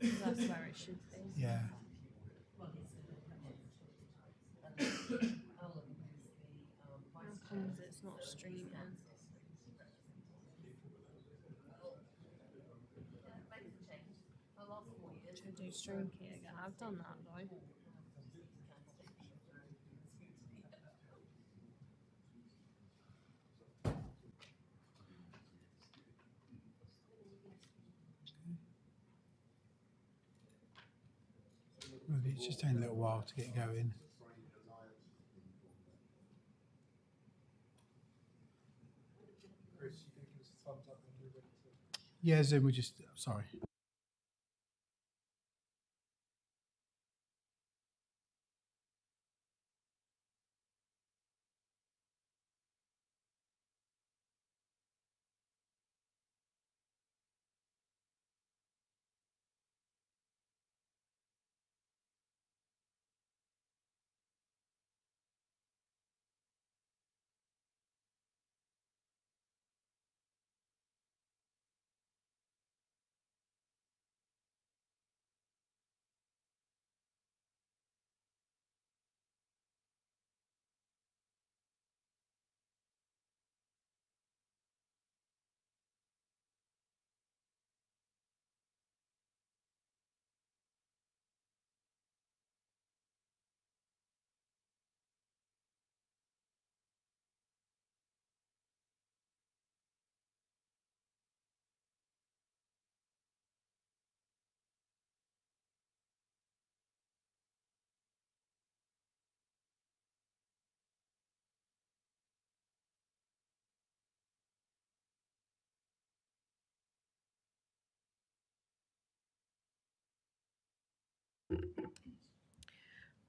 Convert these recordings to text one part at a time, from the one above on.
Yeah, that's where it should be. Yeah. How comes it's not streaming? Should I do stream key again? I've done that though. Well, it's just taking a little while to get going. Yeah, Zoom, we just, sorry.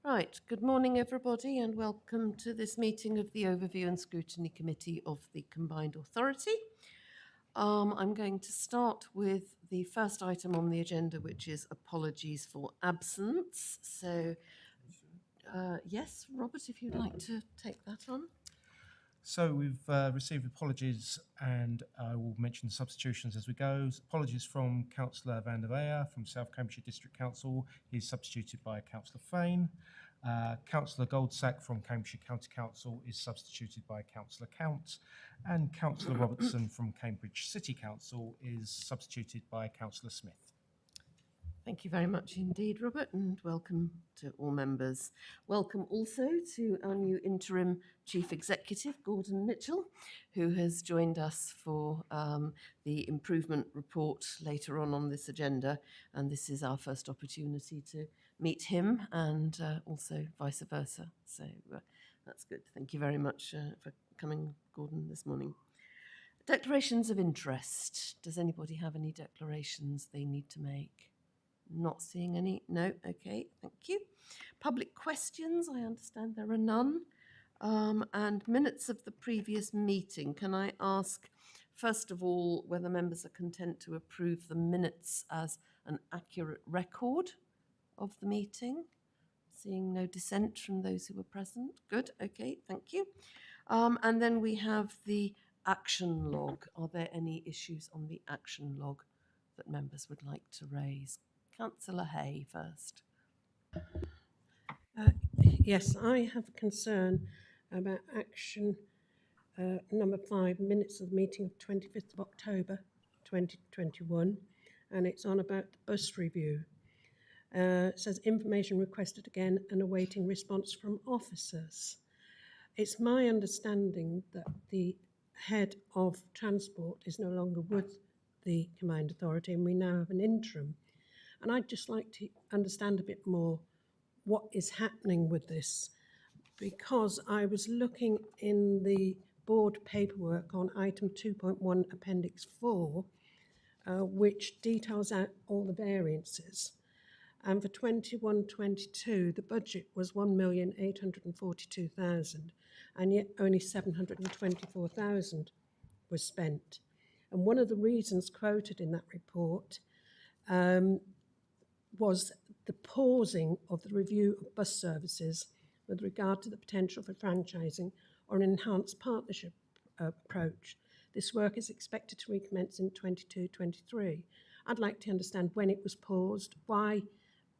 Right, good morning everybody and welcome to this meeting of the Overview and Scrutiny Committee of the Combined Authority. I'm going to start with the first item on the agenda, which is apologies for absence. So, yes, Robert, if you'd like to take that on. So we've received apologies, and I will mention the substitutions as we go. Apologies from Councillor Van der Veer from South Cambridgeshire District Council. He's substituted by Councillor Fain. Councillor Goldsack from Cambridgeshire County Council is substituted by Councillor Count. And Councillor Robertson from Cambridge City Council is substituted by Councillor Smith. Thank you very much indeed, Robert, and welcome to all members. Welcome also to our new interim Chief Executive, Gordon Mitchell, who has joined us for the improvement report later on this agenda. And this is our first opportunity to meet him and also vice versa. So that's good. Thank you very much for coming, Gordon, this morning. Declarations of interest. Does anybody have any declarations they need to make? Not seeing any. No. Okay. Thank you. Public questions. I understand there are none. And minutes of the previous meeting. Can I ask, first of all, whether members are content to approve the minutes as an accurate record of the meeting? Seeing no dissent from those who were present. Good. Okay. Thank you. And then we have the action log. Are there any issues on the action log that members would like to raise? Councillor Hay first. Yes, I have a concern about action number 5, minutes of the meeting of 25th of October 2021, and it's on about the bus review. It says information requested again and awaiting response from officers. It's my understanding that the head of transport is no longer with the Combined Authority and we now have an interim. And I'd just like to understand a bit more what is happening with this, because I was looking in the board paperwork on item 2.1 appendix 4, which details out all the variances. And for 21-22, the budget was 1,842,000, and yet only 724,000 was spent. And one of the reasons quoted in that report was the pausing of the review of bus services with regard to the potential for franchising or an enhanced partnership approach. This work is expected to recommence in 22-23. I'd like to understand when it was paused, why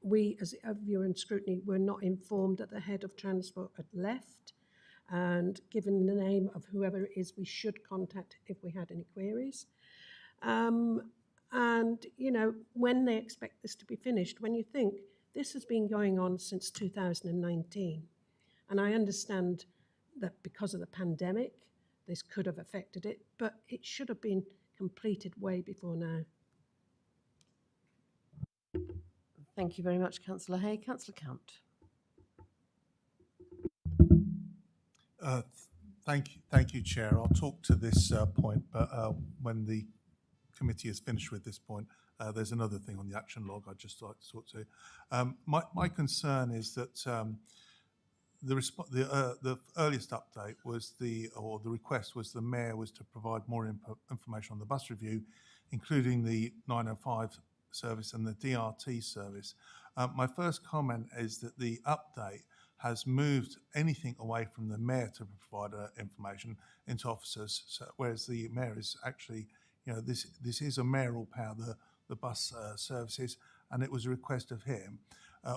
we as a viewer and scrutiny were not informed that the head of transport had left, and given the name of whoever it is we should contact if we had any queries. And, you know, when they expect this to be finished, when you think this has been going on since 2019. And I understand that because of the pandemic, this could have affected it, but it should have been completed way before now. Thank you very much, Councillor Hay. Councillor Count. Thank you, Chair. I'll talk to this point, but when the committee is finished with this point, there's another thing on the action log I'd just like to talk to. My concern is that the earliest update was the request was the Mayor was to provide more information on the bus review, including the 905 service and the DRT service. My first comment is that the update has moved anything away from the Mayor to provide information into officers, whereas the Mayor is actually, you know, this is a mayoral power, the bus services, and it was a request of him.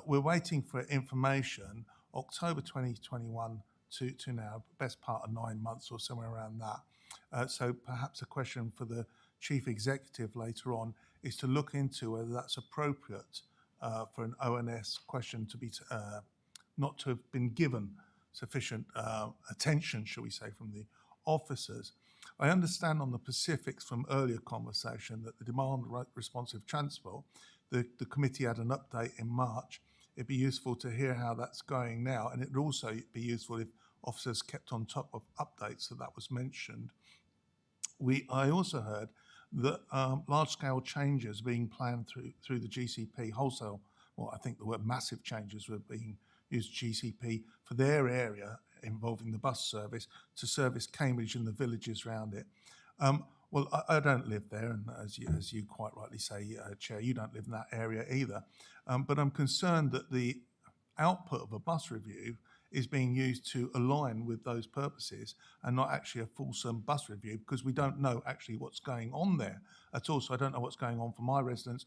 We're waiting for information, October 2021 to now, best part of 9 months or somewhere around that. So perhaps a question for the Chief Executive later on is to look into whether that's appropriate for an ONS question to be not to have been given sufficient attention, shall we say, from the officers. I understand on the specifics from earlier conversation that the demand responsive transport, the committee had an update in March. It'd be useful to hear how that's going now, and it would also be useful if officers kept on top of updates, so that was mentioned. I also heard that large-scale changes being planned through the GCP wholesale, well, I think the word massive changes were being used GCP for their area involving the bus service to service Cambridge and the villages around it. Well, I don't live there, and as you quite rightly say, Chair, you don't live in that area either. But I'm concerned that the output of a bus review is being used to align with those purposes and not actually a fulsome bus review, because we don't know actually what's going on there at all. So I don't know what's going on for my residents,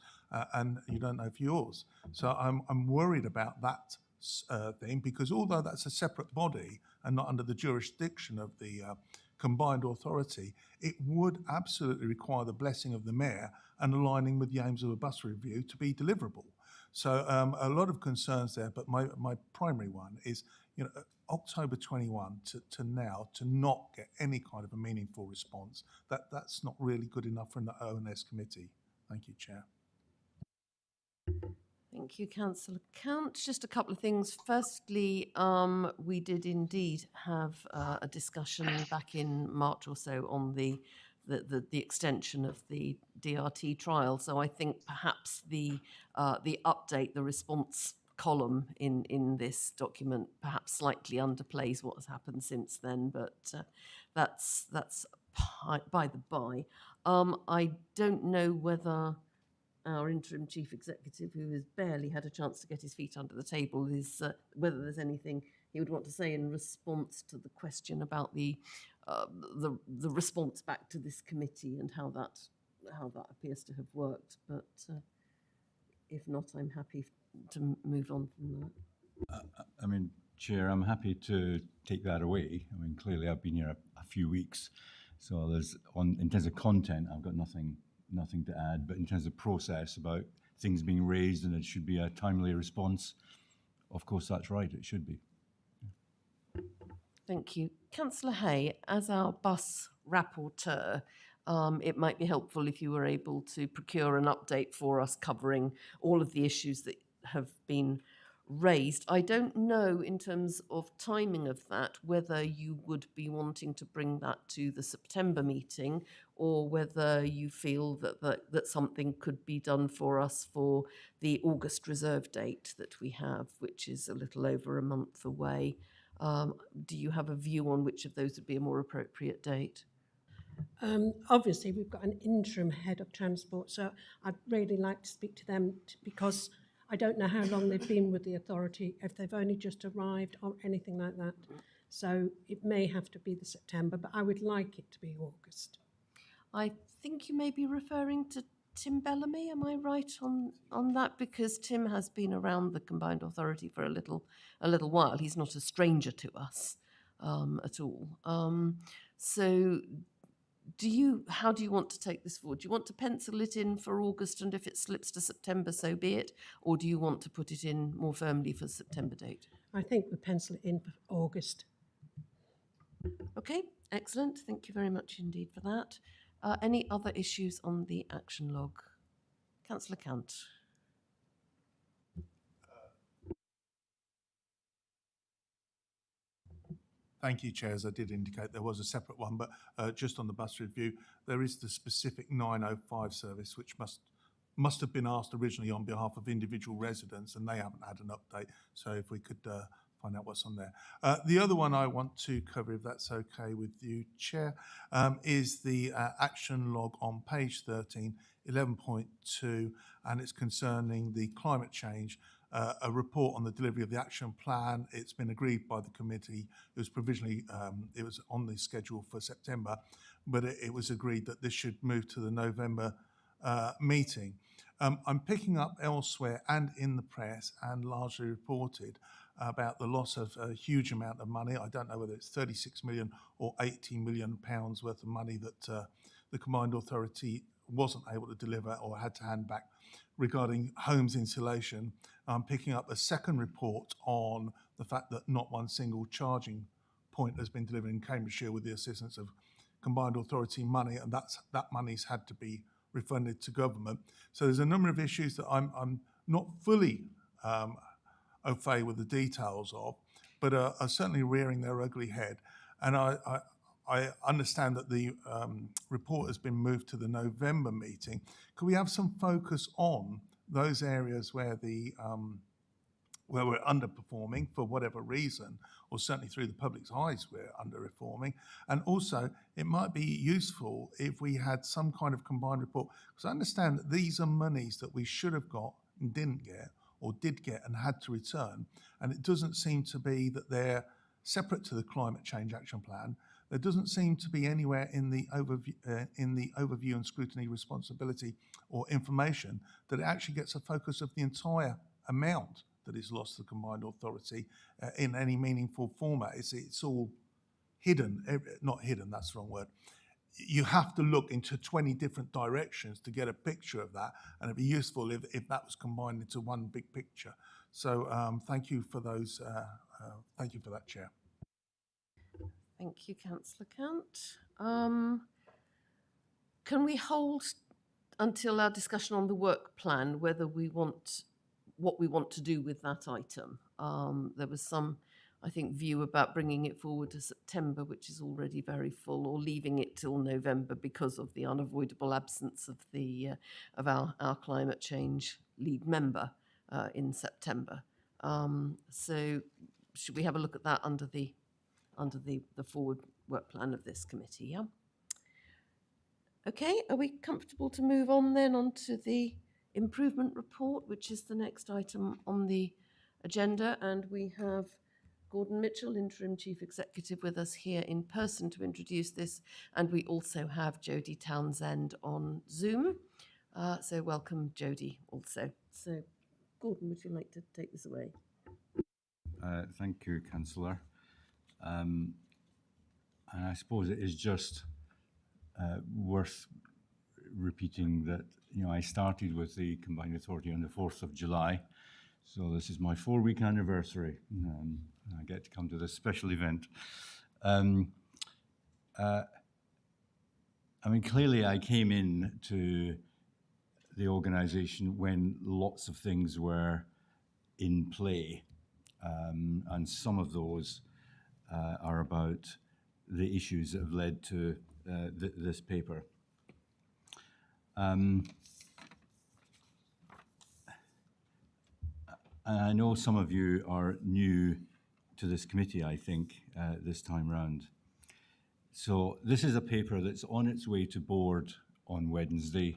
and you don't know for yours. So I'm worried about that thing, because although that's a separate body and not under the jurisdiction of the combined authority, it would absolutely require the blessing of the Mayor and aligning with the aims of a bus review to be deliverable. So a lot of concerns there, but my primary one is, you know, October 21 to now to not get any kind of a meaningful response. That's not really good enough for an ONS committee. Thank you, Chair. Thank you, Councillor Count. Just a couple of things. Firstly, we did indeed have a discussion back in March or so on the extension of the DRT trial. So I think perhaps the update, the response column in this document perhaps slightly underplays what has happened since then, but that's by the by. I don't know whether our interim chief executive, who has barely had a chance to get his feet under the table, is whether there's anything he would want to say in response to the question about the response back to this committee and how that appears to have worked. But if not, I'm happy to move on from that. I mean, Chair, I'm happy to take that away. I mean, clearly I've been here a few weeks, so in terms of content, I've got nothing to add, but in terms of process about things being raised and it should be a timely response, of course that's right, it should be. Thank you. Councillor Hay, as our bus rapporteur, it might be helpful if you were able to procure an update for us covering all of the issues that have been raised. I don't know in terms of timing of that whether you would be wanting to bring that to the September meeting, or whether you feel that something could be done for us for the August reserve date that we have, which is a little over a month away. Do you have a view on which of those would be a more appropriate date? Obviously, we've got an interim head of transport, so I'd really like to speak to them because I don't know how long they've been with the authority, if they've only just arrived or anything like that. So it may have to be the September, but I would like it to be August. I think you may be referring to Tim Bellamy, am I right on that? Because Tim has been around the Combined Authority for a little while. He's not a stranger to us at all. So how do you want to take this forward? Do you want to pencil it in for August, and if it slips to September, so be it? Or do you want to put it in more firmly for September date? I think we pencil it in for August. Okay, excellent. Thank you very much indeed for that. Any other issues on the action log? Councillor Cant. Thank you, Chair. As I did indicate, there was a separate one, but just on the bus review, there is the specific 905 service, which must have been asked originally on behalf of individual residents, and they haven't had an update. So if we could find out what's on there. The other one I want to cover, if that's okay with you, Chair, is the action log on page 13, 11.2, and it's concerning the climate change. A report on the delivery of the action plan. It's been agreed by the committee. It was provisionally, it was on the schedule for September, but it was agreed that this should move to the November meeting. I'm picking up elsewhere and in the press and largely reported about the loss of a huge amount of money. I don't know whether it's 36 million or 18 million pounds worth of money that the Combined Authority wasn't able to deliver or had to hand back regarding homes insulation. I'm picking up a second report on the fact that not one single charging point has been delivered in Cambridgeshire with the assistance of Combined Authority money, and that money's had to be refunded to government. So there's a number of issues that I'm not fully au fait with the details of, but are certainly rearing their ugly head. And I understand that the report has been moved to the November meeting. Could we have some focus on those areas where where we're underperforming for whatever reason, or certainly through the public's eyes we're underperforming? And also, it might be useful if we had some kind of combined report, because I understand that these are monies that we should have got and didn't get, or did get and had to return, and it doesn't seem to be that they're separate to the climate change action plan. There doesn't seem to be anywhere in the overview and scrutiny responsibility or information that it actually gets a focus of the entire amount that is lost to the Combined Authority in any meaningful format. It's all hidden, not hidden, that's the wrong word. You have to look into 20 different directions to get a picture of that, and it'd be useful if that was combined into one big picture. So thank you for those. Thank you for that, Chair. Thank you, Councillor Cant. Can we hold until our discussion on the work plan whether we want what we want to do with that item? There was some, I think, view about bringing it forward to September, which is already very full, or leaving it till November because of the unavoidable absence of of our climate change lead member in September. So should we have a look at that under the forward work plan of this committee? Yeah. Okay, are we comfortable to move on then onto the improvement report, which is the next item on the agenda? And we have Gordon Mitchell, Interim Chief Executive, with us here in person to introduce this, and we also have Jodie Townsend on Zoom. So welcome, Jodie, also. So, Gordon, would you like to take this away? Thank you, Councillor. And I suppose it is just worth repeating that, I started with the Combined Authority on the 4th of July. So this is my 4-week anniversary. I get to come to this special event. Clearly I came in to the organisation when lots of things were in play. And some of those are about the issues that have led to this paper. And I know some of you are new to this committee, I think, this time round. So this is a paper that's on its way to board on Wednesday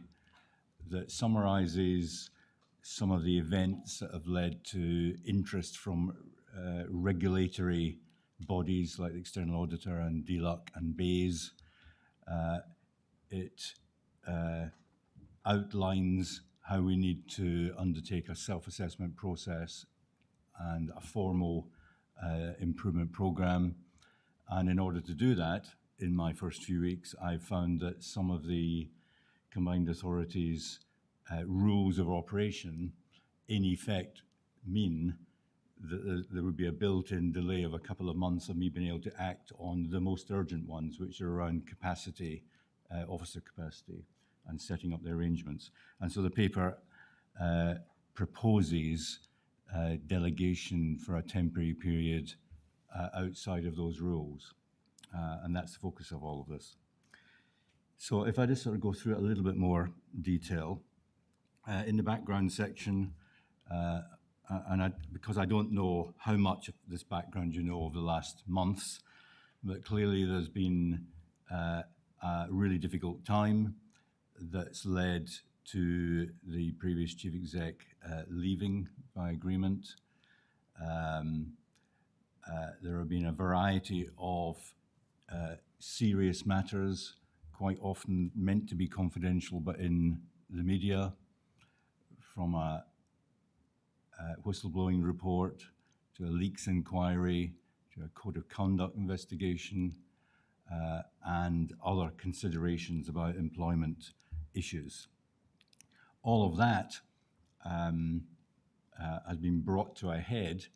that summarises some of the events that have led to interest from regulatory bodies like the External Auditor and DLUC and BAYS. It outlines how we need to undertake a self-assessment process and a formal improvement programme. And in order to do that, in my first few weeks, I found that some of the combined authorities' rules of operation, in effect, mean that there would be a built-in delay of a couple of months of me being able to act on the most urgent ones, which are around capacity, officer capacity, and setting up the arrangements. And so the paper proposes delegation for a temporary period outside of those rules. And that's the focus of all of this. So if I just sort of go through it a little bit more detail, in the background section, because I don't know how much of this background you know over the last months, but clearly there's been a really difficult time that's led to the previous chief exec leaving by agreement. There have been a variety of serious matters, quite often meant to be confidential, but in the media, from a whistleblowing report to a leaks inquiry to a code of conduct investigation and other considerations about employment issues. All of that has been brought to a head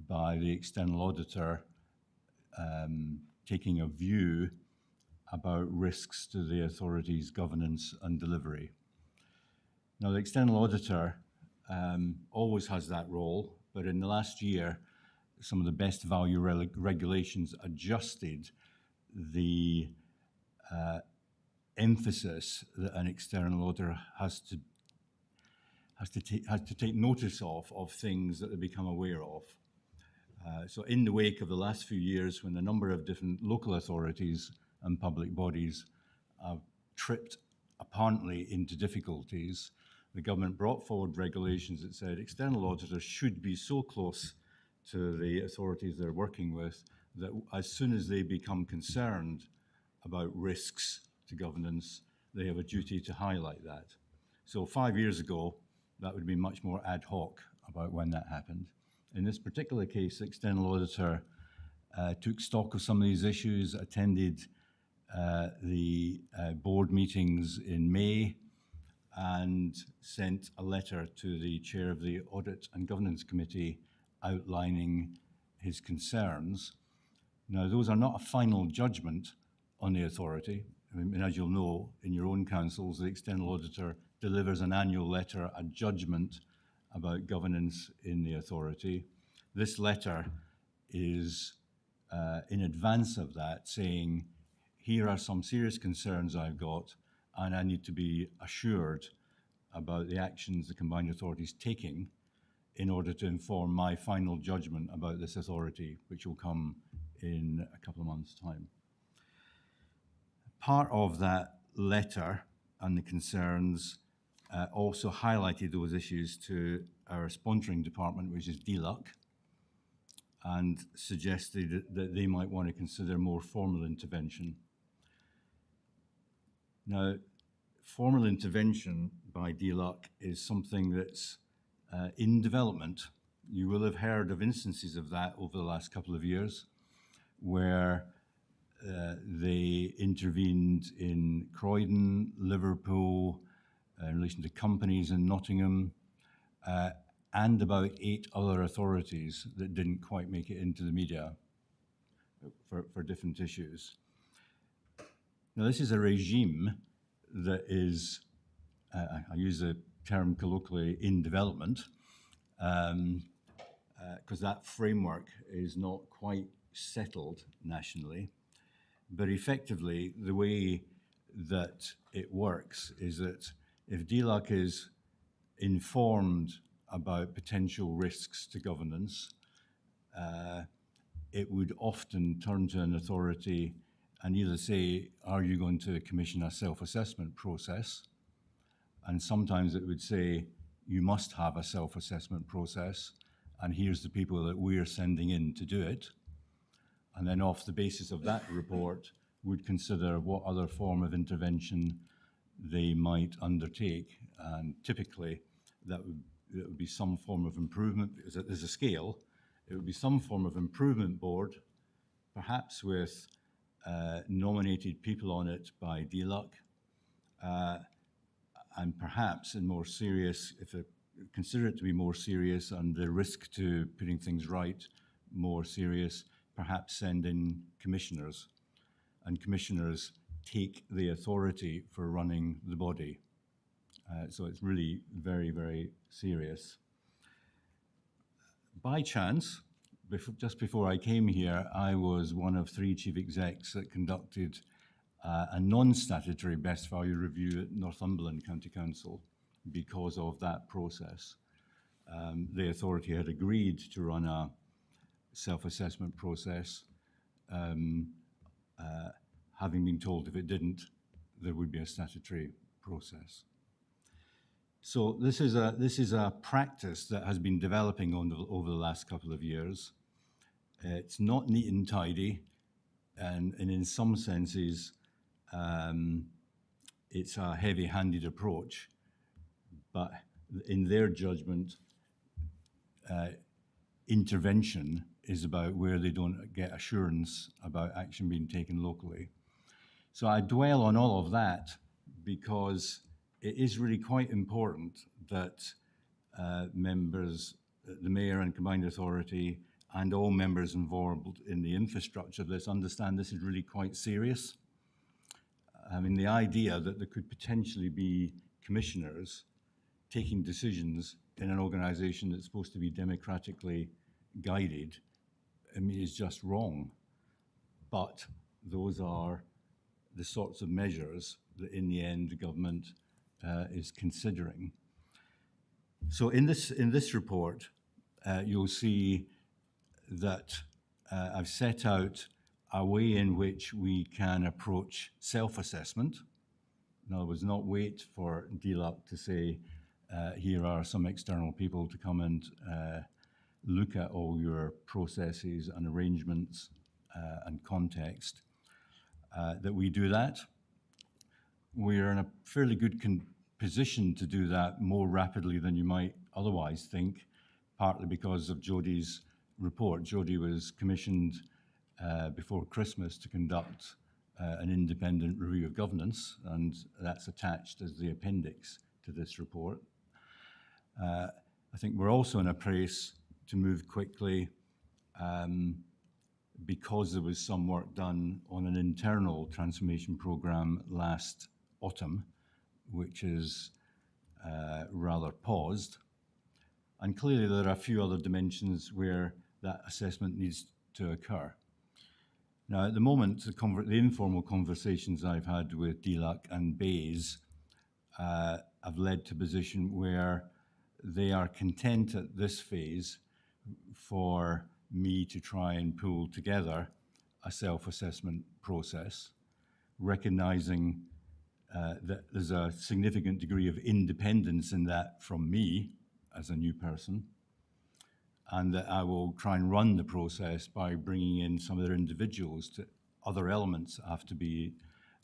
by the external auditor taking a view about risks to the authority's governance and delivery. Now, the external auditor always has that role, but in the last year, some of the best value regulations adjusted the emphasis that an external auditor has to take notice of things that they become aware of. So in the wake of the last few years, when a number of different local authorities and public bodies have tripped apparently into difficulties, the government brought forward regulations that said external auditors should be so close to the authorities they're working with that as soon as they become concerned about risks to governance, they have a duty to highlight that. So 5 years ago, that would be much more ad hoc about when that happened. In this particular case, the external auditor took stock of some of these issues, attended the board meetings in May, and sent a letter to the chair of the Audit and Governance Committee outlining his concerns. Now, those are not a final judgment on the authority. I mean, as you'll know, in your own councils, the external auditor delivers an annual letter, a judgment about governance in the authority. This letter is in advance of that, saying, here are some serious concerns I've got, and I need to be assured about the actions the combined authority is taking in order to inform my final judgment about this authority, which will come in a couple of months' time. Part of that letter and the concerns also highlighted those issues to our sponsoring department, which is DLUC, and suggested that they might want to consider more formal intervention. Now, formal intervention by DLUC is something that's in development. You will have heard of instances of that over the last couple of years, where they intervened in Croydon, Liverpool, in relation to companies in Nottingham, and about 8 other authorities that didn't quite make it into the media for different issues. Now, this is a regime that is, I use the term colloquially, in development, because that framework is not quite settled nationally. But effectively, the way that it works is that if DLUC is informed about potential risks to governance, it would often turn to an authority and either say, are you going to commission a self-assessment process? And sometimes it would say, you must have a self-assessment process, and here's the people that we're sending in to do it. And then off the basis of that report, would consider what other form of intervention they might undertake, and typically that would be some form of improvement, because there's a scale. It would be some form of improvement board, perhaps with nominated people on it by DLUC, and perhaps in more serious, if they consider it to be more serious and the risk to putting things right more serious, perhaps send in commissioners, and commissioners take the authority for running the body. So it's really very, very serious. By chance, just before I came here, I was one of 3 chief execs that conducted a non-statutory best value review at Northumberland County Council because of that process. The authority had agreed to run a self-assessment process, having been told if it didn't, there would be a statutory process. So this is a practice that has been developing over the last couple of years. It's not neat and tidy, and in some senses, it's a heavy-handed approach. But in their judgment, intervention is about where they don't get assurance about action being taken locally. So I dwell on all of that because it is really quite important that members, the Mayor and Combined Authority, and all members involved in the infrastructure of this understand this is really quite serious. I mean, the idea that there could potentially be commissioners taking decisions in an organisation that's supposed to be democratically guided, I mean, is just wrong. But those are the sorts of measures that in the end the government is considering. So in this report, you'll see that I've set out a way in which we can approach self-assessment. In other words, not wait for DLUC to say, here are some external people to come and look at all your processes and arrangements and context, that we do that. We're in a fairly good position to do that more rapidly than you might otherwise think, partly because of Jodie's report. Jodie was commissioned before Christmas to conduct an independent review of governance, and that's attached as the appendix to this report. I think we're also in a place to move quickly because there was some work done on an internal transformation programme last autumn, which is rather paused. And clearly there are a few other dimensions where that assessment needs to occur. Now, at the moment, the informal conversations I've had with DLUC and BAYS have led to a position where they are content at this phase for me to try and pull together a self-assessment process, recognising that there's a significant degree of independence in that from me as a new person, and that I will try and run the process by bringing in some other individuals to other elements that have to be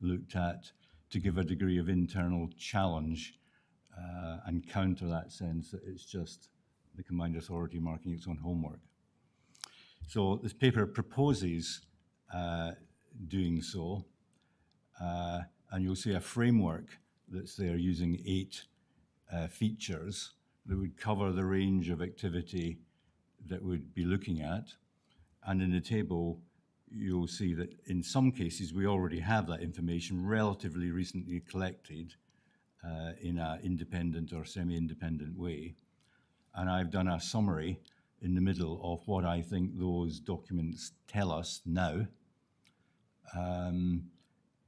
looked at to give a degree of internal challenge and counter that sense that it's just the Combined Authority marking its own homework. So this paper proposes doing so, and you'll see a framework that's there using 8 features that would cover the range of activity that we'd be looking at. And in the table, you'll see that in some cases, we already have that information relatively recently collected in an independent or semi-independent way. And I've done a summary in the middle of what I think those documents tell us now. And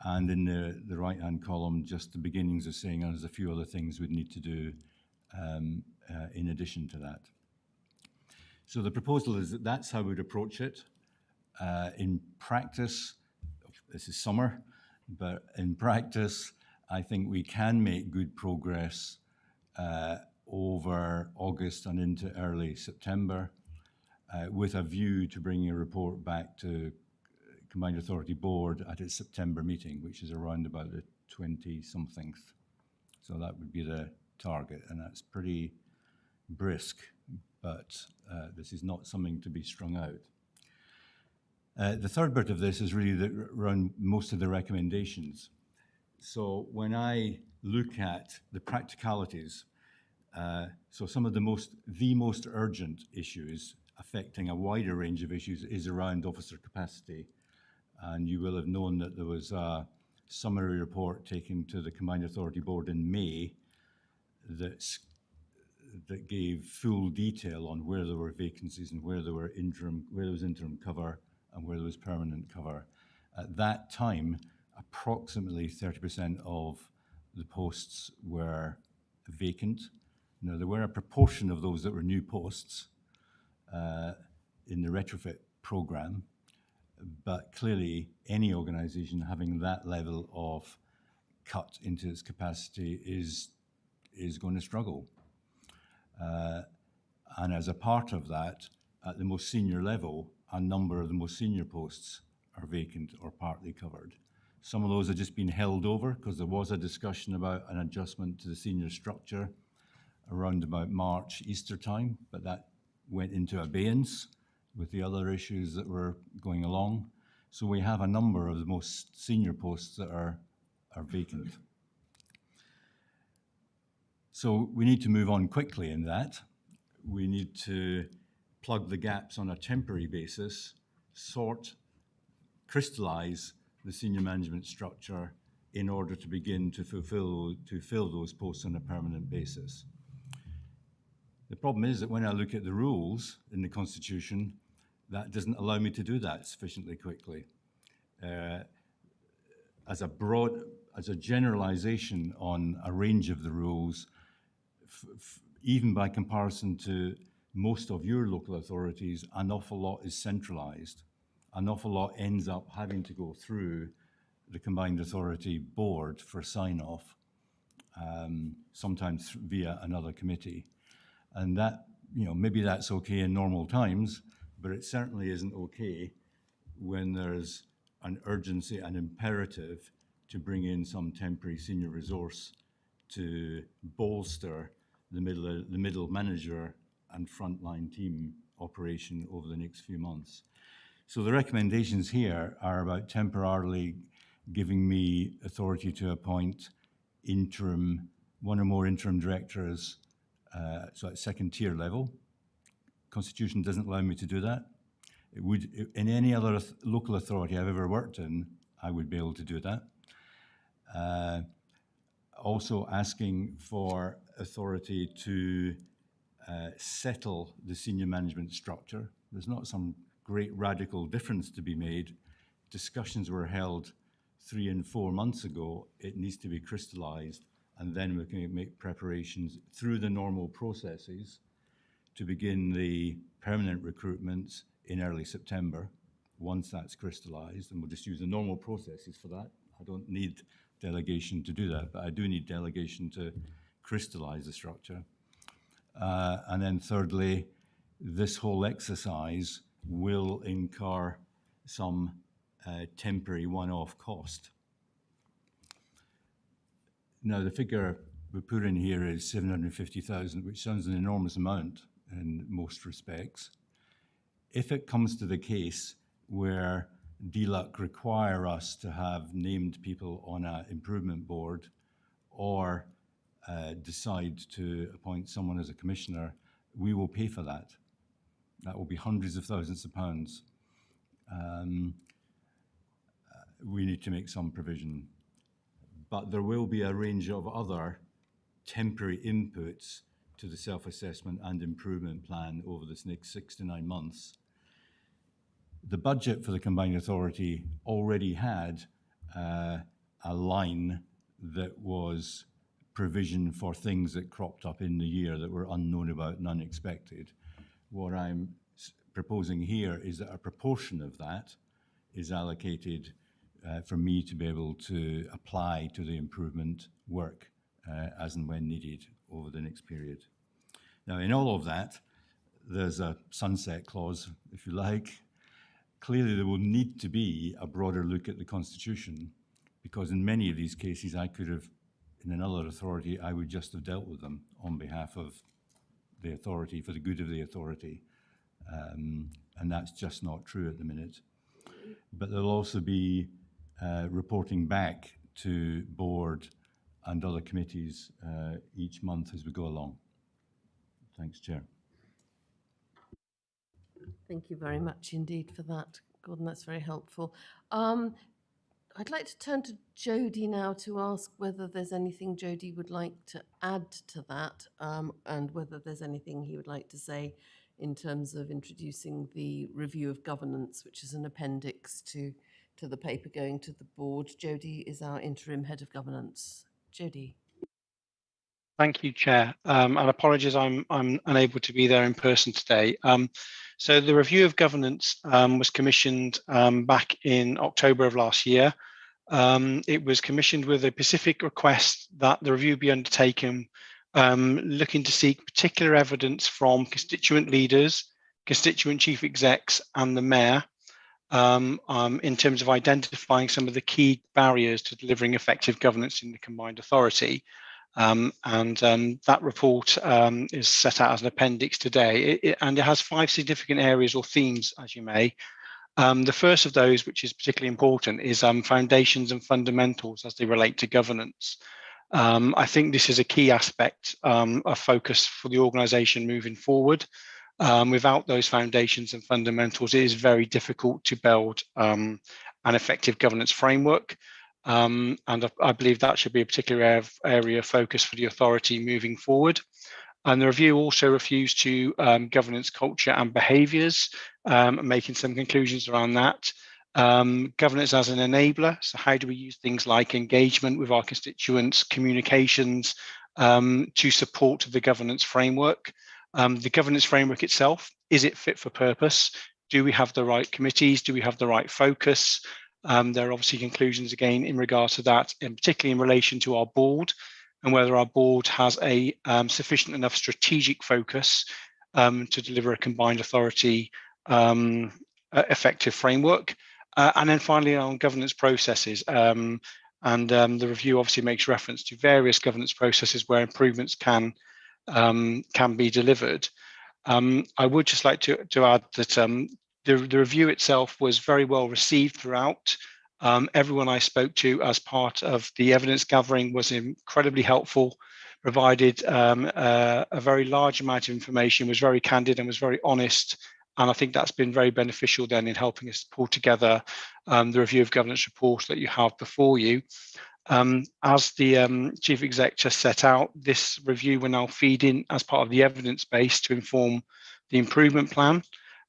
in the right-hand column, just the beginnings of saying there's a few other things we'd need to do in addition to that. So the proposal is that that's how we'd approach it. In practice, this is summer, but in practice, I think we can make good progress over August and into early September with a view to bringing a report back to Combined Authority Board at its September meeting, which is around about the 20-something So that would be the target, and that's pretty brisk, but this is not something to be strung out. The third bit of this is really around most of the recommendations. So when I look at the practicalities, so some of the most urgent issues affecting a wider range of issues is around officer capacity. And you will have known that there was a summary report taken to the Combined Authority Board in May that gave full detail on where there were vacancies and where there was interim cover and where there was permanent cover. At that time, approximately 30% of the posts were vacant. Now, there were a proportion of those that were new posts in the retrofit program, but clearly any organisation having that level of cut into its capacity is going to struggle. And as a part of that, at the most senior level, a number of the most senior posts are vacant or partly covered. Some of those have just been held over because there was a discussion about an adjustment to the senior structure around about March, Easter time, but that went into abeyance with the other issues that were going along. So we have a number of the most senior posts that are vacant. So we need to move on quickly in that. We need to plug the gaps on a temporary basis, crystallise the senior management structure in order to begin to fill those posts on a permanent basis. The problem is that when I look at the rules in the Constitution, that doesn't allow me to do that sufficiently quickly. As a generalisation on a range of the rules, even by comparison to most of your local authorities, an awful lot is centralised. An awful lot ends up having to go through the Combined Authority Board for sign-off, sometimes via another committee. And that, maybe that's okay in normal times, but it certainly isn't okay when there's an urgency, an imperative to bring in some temporary senior resource to bolster the middle manager and frontline team operation over the next few months. So the recommendations here are about temporarily giving me authority to appoint one or more interim directors, so at second tier level. Constitution doesn't allow me to do that. It would, in any other local authority I've ever worked in, I would be able to do that. Also asking for authority to settle the senior management structure. There's not some great radical difference to be made. Discussions were held 3 and 4 months ago. It needs to be crystallised, and then we can make preparations through the normal processes to begin the permanent recruitments in early September, once that's crystallised, and we'll just use the normal processes for that. I don't need delegation to do that, but I do need delegation to crystallise the structure. And then thirdly, this whole exercise will incur some temporary one-off cost. Now, the figure we put in here is 750,000, which sounds an enormous amount in most respects. If it comes to the case where DLUC require us to have named people on an improvement board or decide to appoint someone as a commissioner, we will pay for that. That will be hundreds of thousands of pounds. We need to make some provision. But there will be a range of other temporary inputs to the self-assessment and improvement plan over this next 6 to 9 months. The budget for the Combined Authority already had a line that was provision for things that cropped up in the year that were unknown about and unexpected. What I'm proposing here is that a proportion of that is allocated for me to be able to apply to the improvement work as and when needed over the next period. Now, in all of that, there's a sunset clause, if you like. Clearly, there will need to be a broader look at the Constitution, because in many of these cases, I could have in another authority, I would just have dealt with them on behalf of the authority, for the good of the authority. And that's just not true at the minute. But there'll also be reporting back to board and other committees each month as we go along. Thanks, Chair. Thank you very much indeed for that, Gordon. That's very helpful. I'd like to turn to Jodie now to ask whether there's anything Jodie would like to add to that, and whether there's anything he would like to say in terms of introducing the review of governance, which is an appendix to the paper going to the board. Jodie is our interim head of governance. Jodie. Thank you, Chair. And apologies, I'm unable to be there in person today. So the review of governance was commissioned back in October of last year. It was commissioned with a specific request that the review be undertaken, looking to seek particular evidence from constituent leaders, constituent chief execs, and the mayor, in terms of identifying some of the key barriers to delivering effective governance in the combined authority. That report is set out as an appendix today, and it has 5 significant areas or themes, as you may. The first of those, which is particularly important, is foundations and fundamentals as they relate to governance. I think this is a key aspect of focus for the organisation moving forward. Without those foundations and fundamentals, it is very difficult to build an effective governance framework. And I believe that should be a particular area of focus for the authority moving forward. And the review also refers to governance culture and behaviours, making some conclusions around that. Governance as an enabler, so how do we use things like engagement with our constituents, communications, to support the governance framework. The governance framework itself, is it fit for purpose? Do we have the right committees? Do we have the right focus? There are obviously conclusions again in regards to that, and particularly in relation to our board, and whether our board has a sufficient enough strategic focus to deliver a combined authority effective framework. And then finally on governance processes. The review obviously makes reference to various governance processes where improvements can be delivered. I would just like to add that the review itself was very well received throughout. Everyone I spoke to as part of the evidence gathering was incredibly helpful, provided a very large amount of information, was very candid and was very honest. And I think that's been very beneficial then in helping us pull together the review of governance report that you have before you. As the Chief Exec just set out, this review will now feed in as part of the evidence base to inform the improvement plan.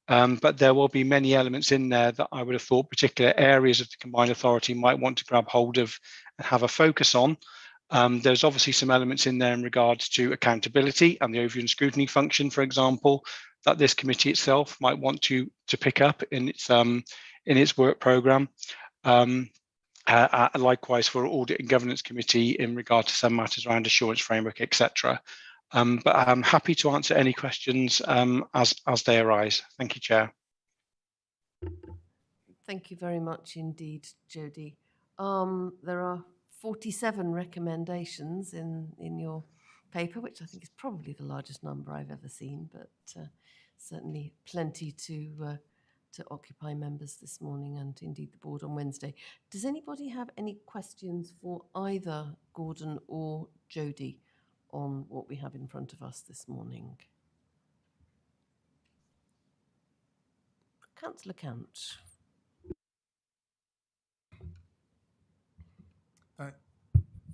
But there will be many elements in there that I would have thought particular areas of the combined authority might want to grab hold of and have a focus on. There's obviously some elements in there in regards to accountability and the overview and scrutiny function, for example, that this committee itself might want to pick up in its work programme. Likewise for audit and governance committee in regard to some matters around assurance framework, etc. But I'm happy to answer any questions as they arise. Thank you, Chair. Thank you very much indeed, Jodie. There are 47 recommendations in your paper, which I think is probably the largest number I've ever seen, but certainly plenty to occupy members this morning and indeed the board on Wednesday. Does anybody have any questions for either Gordon or Jodie on what we have in front of us this morning? Councillor Cant.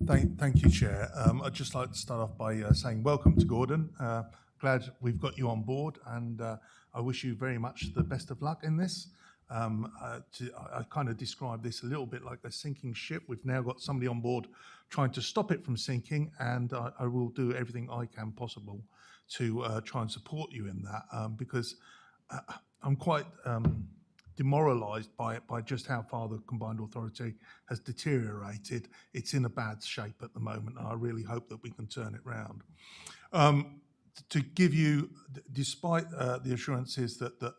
Thank you, Chair. I'd just like to start off by saying welcome to Gordon. Glad we've got you on board, and I wish you very much the best of luck in this. I kind of describe this a little bit like a sinking ship. We've now got somebody on board trying to stop it from sinking, and I will do everything I can possible to try and support you in that, because I'm quite demoralised by just how far the combined authority has deteriorated. It's in a bad shape at the moment, and I really hope that we can turn it round. To give you, despite the assurances that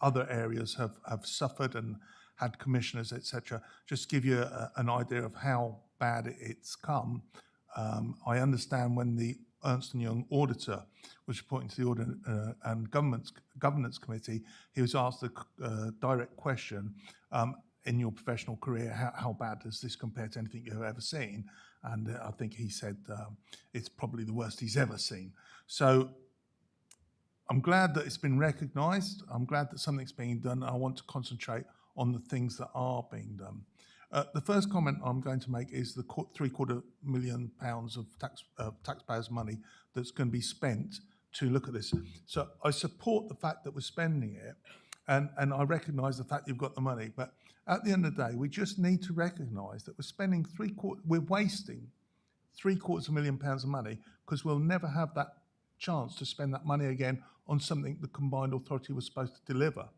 other areas have suffered and had commissioners, etc., just give you an idea of how bad it's come. I understand when the Ernst & Young auditor was reporting to the Audit and Governance Committee, he was asked a direct question, in your professional career, how bad does this compare to anything you've ever seen? And I think he said it's probably the worst he's ever seen. So I'm glad that it's been recognised. I'm glad that something's being done. I want to concentrate on the things that are being done. The first comment I'm going to make is the £750,000 of taxpayers' money that's going to be spent to look at this. So I support the fact that we're spending it, and I recognise the fact you've got the money. But at the end of the day, we just need to recognise that we're wasting £750,000 of money because we'll never have that chance to spend that money again on something the combined authority was supposed to deliver.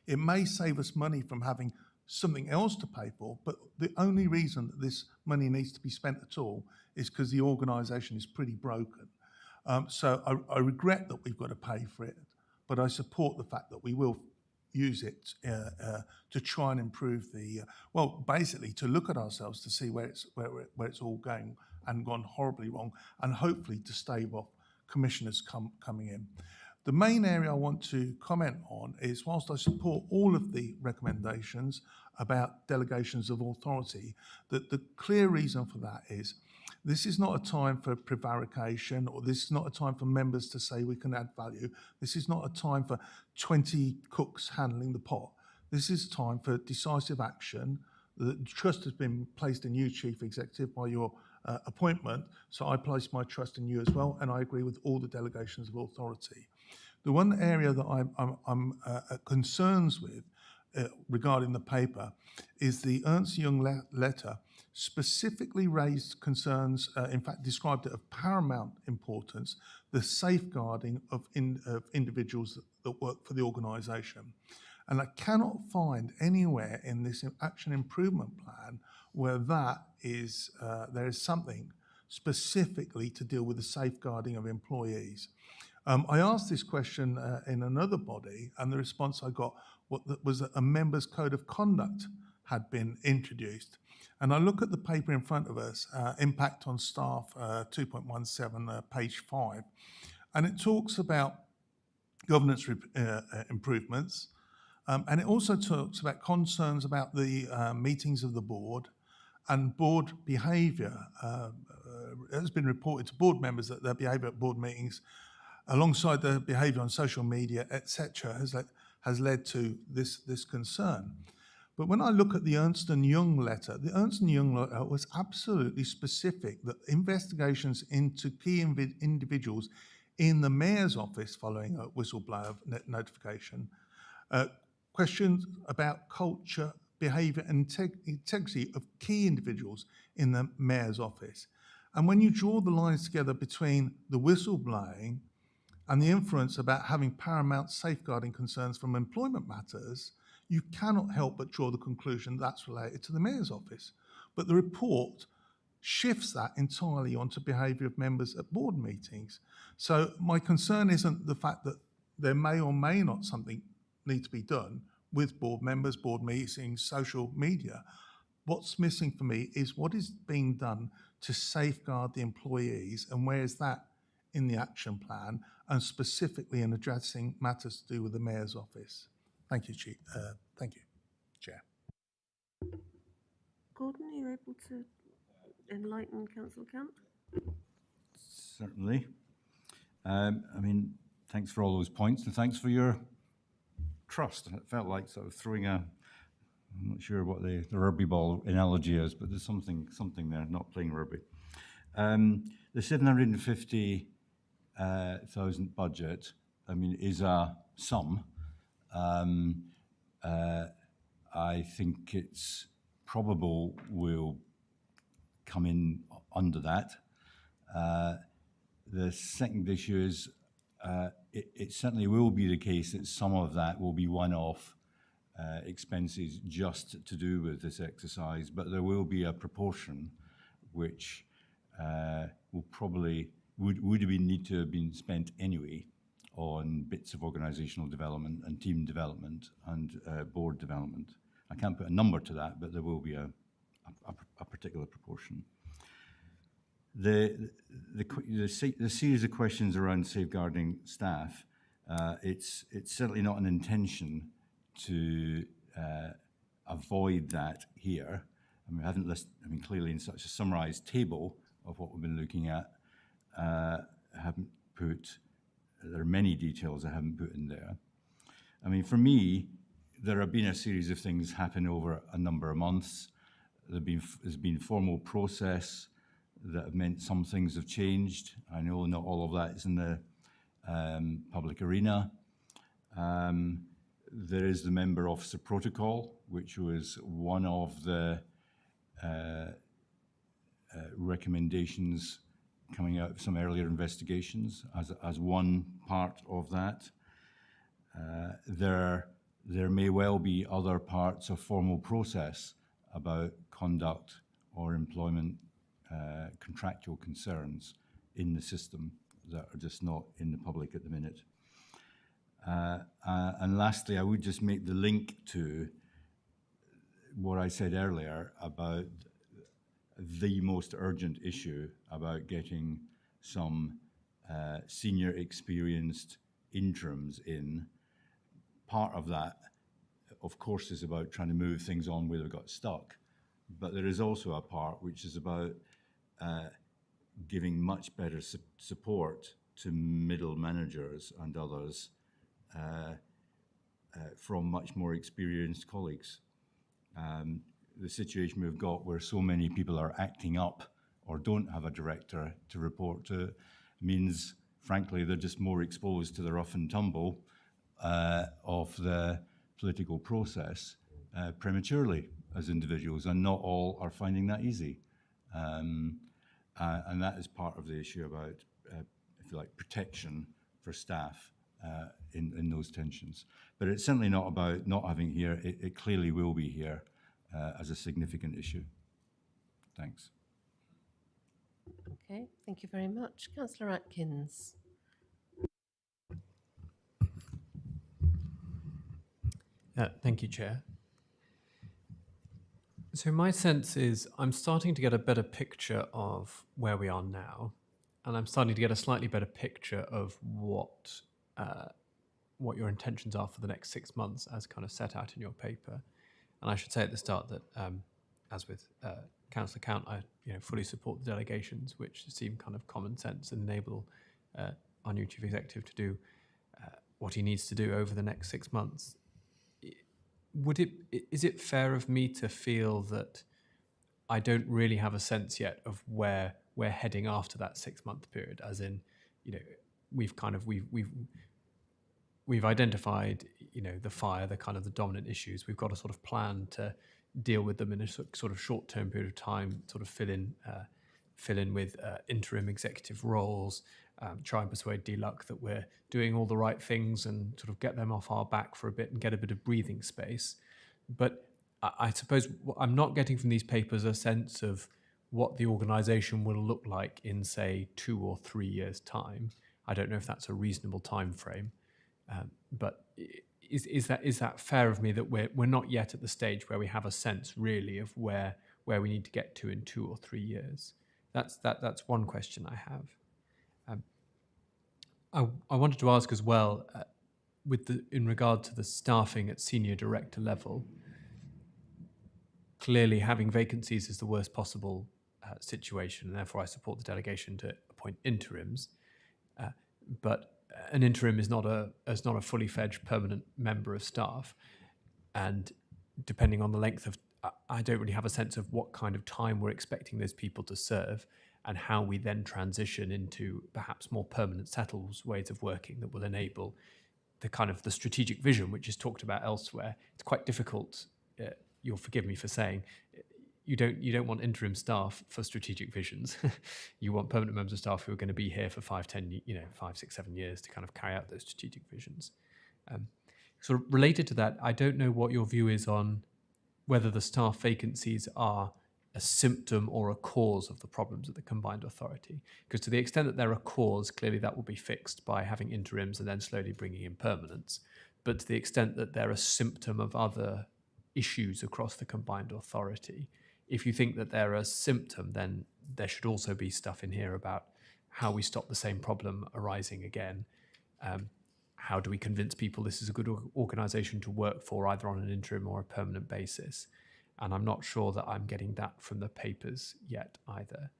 It may save us money from having something else to pay for, but the only reason that this money needs to be spent at all is because the organisation is pretty broken. So I regret that we've got to pay for it, but I support the fact that we will use it to try and improve the, basically to look at ourselves to see where it's all going and gone horribly wrong, and hopefully to stave off commissioners coming in. The main area I want to comment on is, whilst I support all of the recommendations about delegations of authority, that the clear reason for that is this is not a time for prevarication, or this is not a time for members to say we can add value. This is not a time for 20 cooks handling the pot. This is time for decisive action. The trust has been placed in you, Chief Executive, by your appointment, so I place my trust in you as well, and I agree with all the delegations of authority. The one area that I'm concerns with regarding the paper is the Ernst & Young letter specifically raised concerns, in fact described it of paramount importance, the safeguarding of individuals that work for the organisation. And I cannot find anywhere in this action improvement plan where that is, there is something specifically to deal with the safeguarding of employees. I asked this question in another body, and the response I got was that a member's code of conduct had been introduced. And I look at the paper in front of us, Impact on Staff 2.17, page 5, and it talks about governance improvements, and it also talks about concerns about the meetings of the board and board behaviour. It has been reported to board members that their behaviour at board meetings, alongside their behaviour on social media, etc., has led to this concern. But when I look at the Ernst & Young letter, the Ernst & Young letter was absolutely specific that investigations into key individuals in the Mayor's office following a whistleblower notification, questions about culture, behaviour and integrity of key individuals in the Mayor's office. And when you draw the lines together between the whistleblowing and the inference about having paramount safeguarding concerns from employment matters, you cannot help but draw the conclusion that's related to the Mayor's office. But the report shifts that entirely onto behaviour of members at board meetings. So my concern isn't the fact that there may or may not something need to be done with board members, board meetings, social media. What's missing for me is what is being done to safeguard the employees, and where is that in the action plan, and specifically in addressing matters to do with the Mayor's office. Thank you, Chief. Thank you, Chair. Gordon, are you able to enlighten Councillor Camp? Certainly. I mean, thanks for all those points, and thanks for your trust. It felt like sort of throwing I'm not sure what the rugby ball analogy is, but there's something there, not playing rugby. The 750,000 budget, I mean, is a sum. I think it's probable we'll come in under that. The second issue is it certainly will be the case that some of that will be one-off expenses just to do with this exercise, but there will be a proportion which will probably would need to have been spent anyway on bits of organisational development and team development and board development. I can't put a number to that, but there will be a particular proportion. the series of questions around safeguarding staff, it's certainly not an intention to avoid that here. I mean, I haven't listed, I mean, clearly in such a summarised table of what we've been looking at, I haven't put, there are many details I haven't put in there. I mean, for me, there have been a series of things happen over a number of months. There's been formal process that have meant some things have changed. I know not all of that is in the public arena. There is the member officer protocol, which was one of the recommendations coming out of some earlier investigations as one part of that. There may well be other parts of formal process about conduct or employment contractual concerns in the system that are just not in the public at the minute. And lastly, I would just make the link to what I said earlier about the most urgent issue about getting some senior experienced interims in. Part of that, of course, is about trying to move things on where they've got stuck. But there is also a part which is about giving much better support to middle managers and others from much more experienced colleagues. The situation we've got where so many people are acting up or don't have a director to report to means, frankly, they're just more exposed to the rough and tumble of the political process prematurely as individuals, and not all are finding that easy. And that is part of the issue about, if you like, protection for staff in those tensions. But it's certainly not about not having here. It clearly will be here as a significant issue. Thanks. Okay, thank you very much. Councillor Atkins. Thank you, Chair. So my sense is I'm starting to get a better picture of where we are now, and I'm starting to get a slightly better picture of what your intentions are for the next 6 months, as kind of set out in your paper. And I should say at the start that, as with Councillor Count, I fully support the delegations, which seem kind of common sense and enable our new Chief Executive to do what he needs to do over the next 6 months. Is it fair of me to feel that I don't really have a sense yet of where we're heading after that 6 month period? As in, we've identified, the fire, the dominant issues. We've got a sort of plan to deal with them in a sort of short term period of time, sort of fill in with interim executive roles, try and persuade DLUC that we're doing all the right things and sort of get them off our back for a bit and get a bit of breathing space. But I suppose I'm not getting from these papers a sense of what the organisation will look like in, say, 2 or 3 years' time. I don't know if that's a reasonable time frame, but is that fair of me that we're not yet at the stage where we have a sense really of where we need to get to in 2 or 3 years? That's one question I have. I wanted to ask as well, in regard to the staffing at senior director level. Clearly, having vacancies is the worst possible situation, and therefore I support the delegation to appoint interims. But an interim is not a fully fledged permanent member of staff, and depending on the length of, I don't really have a sense of what kind of time we're expecting those people to serve, and how we then transition into perhaps more permanent settled ways of working that will enable the kind of the strategic vision which is talked about elsewhere. It's quite difficult. You'll forgive me for saying, you don't want interim staff for strategic visions. You want permanent members of staff who are going to be here for 5, 10, 5, 6, 7 years to kind of carry out those strategic visions. Sort of related to that, I don't know what your view is on whether the staff vacancies are a symptom or a cause of the problems of the combined authority. Because to the extent that they're a cause, clearly that will be fixed by having interims and then slowly bringing in permanents. But to the extent that they're a symptom of other issues across the combined authority, If you think that they're a symptom, then there should also be stuff in here about how we stop the same problem arising again. How do we convince people this is a good organisation to work for, either on an interim or a permanent basis? And I'm not sure that I'm getting that from the papers yet either.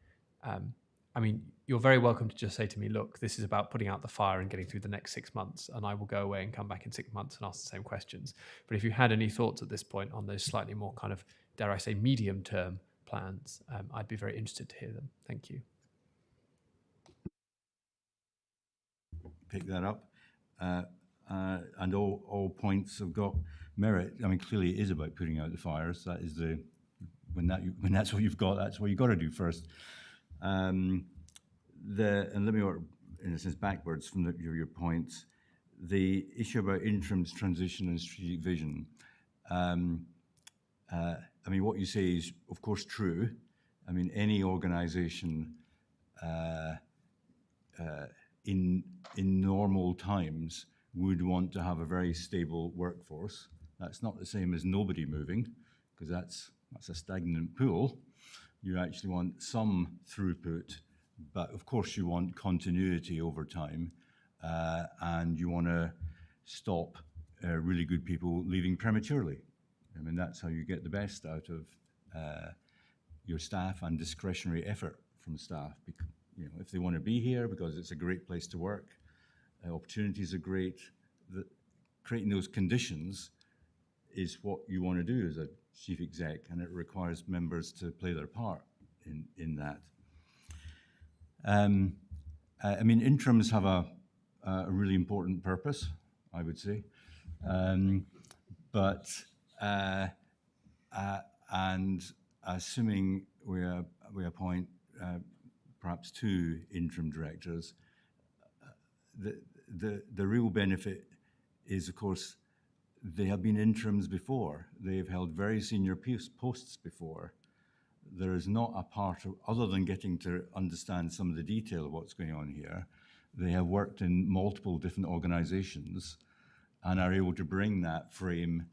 I mean, you're very welcome to just say to me, look, this is about putting out the fire and getting through the next 6 months, and I will go away and come back in 6 months and ask the same questions. But if you had any thoughts at this point on those slightly more kind of, dare I say, medium-term plans, I'd be very interested to hear them. Thank you. Pick that up. And all points have got merit. I mean, clearly it is about putting out the fires. That is when that's what you've got, that's what you've got to do first. And let me work, in a sense, backwards from your points. The issue about interims, transition, and strategic vision. I mean, what you say is, of course, true. I mean, any organisation in normal times would want to have a very stable workforce. That's not the same as nobody moving, because that's a stagnant pool. You actually want some throughput, but of course you want continuity over time, and you want to stop really good people leaving prematurely. I mean, that's how you get the best out of your staff and discretionary effort from staff. You know, if they want to be here because it's a great place to work, opportunities are great. Creating those conditions is what you want to do as a chief exec, and it requires members to play their part in that. I mean, interims have a really important purpose, I would say, but and assuming we appoint perhaps 2 interim directors, the real benefit is, of course, they have been interims before. They've held very senior posts before. There is not a part of, other than getting to understand some of the detail of what's going on here, they have worked in multiple different organizations and are able to bring that frame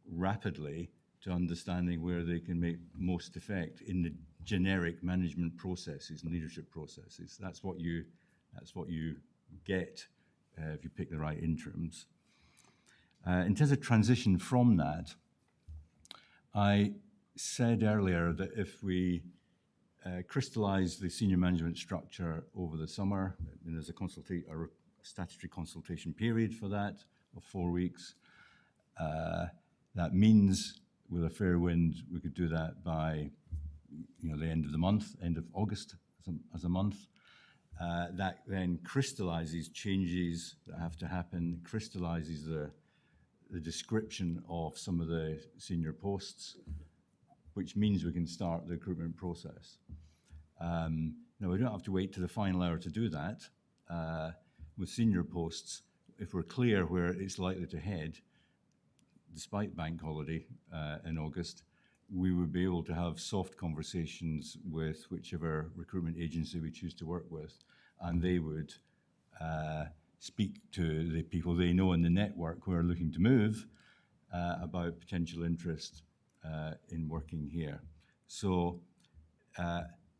rapidly to understanding where they can make most effect in the generic management processes and leadership processes. That's what you get if you pick the right interims. In terms of transition from that, I said earlier that if we crystallize the senior management structure over the summer, and there's a statutory consultation period for that of 4 weeks, that means with a fair wind, we could do that by the end of the month, end of August as a month. That then crystallizes changes that have to happen, crystallizes the description of some of the senior posts, which means we can start the recruitment process. Now, we don't have to wait to the final hour to do that. With senior posts, if we're clear where it's likely to head, despite bank holiday in August, we would be able to have soft conversations with whichever recruitment agency we choose to work with, and they would speak to the people they know in the network who are looking to move about potential interest in working here. So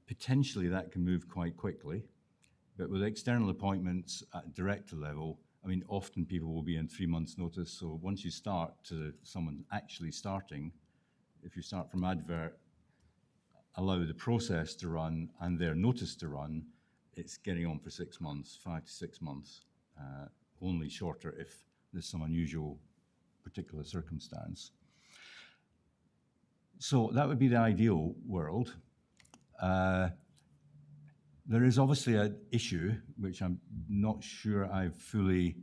potentially that can move quite quickly, but with external appointments at director level, I mean, often people will be in 3 months' notice. So once you start to someone actually starting, if you start from advert, allow the process to run and their notice to run, it's getting on for 6 months, 5 to 6 months, only shorter if there's some unusual particular circumstance. So that would be the ideal world. There is obviously an issue, which I'm not sure I fully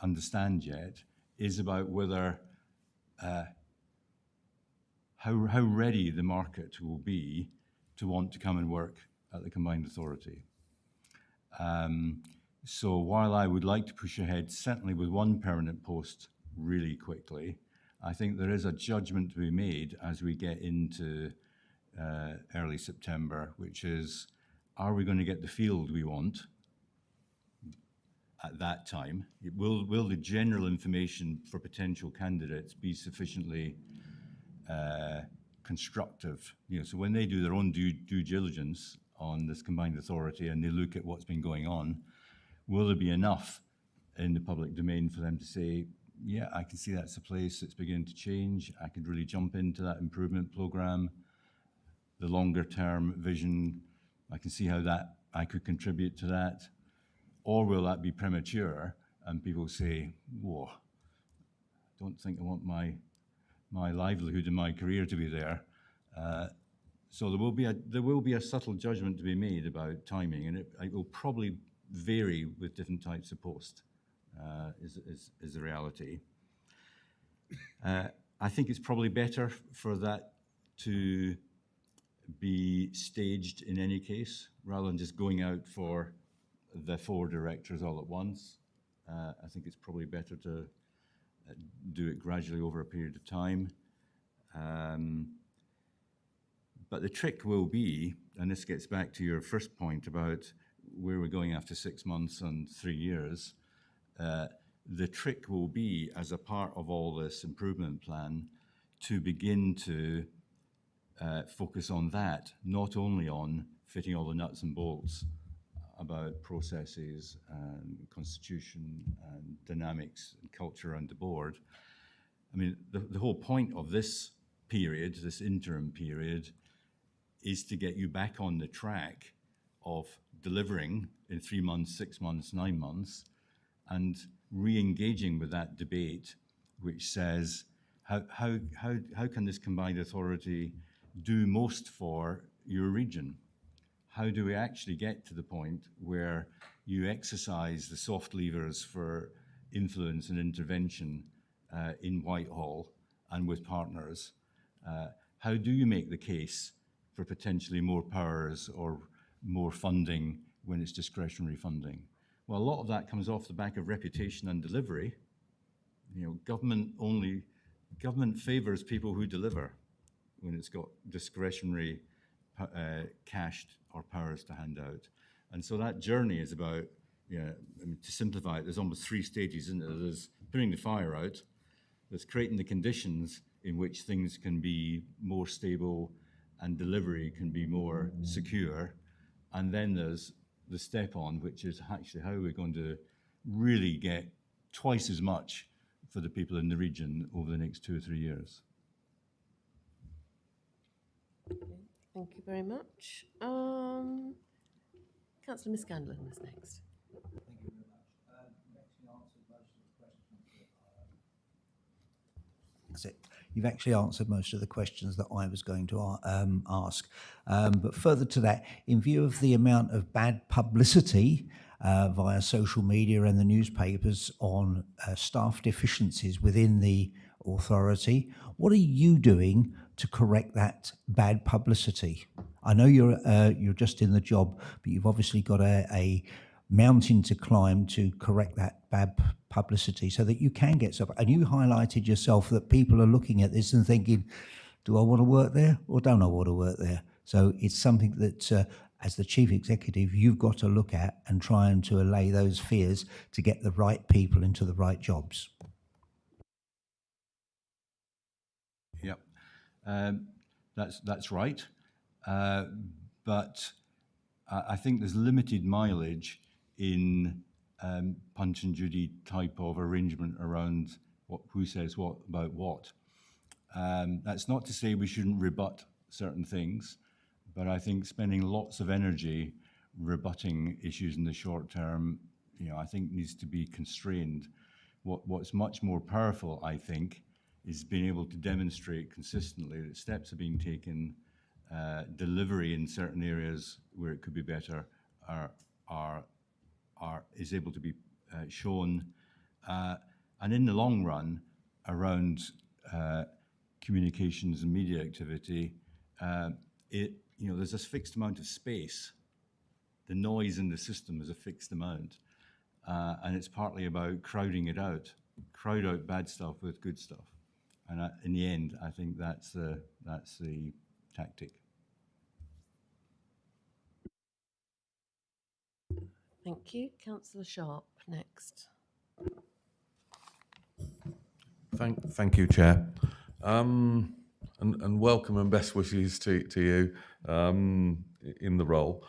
understand yet, is about whether how ready the market will be to want to come and work at the combined authority. So while I would like to push ahead, certainly with 1 permanent post really quickly, I think there is a judgment to be made as we get into early September, which is, are we going to get the field we want at that time? Will the general information for potential candidates be sufficiently constructive. So when they do their own due diligence on this combined authority and they look at what's been going on, will there be enough in the public domain for them to say, yeah, I can see that's a place that's beginning to change. I could really jump into that improvement programme. The longer term vision, I can see how that I could contribute to that. Or will that be premature and people say, whoa, I don't think I want my livelihood and my career to be there. So there will be a subtle judgment to be made about timing, and it will probably vary with different types of post, is the reality. I think it's probably better for that to be staged in any case, rather than just going out for the 4 directors all at once. I think it's probably better to do it gradually over a period of time. But the trick will be, and this gets back to your first point about where we're going after 6 months and 3 years, the trick will be, as a part of all this improvement plan, to begin to focus on that, not only on fitting all the nuts and bolts about processes and constitution and dynamics and culture around the board. I mean, the whole point of this period, this interim period, is to get you back on the track of delivering in 3 months, 6 months, 9 months, and re-engaging with that debate, which says, how can this combined authority do most for your region? How do we actually get to the point where you exercise the soft levers for influence and intervention in Whitehall and with partners? How do you make the case for potentially more powers or more funding when it's discretionary funding? Well, a lot of that comes off the back of reputation and delivery. Government favours people who deliver when it's got discretionary cash or powers to hand out. And so that journey is about, to simplify it, there's almost 3 stages, isn't there? There's putting the fire out, there's creating the conditions in which things can be more stable and delivery can be more secure. And then there's the step on, which is actually how we're going to really get twice as much for the people in the region over the next 2 or 3 years. Thank you very much. Councillor Miscandlin was next. You've actually answered most of the questions that I was going to ask. But further to that, in view of the amount of bad publicity via social media and the newspapers on staff deficiencies within the authority, what are you doing to correct that bad publicity? I know you're just in the job, but you've obviously got a mountain to climb to correct that bad publicity so that you can get stuff. And you highlighted yourself that people are looking at this and thinking, do I want to work there or don't I want to work there? So it's something that as the chief executive, you've got to look at and trying to allay those fears to get the right people into the right jobs. Yep, that's right. But I think there's limited mileage in Punch and Judy type of arrangement around who says what about what. That's not to say we shouldn't rebut certain things, but I think spending lots of energy rebutting issues in the short term, I think needs to be constrained. What's much more powerful, I think, is being able to demonstrate consistently that steps are being taken, delivery in certain areas where it could be better is able to be shown, and in the long run, around communications and media activity, there's a fixed amount of space. The noise in the system is a fixed amount, and it's partly about crowding it out, crowd out bad stuff with good stuff, and in the end, I think that's the tactic. Thank you. Councillor Sharp, next. Thank you, Chair. and welcome and best wishes to you in the role.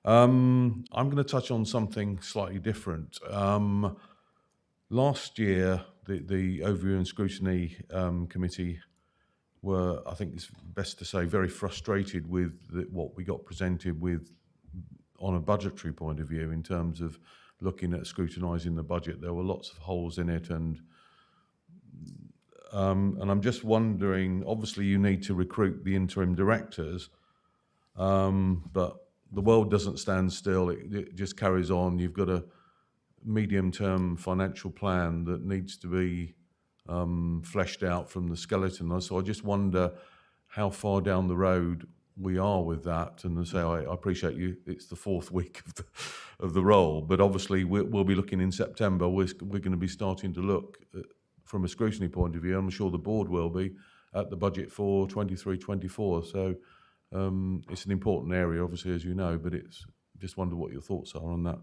I'm going to touch on something slightly different. Last year, the Overview and Scrutiny Committee were, I think it's best to say, very frustrated with what we got presented with on a budgetary point of view in terms of looking at scrutinising the budget. There were lots of holes in it, and I'm just wondering, obviously you need to recruit the interim directors, but the world doesn't stand still, it just carries on. You've got a medium-term financial plan that needs to be fleshed out from the skeleton. So I just wonder how far down the road we are with that. And say, I appreciate you, it's the fourth week of the role, but obviously we'll be looking in September. We're going to be starting to look at, from a scrutiny point of view, I'm sure the board will be, at the budget for 23-24. So it's an important area, obviously, as you know, but it's just wonder what your thoughts are on that.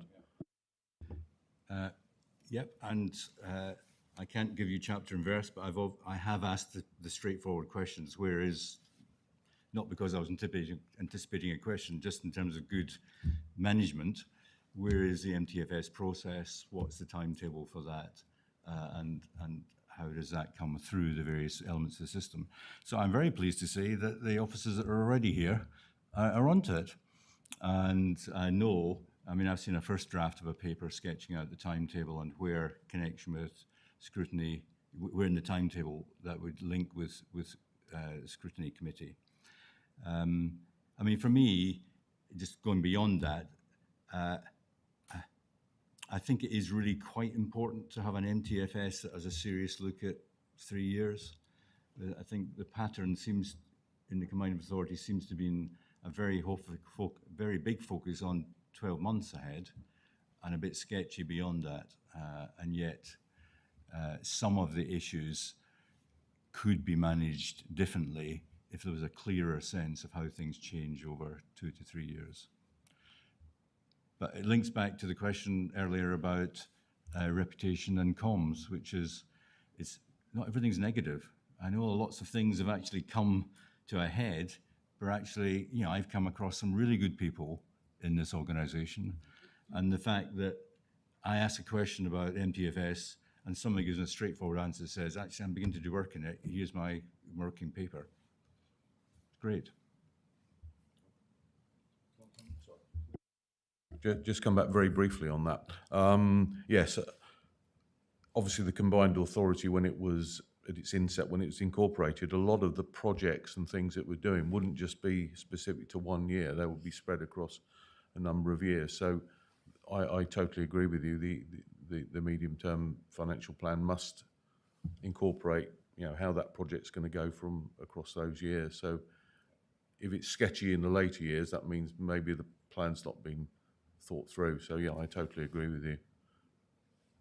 Yep, and I can't give you chapter and verse, but I have asked the straightforward questions. Where is, not because I was anticipating a question, just in terms of good management, where is the MTFS process? What's the timetable for that? And how does that come through the various elements of the system? So I'm very pleased to say that the officers that are already here are onto it. And I know, I mean, I've seen a first draft of a paper sketching out the timetable and where connection with scrutiny, where in the timetable that would link with the scrutiny committee. I mean, for me, just going beyond that, I think it is really quite important to have an MTFS that has a serious look at 3 years. I think the pattern seems, in the combined authority, seems to be in a very big focus on 12 months ahead and a bit sketchy beyond that. And yet some of the issues could be managed differently if there was a clearer sense of how things change over 2 to 3 years. But it links back to the question earlier about reputation and comms, which is, it's not everything's negative. I know lots of things have actually come to a head, but actually, you know, I've come across some really good people in this organisation. And the fact that I ask a question about MTFS and somebody gives a straightforward answer that says, actually, I'm beginning to do work in it, here's my working paper. Great. Just come back very briefly on that. Yes, obviously the combined authority, when it was at its inset, when it was incorporated, a lot of the projects and things that we're doing wouldn't just be specific to 1 year. They would be spread across a number of years. So I totally agree with you. The medium-term financial plan must incorporate, you know, how that project's going to go from across those years. So if it's sketchy in the later years, that means maybe the plan's not been thought through. So yeah, I totally agree with you.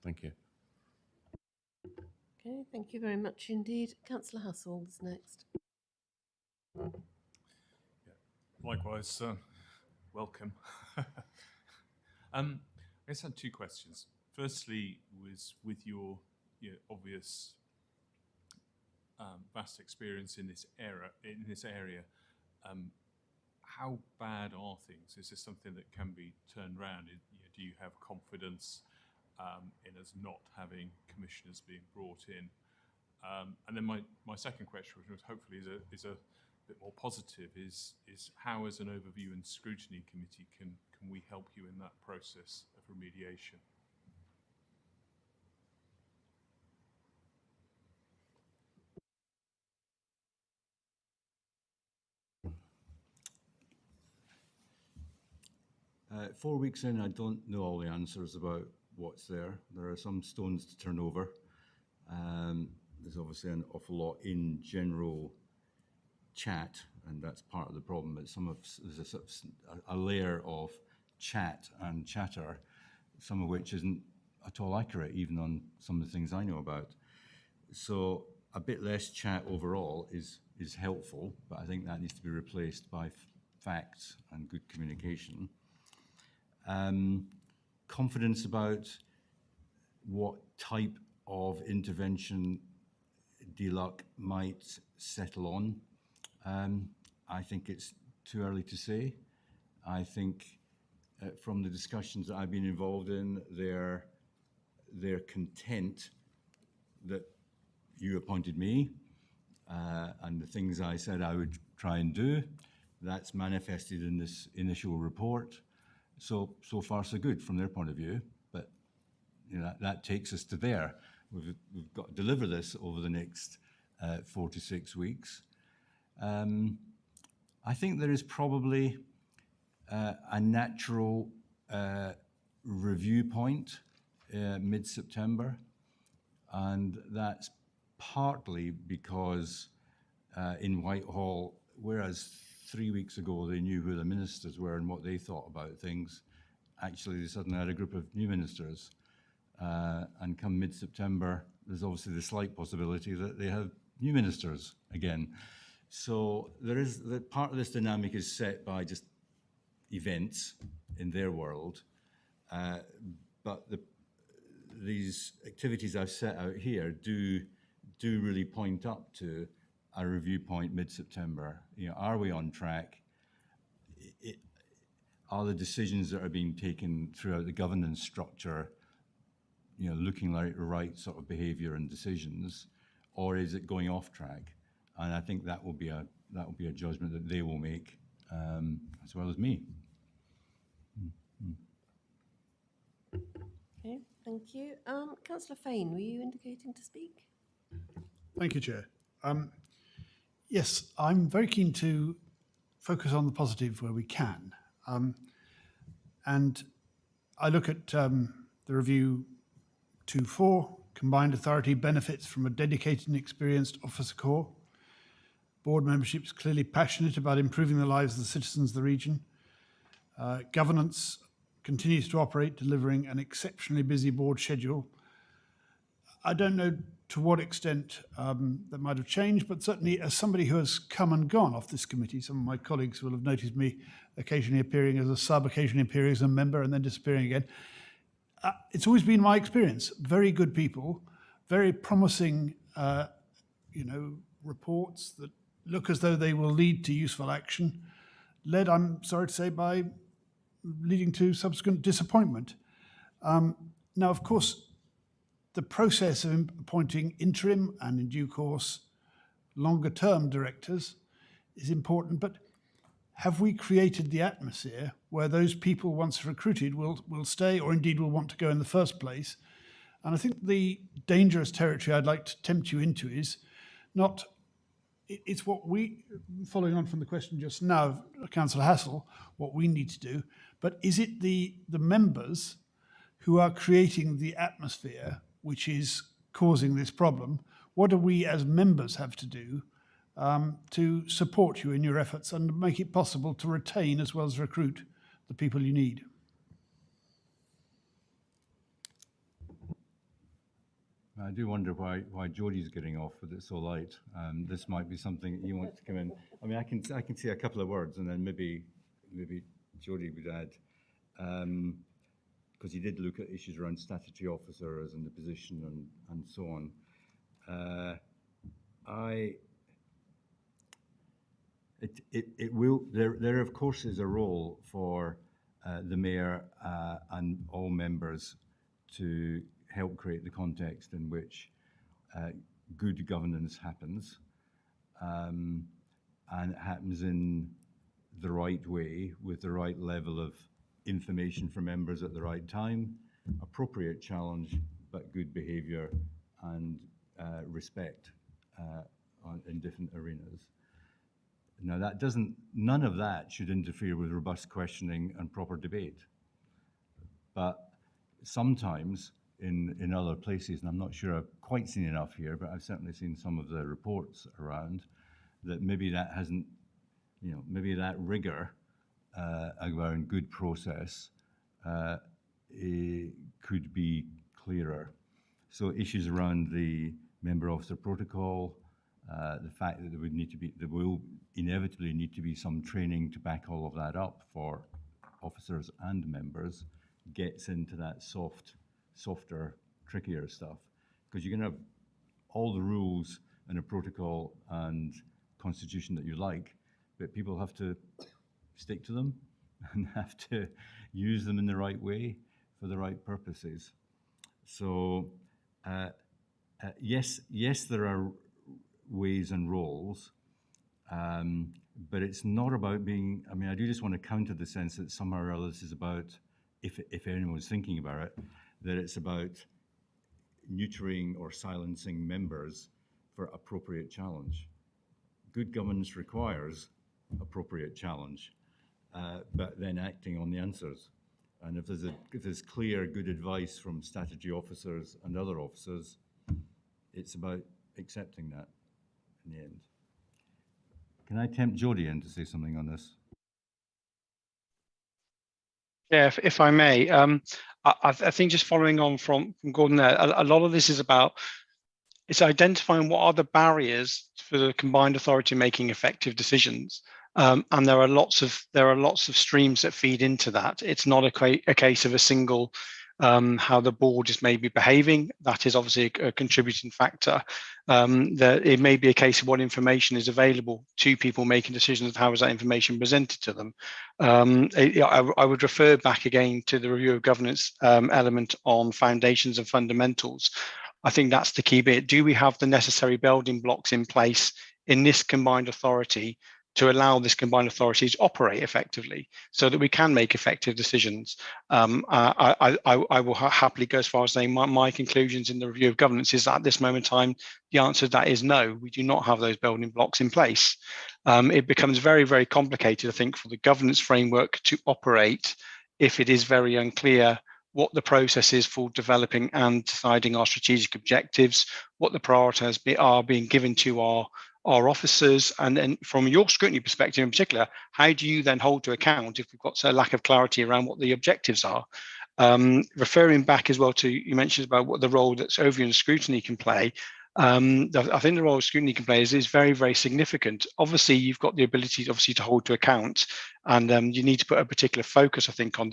Thank you. Okay, thank you very much indeed. Councillor Hassall is next. Likewise, welcome. I guess I had two questions. Firstly, was with your obvious vast experience in this area, how bad are things? Is this something that can be turned around? Do you have confidence in us not having commissioners being brought in? And then my second question, which hopefully is a bit more positive, is how, as an overview and scrutiny committee, can we help you in that process of remediation? 4 weeks in, I don't know all the answers about what's there. There are some stones to turn over. There's obviously an awful lot in general chat, and that's part of the problem. But there's a, sort of, a layer of chat and chatter, some of which isn't at all accurate, even on some of the things I know about. So a bit less chat overall is helpful, but I think that needs to be replaced by facts and good communication. Confidence about what type of intervention DLUC might settle on. I think it's too early to say. I think from the discussions that I've been involved in, they're content that you appointed me and the things I said I would try and do. That's manifested in this initial report. So far so good from their point of view, but you know, that takes us to there. We've got to deliver this over the next 4 to 6 weeks. I think there is probably a natural review point mid-September, and that's partly because in Whitehall, whereas 3 weeks ago they knew who the ministers were and what they thought about things, actually they suddenly had a group of new ministers, and come mid-September there's obviously the slight possibility that they have new ministers again. So there is the part of this dynamic is set by just events in their world, but these activities I've set out here do really point up to a review point mid-September. You know, are we on track? Are the decisions that are being taken throughout the governance structure, you know, looking like the right sort of behaviour and decisions, or is it going off track? And I think that will be a judgment that they will make, as well as me. Okay, thank you. Councillor Fane, were you indicating to speak? Thank you, Chair. Yes, I'm very keen to focus on the positive where we can. And I look at the review 2.4, combined authority benefits from a dedicated and experienced officer corps. Board membership is clearly passionate about improving the lives of the citizens of the region. Governance continues to operate, delivering an exceptionally busy board schedule. I don't know to what extent that might have changed, but certainly as somebody who has come and gone off this committee, some of my colleagues will have noticed me occasionally appearing as a sub, occasionally appearing as a member, and then disappearing again. It's always been my experience, very good people, very promising, reports that look as though they will lead to useful action, led, I'm sorry to say, by leading to subsequent disappointment. Now, of course, the process of appointing interim and, in due course, longer-term directors is important, but have we created the atmosphere where those people, once recruited, will stay or indeed will want to go in the first place? And I think the dangerous territory I'd like to tempt you into is not, it's what we, following on from the question just now, Councillor Hassel, what we need to do, but is it the members who are creating the atmosphere which is causing this problem? What do we as members have to do to support you in your efforts and make it possible to retain as well as recruit the people you need? I do wonder why Jodie's getting off with it so light. This might be something you want to come in. I mean, I can say a couple of words and then maybe Jodie would add, because he did look at issues around statutory officers and the position and so on. There of course is a role for the mayor and all members to help create the context in which good governance happens, and it happens in the right way with the right level of information for members at the right time, appropriate challenge, but good behaviour and respect in different arenas. Now none of that should interfere with robust questioning and proper debate. But sometimes in other places, and I'm not sure I've quite seen enough here, but I've certainly seen some of the reports around, that maybe that hasn't, maybe that rigour around good process could be clearer. So issues around the member officer protocol, the fact that there will inevitably need to be some training to back all of that up for officers and members, gets into that softer, trickier stuff. Because you can have all the rules and a protocol and constitution that you like, but people have to stick to them and have to use them in the right way for the right purposes. So yes, there are ways and roles, but it's not about being, I mean, I do just want to counter the sense that somehow or other this is about, if anyone's thinking about it, that it's about neutering or silencing members for appropriate challenge. Good governance requires appropriate challenge, but then acting on the answers. And if there's clear, good advice from statutory officers and other officers, it's about accepting that in the end. Can I tempt Jodie in to say something on this? Yeah, if I may, I think just following on from Gordon there, a lot of this is about, it's identifying what are the barriers for the combined authority making effective decisions. And there are lots of streams that feed into that. It's not a case of a single how the board is maybe behaving. That is obviously a contributing factor. That it may be a case of what information is available to people making decisions, how is that information presented to them. I would refer back again to the review of governance element on foundations and fundamentals. I think that's the key bit. Do we have the necessary building blocks in place in this combined authority to allow this combined authority to operate effectively so that we can make effective decisions? I will happily go as far as saying my conclusions in the review of governance is that at this moment in time, the answer to that is no, we do not have those building blocks in place. It becomes very, very complicated, I think, for the governance framework to operate if it is very unclear what the process is for developing and deciding our strategic objectives, what the priorities are being given to our officers, and then from your scrutiny perspective in particular, how do you then hold to account if we've got a lack of clarity around what the objectives are? Referring back as well to, you mentioned about what the role that overview and scrutiny can play. I think the role of scrutiny can play is very, very significant. Obviously, you've got the ability to hold to account, and you need to put a particular focus, I think, on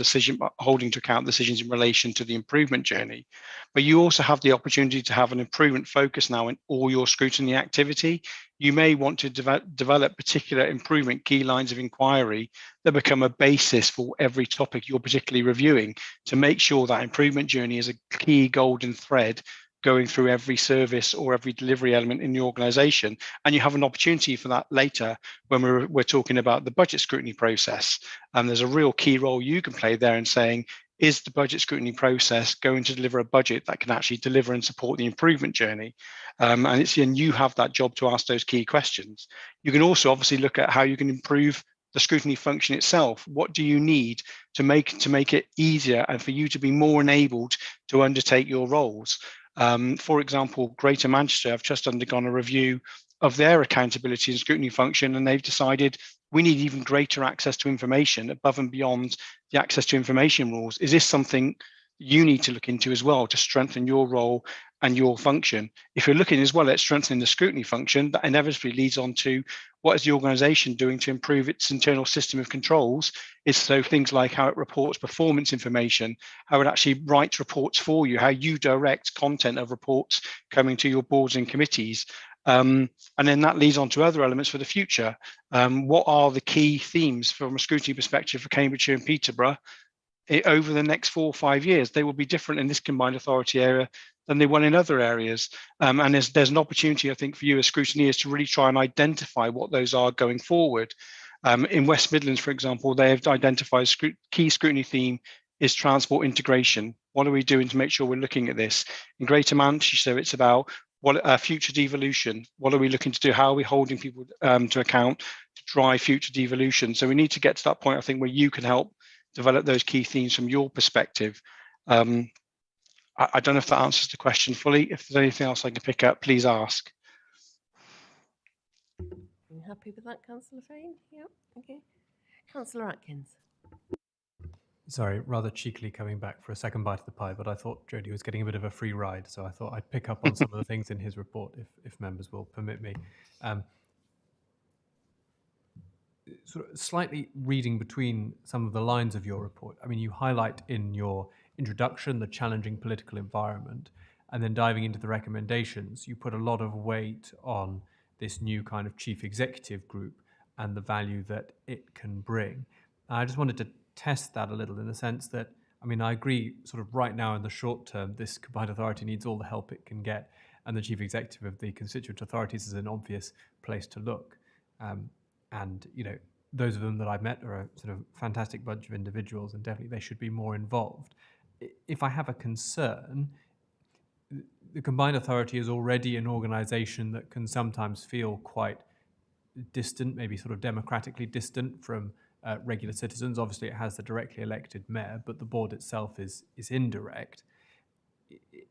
holding to account decisions in relation to the improvement journey. But you also have the opportunity to have an improvement focus now in all your scrutiny activity. You may want to develop particular improvement key lines of inquiry that become a basis for every topic you're particularly reviewing to make sure that improvement journey is a key golden thread going through every service or every delivery element in the organisation. And you have an opportunity for that later when we're talking about the budget scrutiny process. And there's a real key role you can play there in saying, is the budget scrutiny process going to deliver a budget that can actually deliver and support the improvement journey? And you have that job to ask those key questions. You can also obviously look at how you can improve the scrutiny function itself. What do you need to make it easier and for you to be more enabled to undertake your roles? For example, Greater Manchester have just undergone a review of their accountability and scrutiny function, and they've decided we need even greater access to information above and beyond the access to information rules. Is this something you need to look into as well to strengthen your role and your function? If you're looking as well at strengthening the scrutiny function, that inevitably leads on to what is the organisation doing to improve its internal system of controls? Is so things like how it reports performance information, how it actually writes reports for you, how you direct content of reports coming to your boards and committees. And then that leads on to other elements for the future. What are the key themes from a scrutiny perspective for Cambridgeshire and Peterborough over the next 4 or 5 years? They will be different in this combined authority area than they will in other areas. And there's an opportunity, I think, for you as scrutineers to really try and identify what those are going forward. In West Midlands, for example, they have identified key scrutiny theme is transport integration. What are we doing to make sure we're looking at this? In Greater Manchester, it's about future devolution. What are we looking to do? How are we holding people to account to drive future devolution? So we need to get to that point, I think, where you can help develop those key themes from your perspective. I don't know if that answers the question fully. If there's anything else I can pick up, please ask. Are you happy with that, Councillor Fane? Yeah, okay. Councillor Atkins. Sorry, rather cheekily coming back for a second bite of the pie, but I thought Jodie was getting a bit of a free ride, so I thought I'd pick up on some of the things in his report, if members will permit me. Sort of slightly reading between some of the lines of your report. I mean, you highlight in your introduction the challenging political environment, and then diving into the recommendations, you put a lot of weight on this new kind of chief executive group and the value that it can bring. I just wanted to test that a little in the sense that, I mean, I agree sort of right now in the short term, this combined authority needs all the help it can get, and the chief executive of the constituent authorities is an obvious place to look. And, you know, those of them that I've met are a sort of fantastic bunch of individuals, and definitely they should be more involved. If I have a concern, the combined authority is already an organisation that can sometimes feel quite distant, maybe sort of democratically distant from regular citizens. Obviously, it has the directly elected mayor, but the board itself is indirect.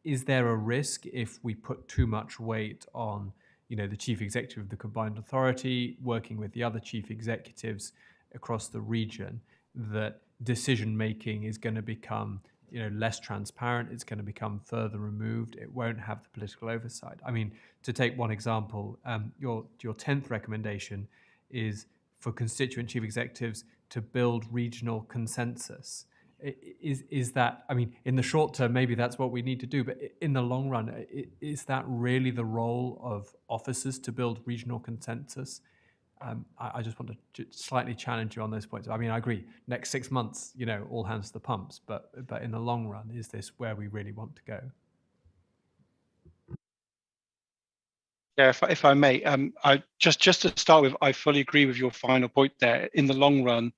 Is there a risk if we put too much weight on, you know, the chief executive of the combined authority working with the other chief executives across the region, that decision making is going to become, you know, less transparent? It's going to become further removed. It won't have the political oversight. I mean, to take one example, your 10th recommendation is for constituent chief executives to build regional consensus. Is that, I mean, in the short term, maybe that's what we need to do, but in the long run, is that really the role of officers to build regional consensus? I just want to slightly challenge you on those points. I mean, I agree, next 6 months, you know, all hands to the pumps, but in the long run, is this where we really want to go? Yeah, if I may, I just to start with, I fully agree with your final point there. In the long run,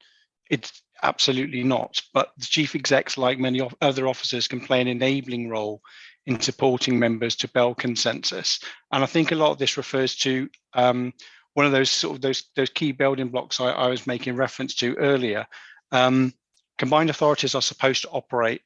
it's absolutely not. But the chief execs, like many other officers, can play an enabling role in supporting members to build consensus. And I think a lot of this refers to one of those sort of those key building blocks I was making reference to earlier. Combined authorities are supposed to operate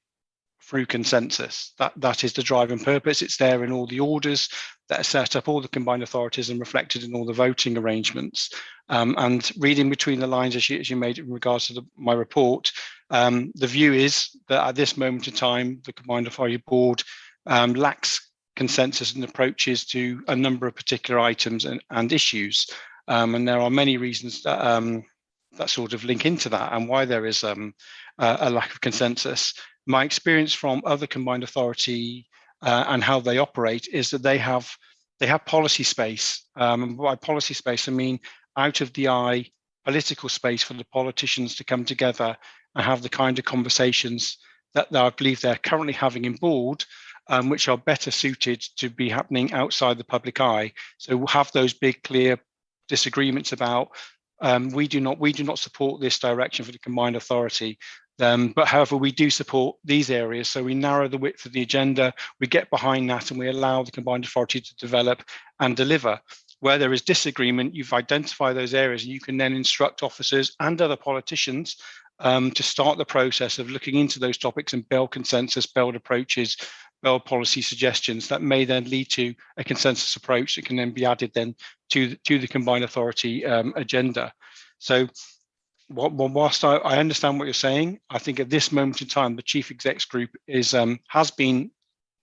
through consensus. That is the driving purpose. It's there in all the orders that are set up, all the combined authorities, and reflected in all the voting arrangements. And reading between the lines, as you made in regards to my report, the view is that at this moment in time, the combined authority board lacks consensus and approaches to a number of particular items and issues. And there are many reasons that that sort of link into that and why there is a lack of consensus. My experience from other combined authority and how they operate is that they have policy space. And by policy space, I mean out of the eye political space for the politicians to come together and have the kind of conversations that I believe they're currently having in board, which are better suited to be happening outside the public eye. So we'll have those big, clear disagreements about we do not support this direction for the combined authority. But however, we do support these areas. So we narrow the width of the agenda, we get behind that, and we allow the combined authority to develop and deliver. Where there is disagreement, you've identified those areas, and you can then instruct officers and other politicians to start the process of looking into those topics and build consensus, build approaches, build policy suggestions that may then lead to a consensus approach that can then be added then to the combined authority agenda. So whilst I understand what you're saying, I think at this moment in time, the chief execs group has been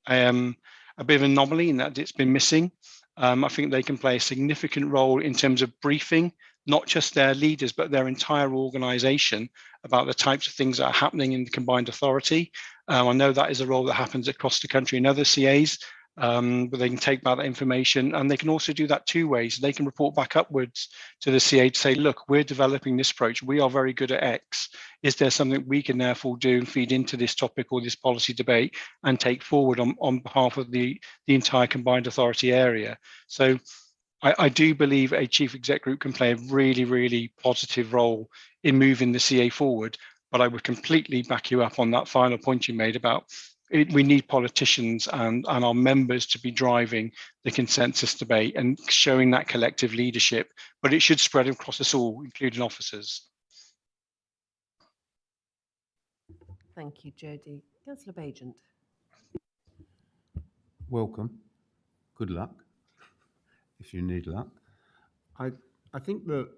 a bit of an anomaly in that it's been missing. I think they can play a significant role in terms of briefing, not just their leaders, but their entire organisation about the types of things that are happening in the combined authority. I know that is a role that happens across the country in other CAs, but they can take back that information, and they can also do that two ways. They can report back upwards to the CA to say, look, we're developing this approach. We are very good at X. Is there something we can therefore do and feed into this topic or this policy debate and take forward on behalf of the entire combined authority area? So I do believe a chief exec group can play a really, really positive role in moving the CA forward, but I would completely back you up on that final point you made about we need politicians and our members to be driving the consensus debate and showing that collective leadership, but it should spread across us all, including officers. Thank you, Jodie. Councillor Bagent. Welcome. Good luck, if you need luck. I think that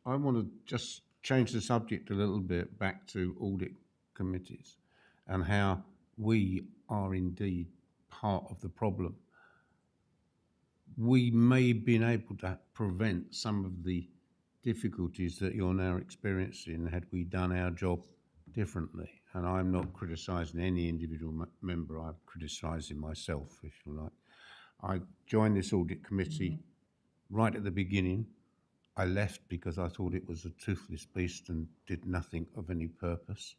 I want to just change the subject a little bit back to audit committees and how we are indeed part of the problem. We may have been able to prevent some of the difficulties that you're now experiencing had we done our job differently. And I'm not criticising any individual member, I'm criticising myself, if you like. I joined this audit committee right at the beginning. I left because I thought it was a toothless beast and did nothing of any purpose.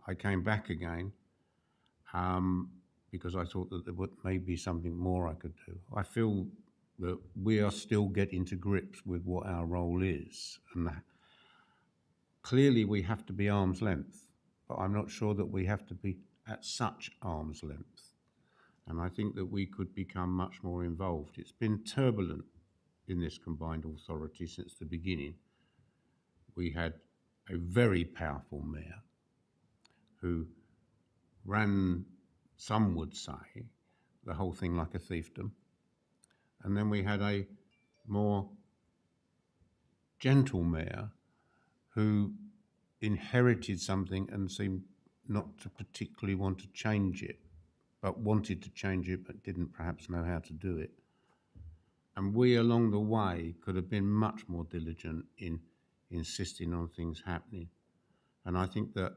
I came back again because I thought that there may be something more I could do. I feel that we are still getting to grips with what our role is, and clearly we have to be arm's length, but I'm not sure that we have to be at such arm's length. And I think that we could become much more involved. It's been turbulent in this combined authority since the beginning. We had a very powerful mayor who ran, some would say, the whole thing like a fiefdom. And then we had a more gentle mayor who inherited something and seemed not to particularly want to change it, but wanted to change it but didn't perhaps know how to do it. And we along the way could have been much more diligent in insisting on things happening. And I think that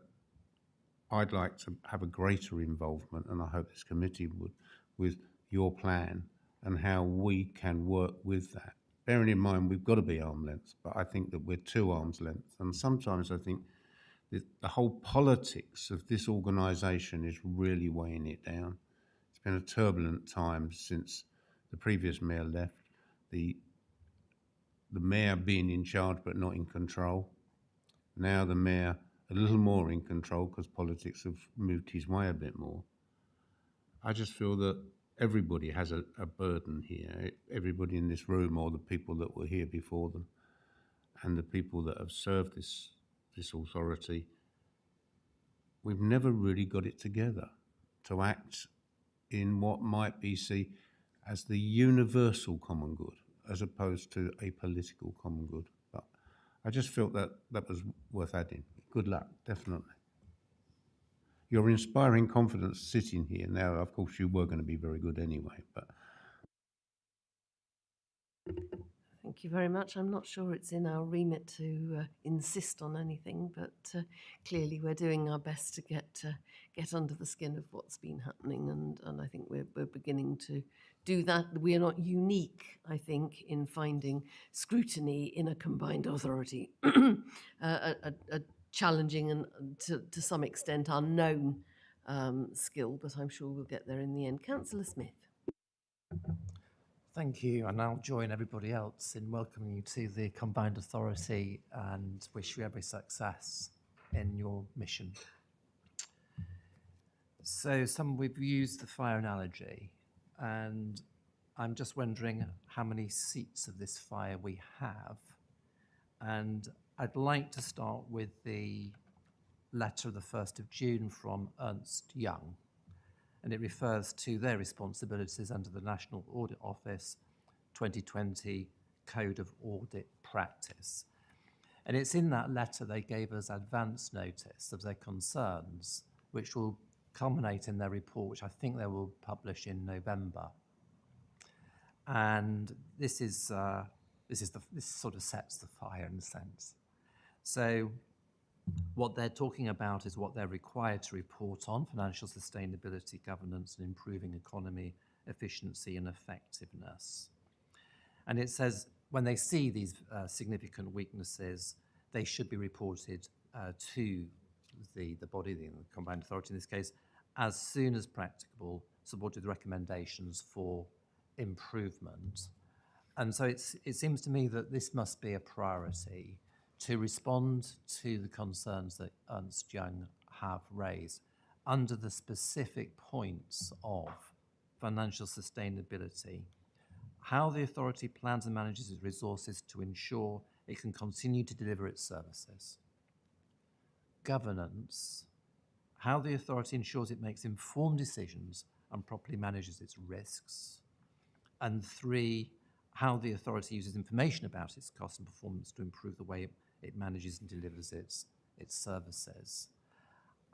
I'd like to have a greater involvement, and I hope this committee would, with your plan and how we can work with that. Bearing in mind we've got to be arm's length, but I think that we're too arm's length. And sometimes I think that the whole politics of this organisation is really weighing it down. It's been a turbulent time since the previous mayor left, the mayor being in charge but not in control. Now the mayor a little more in control because politics have moved his way a bit more. I just feel that everybody has a burden here, everybody in this room or the people that were here before them and the people that have served this authority. We've never really got it together to act in what might be seen as the universal common good as opposed to a political common good. But I just felt that that was worth adding. Good luck, definitely. You're inspiring confidence sitting here. Now, of course, you were going to be very good anyway, but... Thank you very much. I'm not sure it's in our remit to insist on anything, but clearly we're doing our best to get under the skin of what's been happening, and I think we're beginning to do that. We are not unique, I think, in finding scrutiny in a combined authority, a challenging and to some extent unknown skill, but I'm sure we'll get there in the end. Councillor Smith. Thank you, and I'll join everybody else in welcoming you to the combined authority and wish you every success in your mission. So we've used the fire analogy, and I'm just wondering how many seats of this fire we have. And I'd like to start with the letter of the 1st of June from Ernst Young. And it refers to their responsibilities under the National Audit Office 2020 Code of Audit Practice. And it's in that letter they gave us advance notice of their concerns, which will culminate in their report, which I think they will publish in November. And this sort of sets the fire in a sense. So what they're talking about is what they're required to report on: financial sustainability, governance, and improving economy, efficiency, and effectiveness. And it says when they see these significant weaknesses, they should be reported to the body, the combined authority in this case, as soon as practicable, supported with recommendations for improvement. And so it seems to me that this must be a priority to respond to the concerns that Ernst Young have raised under the specific points of financial sustainability, how the authority plans and manages its resources to ensure it can continue to deliver its services, governance, how the authority ensures it makes informed decisions and properly manages its risks, and 3, how the authority uses information about its costs and performance to improve the way it manages and delivers its services.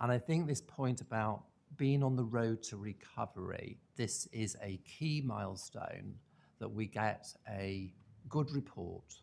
And I think this point about being on the road to recovery, this is a key milestone that we get a good report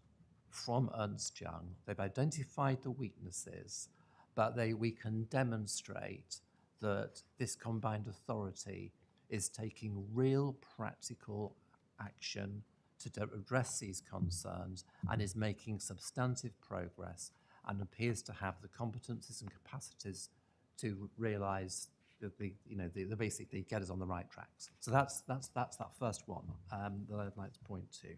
from Ernst Young. They've identified the weaknesses, but we can demonstrate that this combined authority is taking real practical action address these concerns and is making substantive progress and appears to have the competencies and capacities to realise the basically get us on the right tracks. So that's that first one that I'd like to point to.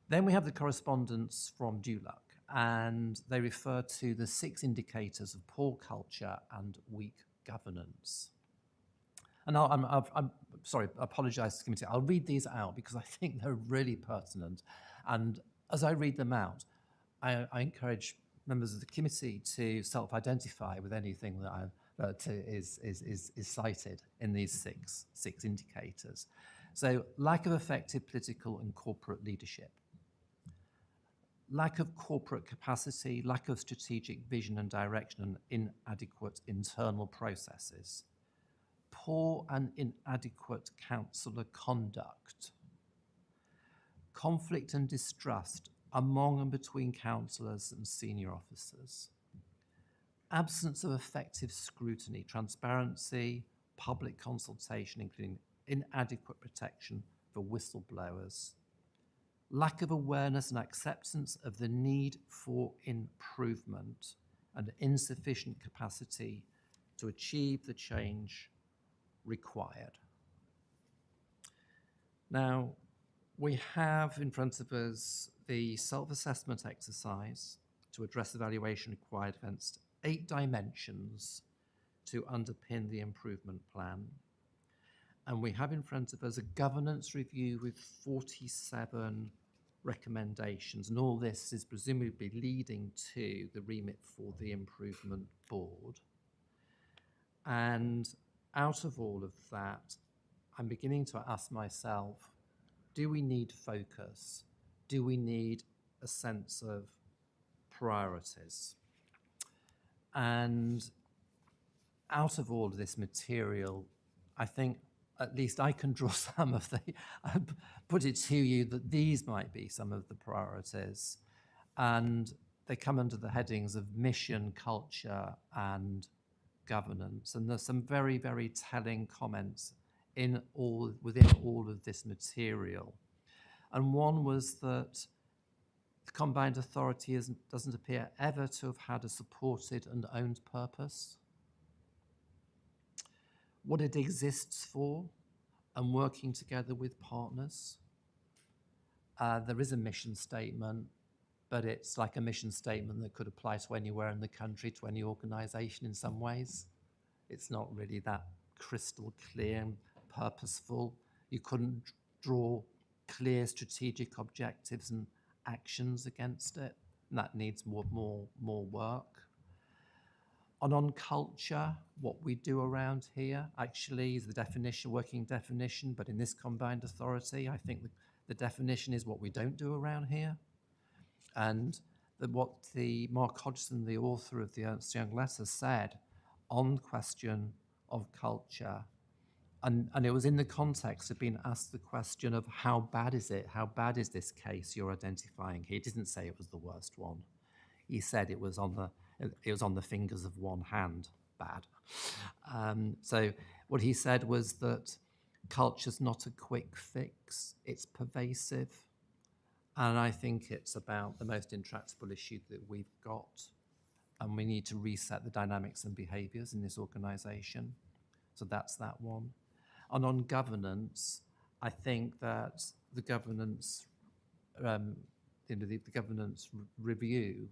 Then we have the correspondence from Dulac, and they refer to the 6 indicators of poor culture and weak governance. And I'm sorry, I apologise to the committee. I'll read these out because I think they're really pertinent. And as I read them out, I encourage members of the committee to self-identify with anything that is cited in these six indicators. So, lack of effective political and corporate leadership, lack of corporate capacity, lack of strategic vision and direction, and inadequate internal processes, poor and inadequate councillor conduct, conflict and distrust among and between councillors and senior officers, absence of effective scrutiny, transparency, public consultation, including inadequate protection for whistleblowers, lack of awareness and acceptance of the need for improvement, and insufficient capacity to achieve the change required. Now, we have in front of us the self-assessment exercise to address the evaluation required against 8 dimensions to underpin the improvement plan. And we have in front of us a governance review with 47 recommendations. And all this is presumably leading to the remit for the improvement board. And out of all of that, I'm beginning to ask myself, do we need focus? Do we need a sense of priorities? And out of all of this material, I think at least I can draw some of the, put it to you that these might be some of the priorities. And they come under the headings of mission, culture, and governance. And there's some very, very telling comments within all of this material. And one was that the combined authority doesn't appear ever to have had a supported and owned purpose. What it exists for, and working together with partners. There is a mission statement, but it's like a mission statement that could apply to anywhere in the country, to any organisation in some ways. It's not really that crystal clear and purposeful. You couldn't draw clear strategic objectives and actions against it. And that needs more work. And on culture, what we do around here actually is the definition, working definition, but in this combined authority, I think the definition is what we don't do around here. And what the Mark Hodgson, the author of the Ernst Young letter, said on the question of culture, and it was in the context of being asked the question of how bad is it? How bad is this case you're identifying? He didn't say it was the worst one. He said it was on the fingers of one hand, bad. So what he said was that culture's not a quick fix, it's pervasive. And I think it's about the most intractable issue that we've got. And we need to reset the dynamics and behaviours in this organisation. So that's that one. And on governance, I think that the governance, the governance review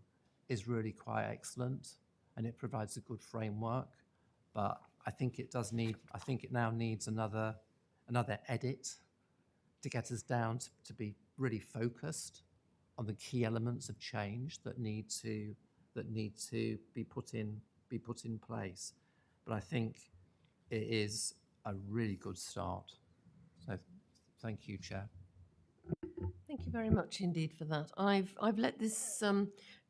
is really quite excellent, and it provides a good framework. But I think it now needs another edit to get us down to be really focused on the key elements of change that need to be put in place. But I think it is a really good start. So thank you, Chair. Thank you very much indeed for that. I've let this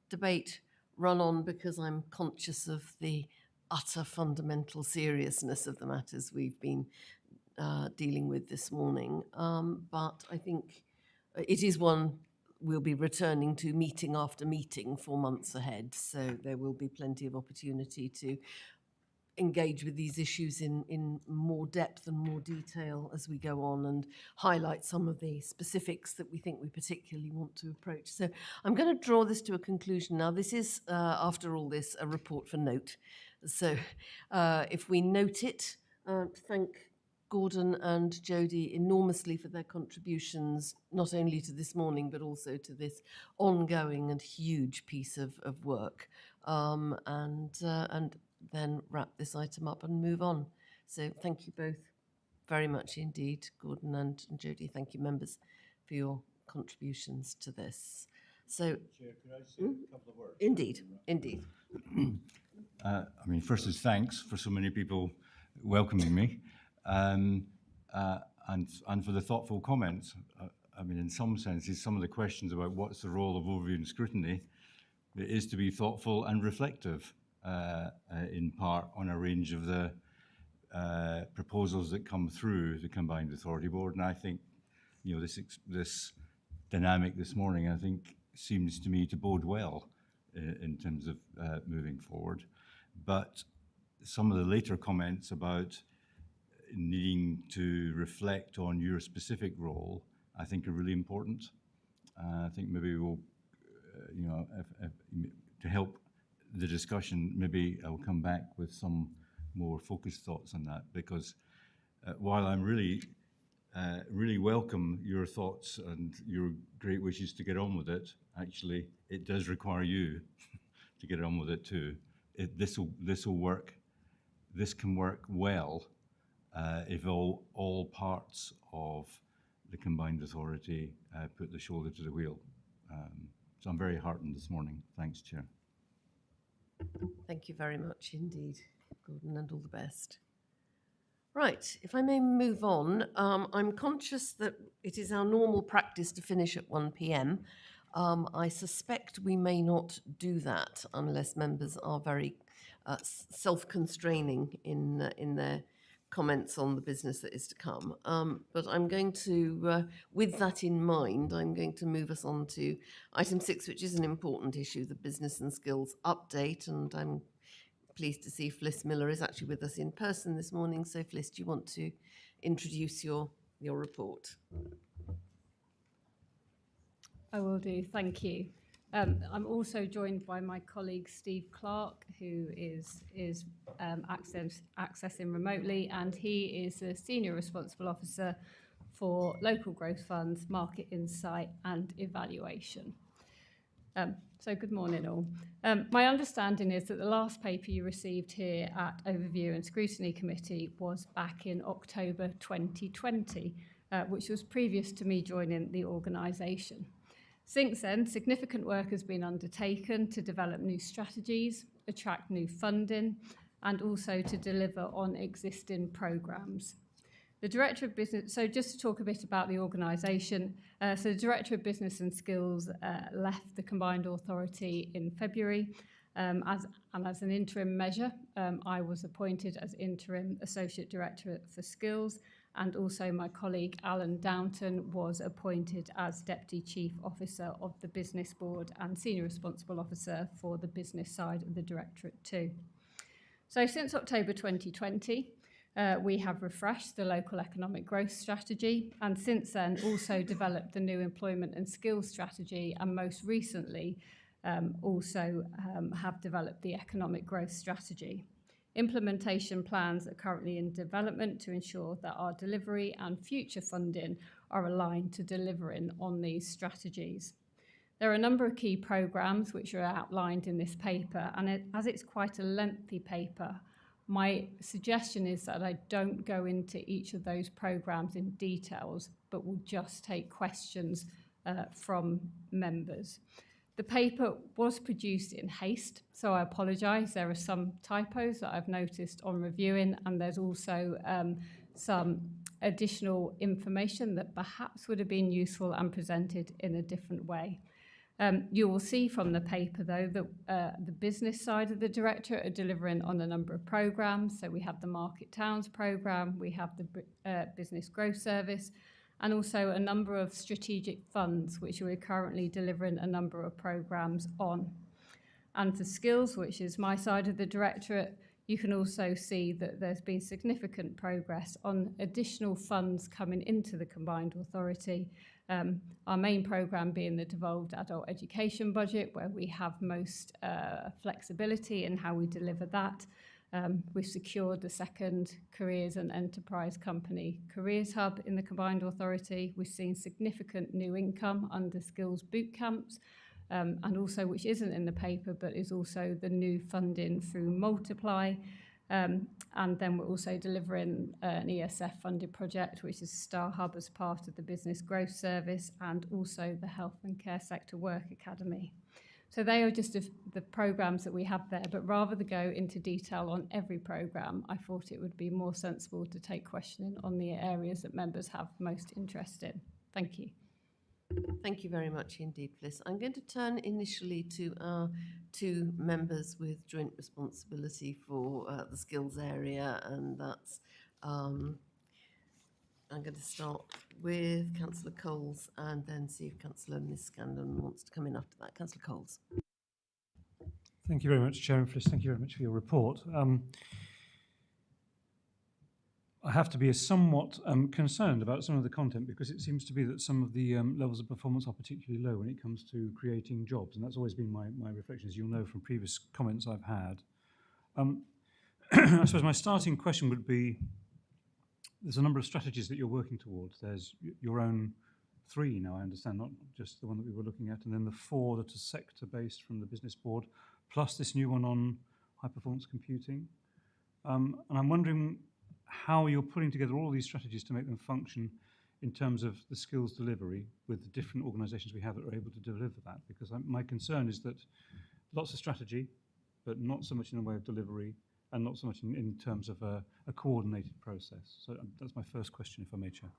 debate run on because I'm conscious of the utter fundamental seriousness of the matters we've been dealing with this morning. But I think it is one we'll be returning to meeting after meeting for months ahead. So there will be plenty of opportunity to engage with these issues in more depth and more detail as we go on, and highlight some of the specifics that we think we particularly want to approach. So I'm going to draw this to a conclusion now. This is, after all this, a report for note. So if we note it, thank Gordon and Jodie enormously for their contributions, not only to this morning, but also to this ongoing and huge piece of work. And then wrap this item up and move on. So thank you both very much indeed, Gordon and Jodie. Thank you, members, for your contributions to this. So, Chair, could I say a couple of words? Indeed, indeed. I mean, first is thanks for so many people welcoming me, and for the thoughtful comments. I mean, in some senses, some of the questions about what's the role of overview and scrutiny, it is to be thoughtful and reflective, in part on a range of the proposals that come through the Combined Authority Board. And I think, you know, this dynamic this morning, I think, seems to me to bode well in terms of moving forward. But some of the later comments about needing to reflect on your specific role, I think, are really important. I think maybe we'll, you know, to help the discussion, maybe I'll come back with some more focused thoughts on that, because while I'm really welcome your thoughts and your great wishes to get on with it, actually, it does require you to get on with it too. This will work. This can work well if all parts of the Combined Authority put the shoulder to the wheel. So I'm very heartened this morning. Thanks, Chair. Thank you very much indeed, Gordon, and all the best. Right, if I may move on, I'm conscious that it is our normal practice to finish at 1 p.m. I suspect we may not do that unless members are very self-constraining in their comments on the business that is to come. But I'm going to, with that in mind, I'm going to move us on to item 6, which is an important issue, the business and skills update. And I'm pleased to see Fliss Miller is actually with us in person this morning. So Fliss, do you want to introduce your report? I will do, thank you. I'm also joined by my colleague Steve Clark, who is accessing remotely, and he is a Senior Responsible Officer for Local Growth Funds, Market Insight and Evaluation. So good morning all. My understanding is that the last paper you received here at Overview and Scrutiny Committee was back in October 2020, which was previous to me joining the organisation. Since then, significant work has been undertaken to develop new strategies, attract new funding, and also to deliver on existing programmes. The Director of Business, so just to talk a bit about the organisation, so the Director of Business and Skills left the Combined Authority in February, as an interim measure, I was appointed as Interim Associate Director for Skills, and also my colleague Alan Downton was appointed as Deputy Chief Officer of the Business Board and Senior Responsible Officer for the business side of the Directorate too. So since October 2020, we have refreshed the local economic growth strategy, and since then also developed the new employment and skills strategy, and most recently also have developed the economic growth strategy. Implementation plans are currently in development to ensure that our delivery and future funding are aligned to delivering on these strategies. There are a number of key programmes which are outlined in this paper, and as it's quite a lengthy paper, my suggestion is that I don't go into each of those programmes in details, but will just take questions from members. The paper was produced in haste, so I apologise. There are some typos that I've noticed on reviewing, and there's also some additional information that perhaps would have been useful and presented in a different way. You will see from the paper, though, that the business side of the Directorate are delivering on a number of programmes. So we have the Market Towns programme, we have the Business Growth Service, and also a number of strategic funds, which we're currently delivering a number of programmes on. And for skills, which is my side of the Directorate, you can also see that there's been significant progress on additional funds coming into the combined authority. Our main programme being the devolved adult education budget, where we have most flexibility in how we deliver that. We've secured the second Careers and Enterprise Company Careers Hub in the combined authority. We've seen significant new income under skills boot camps, and also, which isn't in the paper, but is also the new funding through Multiply. And then we're also delivering an ESF funded project, which is Star Hub as part of the Business Growth Service, and also the Health and Care Sector Work Academy. So they are just the programmes that we have there, but rather than go into detail on every programme, I thought it would be more sensible to take questioning on the areas that members have most interest in. Thank you. Thank you very much indeed, Fliss. I'm going to turn initially to our two members with joint responsibility for the skills area, and that's I'm going to start with Councillor Coles and then see if Councillor Niskanen wants to come in after that. Councillor Coles. Thank you very much, Chair Fliss. Thank you very much for your report. I have to be somewhat concerned about some of the content, because it seems to be that some of the levels of performance are particularly low when it comes to creating jobs, and that's always been my reflection, as you'll know from previous comments I've had. I suppose my starting question would be, there's a number of strategies that you're working towards. There's your own 3 now, I understand, not just the one that we were looking at, and then the 4 that are sector-based from the Business Board, plus this new one on high-performance computing. And I'm wondering how you're putting together all these strategies to make them function in terms of the skills delivery with the different organisations we have that are able to deliver that. Because my concern is that lots of strategy, but not so much in the way of delivery, and not so much in terms of a coordinated process. So that's my first question, if I may, Chair.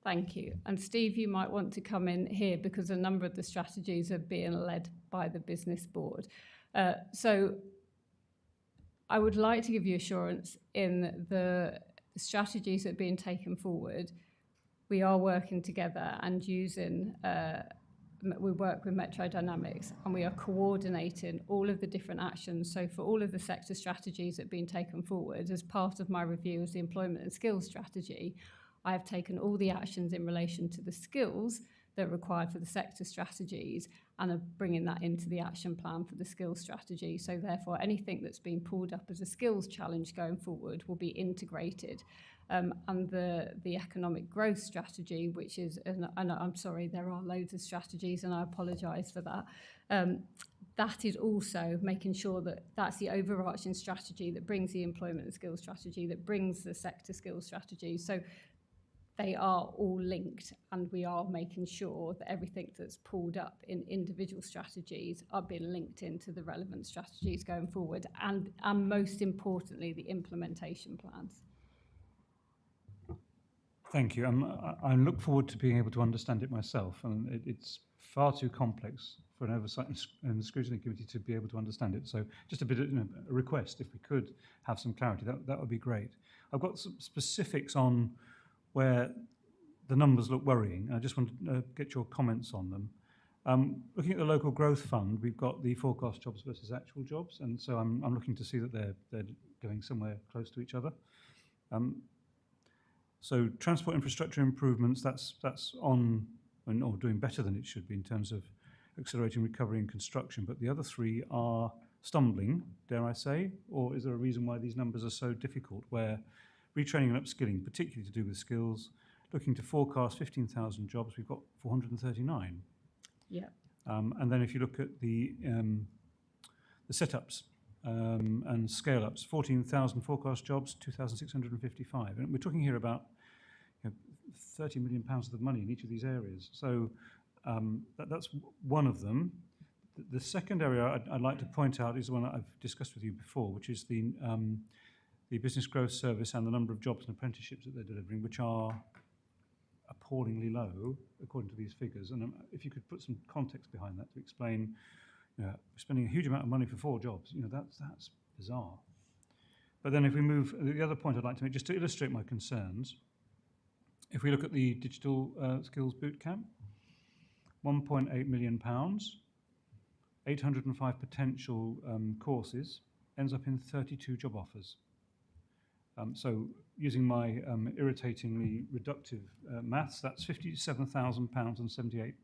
Thank you. And Steve, you might want to come in here, because a number of the strategies are being led by the Business Board. So I would like to give you assurance in the strategies that are being taken forward. We are working together and using, we work with Metro Dynamics, and we are coordinating all of the different actions. So for all of the sector strategies that are being taken forward, as part of my review of the employment and skills strategy, I have taken all the actions in relation to the skills that are required for the sector strategies and are bringing that into the action plan for the skills strategy. So therefore, anything that's been pulled up as a skills challenge going forward will be integrated. And the economic growth strategy, which is, and I'm sorry, there are loads of strategies, and I apologise for that. That is also making sure that that's the overarching strategy that brings the employment and skills strategy, that brings the sector skills strategy. So they are all linked, and we are making sure that everything that's pulled up in individual strategies are being linked into the relevant strategies going forward, and most importantly, the implementation plans. Thank you. I look forward to being able to understand it myself, and it's far too complex for an oversight and the Scrutiny Committee to be able to understand it. So just a bit of a request, if we could have some clarity, that would be great. I've got some specifics on where the numbers look worrying. I just want to get your comments on them. Looking at the local growth fund, we've got the forecast jobs versus actual jobs, and so I'm looking to see that they're going somewhere close to each other. So transport infrastructure improvements, that's on or doing better than it should be in terms of accelerating recovery and construction, but the other 3 are stumbling, dare I say, or is there a reason why these numbers are so difficult, where retraining and upskilling, particularly to do with skills, looking to forecast 15,000 jobs, we've got 439. Yeah. And then if you look at the setups and scale-ups, 14,000 forecast jobs, 2,655. And we're talking here about £30 million worth of money in each of these areas. So that's one of them. The second area I'd like to point out is the one that I've discussed with you before, which is the Business Growth Service and the number of jobs and apprenticeships that they're delivering, which are appallingly low, according to these figures. And if you could put some context behind that to explain, we're spending a huge amount of money for 4 jobs, that's bizarre. But then if we move, the other point I'd like to make, just to illustrate my concerns, if we look at the digital skills bootcamp, £1.8 million, 805 potential courses, ends up in 32 job offers. So using my irritatingly reductive maths, that's £57,000 and 78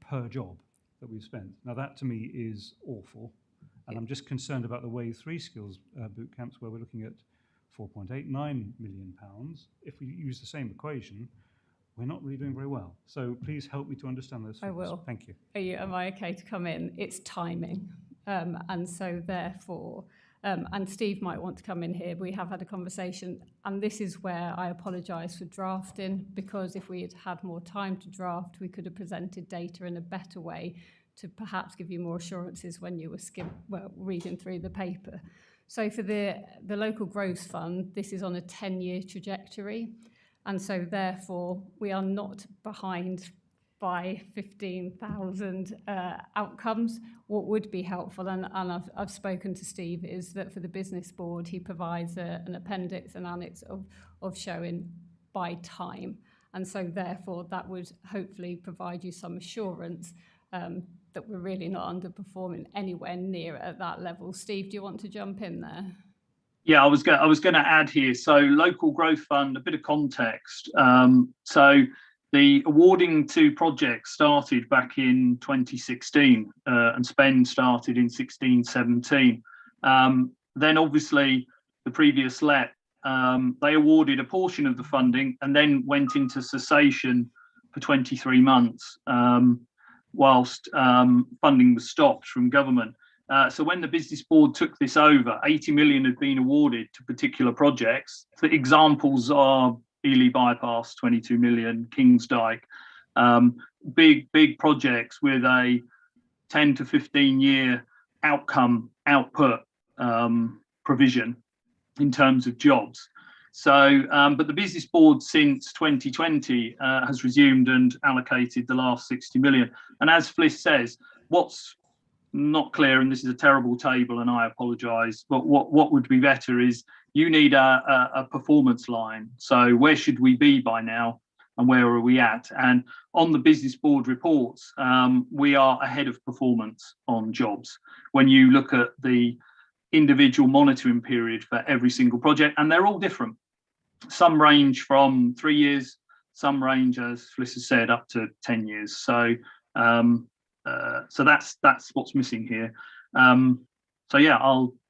per job that we've spent. Now that to me is awful, and I'm just concerned about the way 3 skills boot camps, where we're looking at £4.89 million. If we use the same equation, we're not really doing very well. So please help me to understand those figures. I will. Thank you. Am I okay to come in? It's timing. And so therefore, and Steve might want to come in here. We have had a conversation, and this is where I apologise for drafting, because if we had had more time to draft, we could have presented data in a better way to perhaps give you more assurances when you were reading through the paper. So for the local growth fund, this is on a 10-year trajectory. And so therefore, we are not behind by 15,000 outcomes. What would be helpful, and I've spoken to Steve, is that for the business board, he provides an appendix, an annex of showing by time. And so therefore, that would hopefully provide you some assurance that we're really not underperforming anywhere near at that level. Steve, do you want to jump in there? Yeah, I was going to add here. So local growth fund, a bit of context. So the awarding to projects started back in 2016 and spend started in 16-17. Then obviously the previous let, they awarded a portion of the funding and then went into cessation for 23 months whilst funding was stopped from government. So when the business board took this over, 80 million had been awarded to particular projects. The examples are Ely Bypass, 22 million, Kings Dyke, big projects with a 10 to 15 year output provision in terms of jobs. So, but the business board since 2020 has resumed and allocated the last 60 million. And as Fliss says, what's not clear, and this is a terrible table and I apologise, but what would be better is you need a performance line. So where should we be by now and where are we at? And on the business board reports, we are ahead of performance on jobs. When you look at the individual monitoring period for every single project, and they're all different. Some range from 3 years, some range, as Fliss has said, up to 10 years. So so that's what's missing here. So yeah,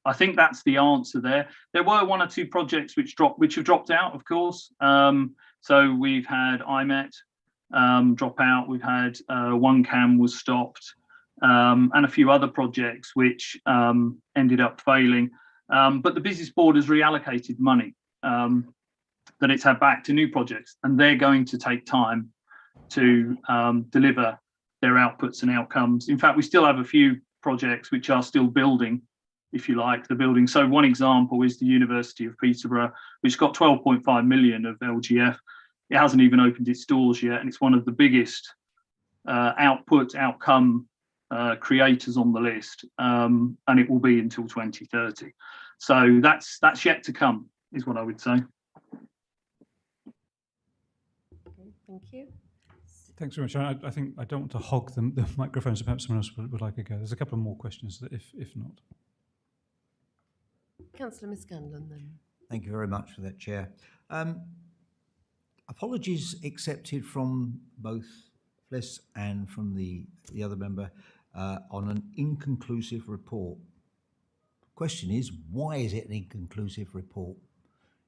I think that's the answer there. There were 1 or 2 projects which have dropped out, of course. So we've had IMET drop out. We've had 1CAM was stopped, and a few other projects which ended up failing. But the business board has reallocated money that it's had back to new projects, and they're going to take time to deliver their outputs and outcomes. In fact, we still have a few projects which are still building, if you like, the building. So one example is the University of Peterborough, which got 12.5 million of LGF. It hasn't even opened its doors yet, and it's one of the biggest outcome creators on the list, and it will be until 2030. So that's yet to come, is what I would say. Okay, thank you. Thanks very much. I think I don't want to hog the microphone, so perhaps someone else would like to go. There's a couple more questions, if not. Councillor Miscanlon, then. Thank you very much for that, Chair. Apologies accepted from both Fliss and from the other member on an inconclusive report. Question is, why is it an inconclusive report?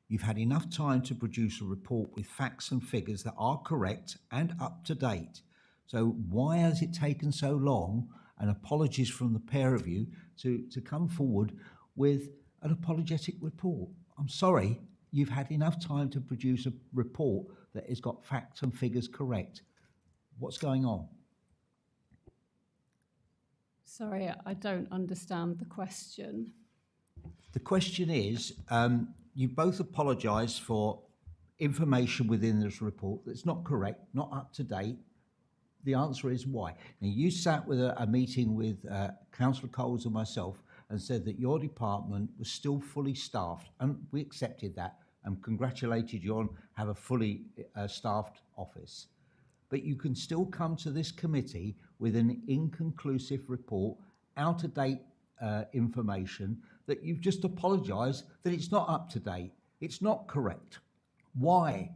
You've had enough time to produce a report with facts and figures that are correct and up to date. So why has it taken so long, and apologies from the pair of you, to come forward with an apologetic report? I'm sorry, you've had enough time to produce a report that has got facts and figures correct. What's going on? Sorry, I don't understand the question. The question is, you both apologise for information within this report that's not correct, not up to date. The answer is why. Now, you sat with a meeting with Councillor Coles and myself and said that your department was still fully staffed, and we accepted that and congratulated you on have a fully staffed office. But you can still come to this committee with an inconclusive report, out-of-date information, that you've just apologised that it's not up to date, it's not correct. Why?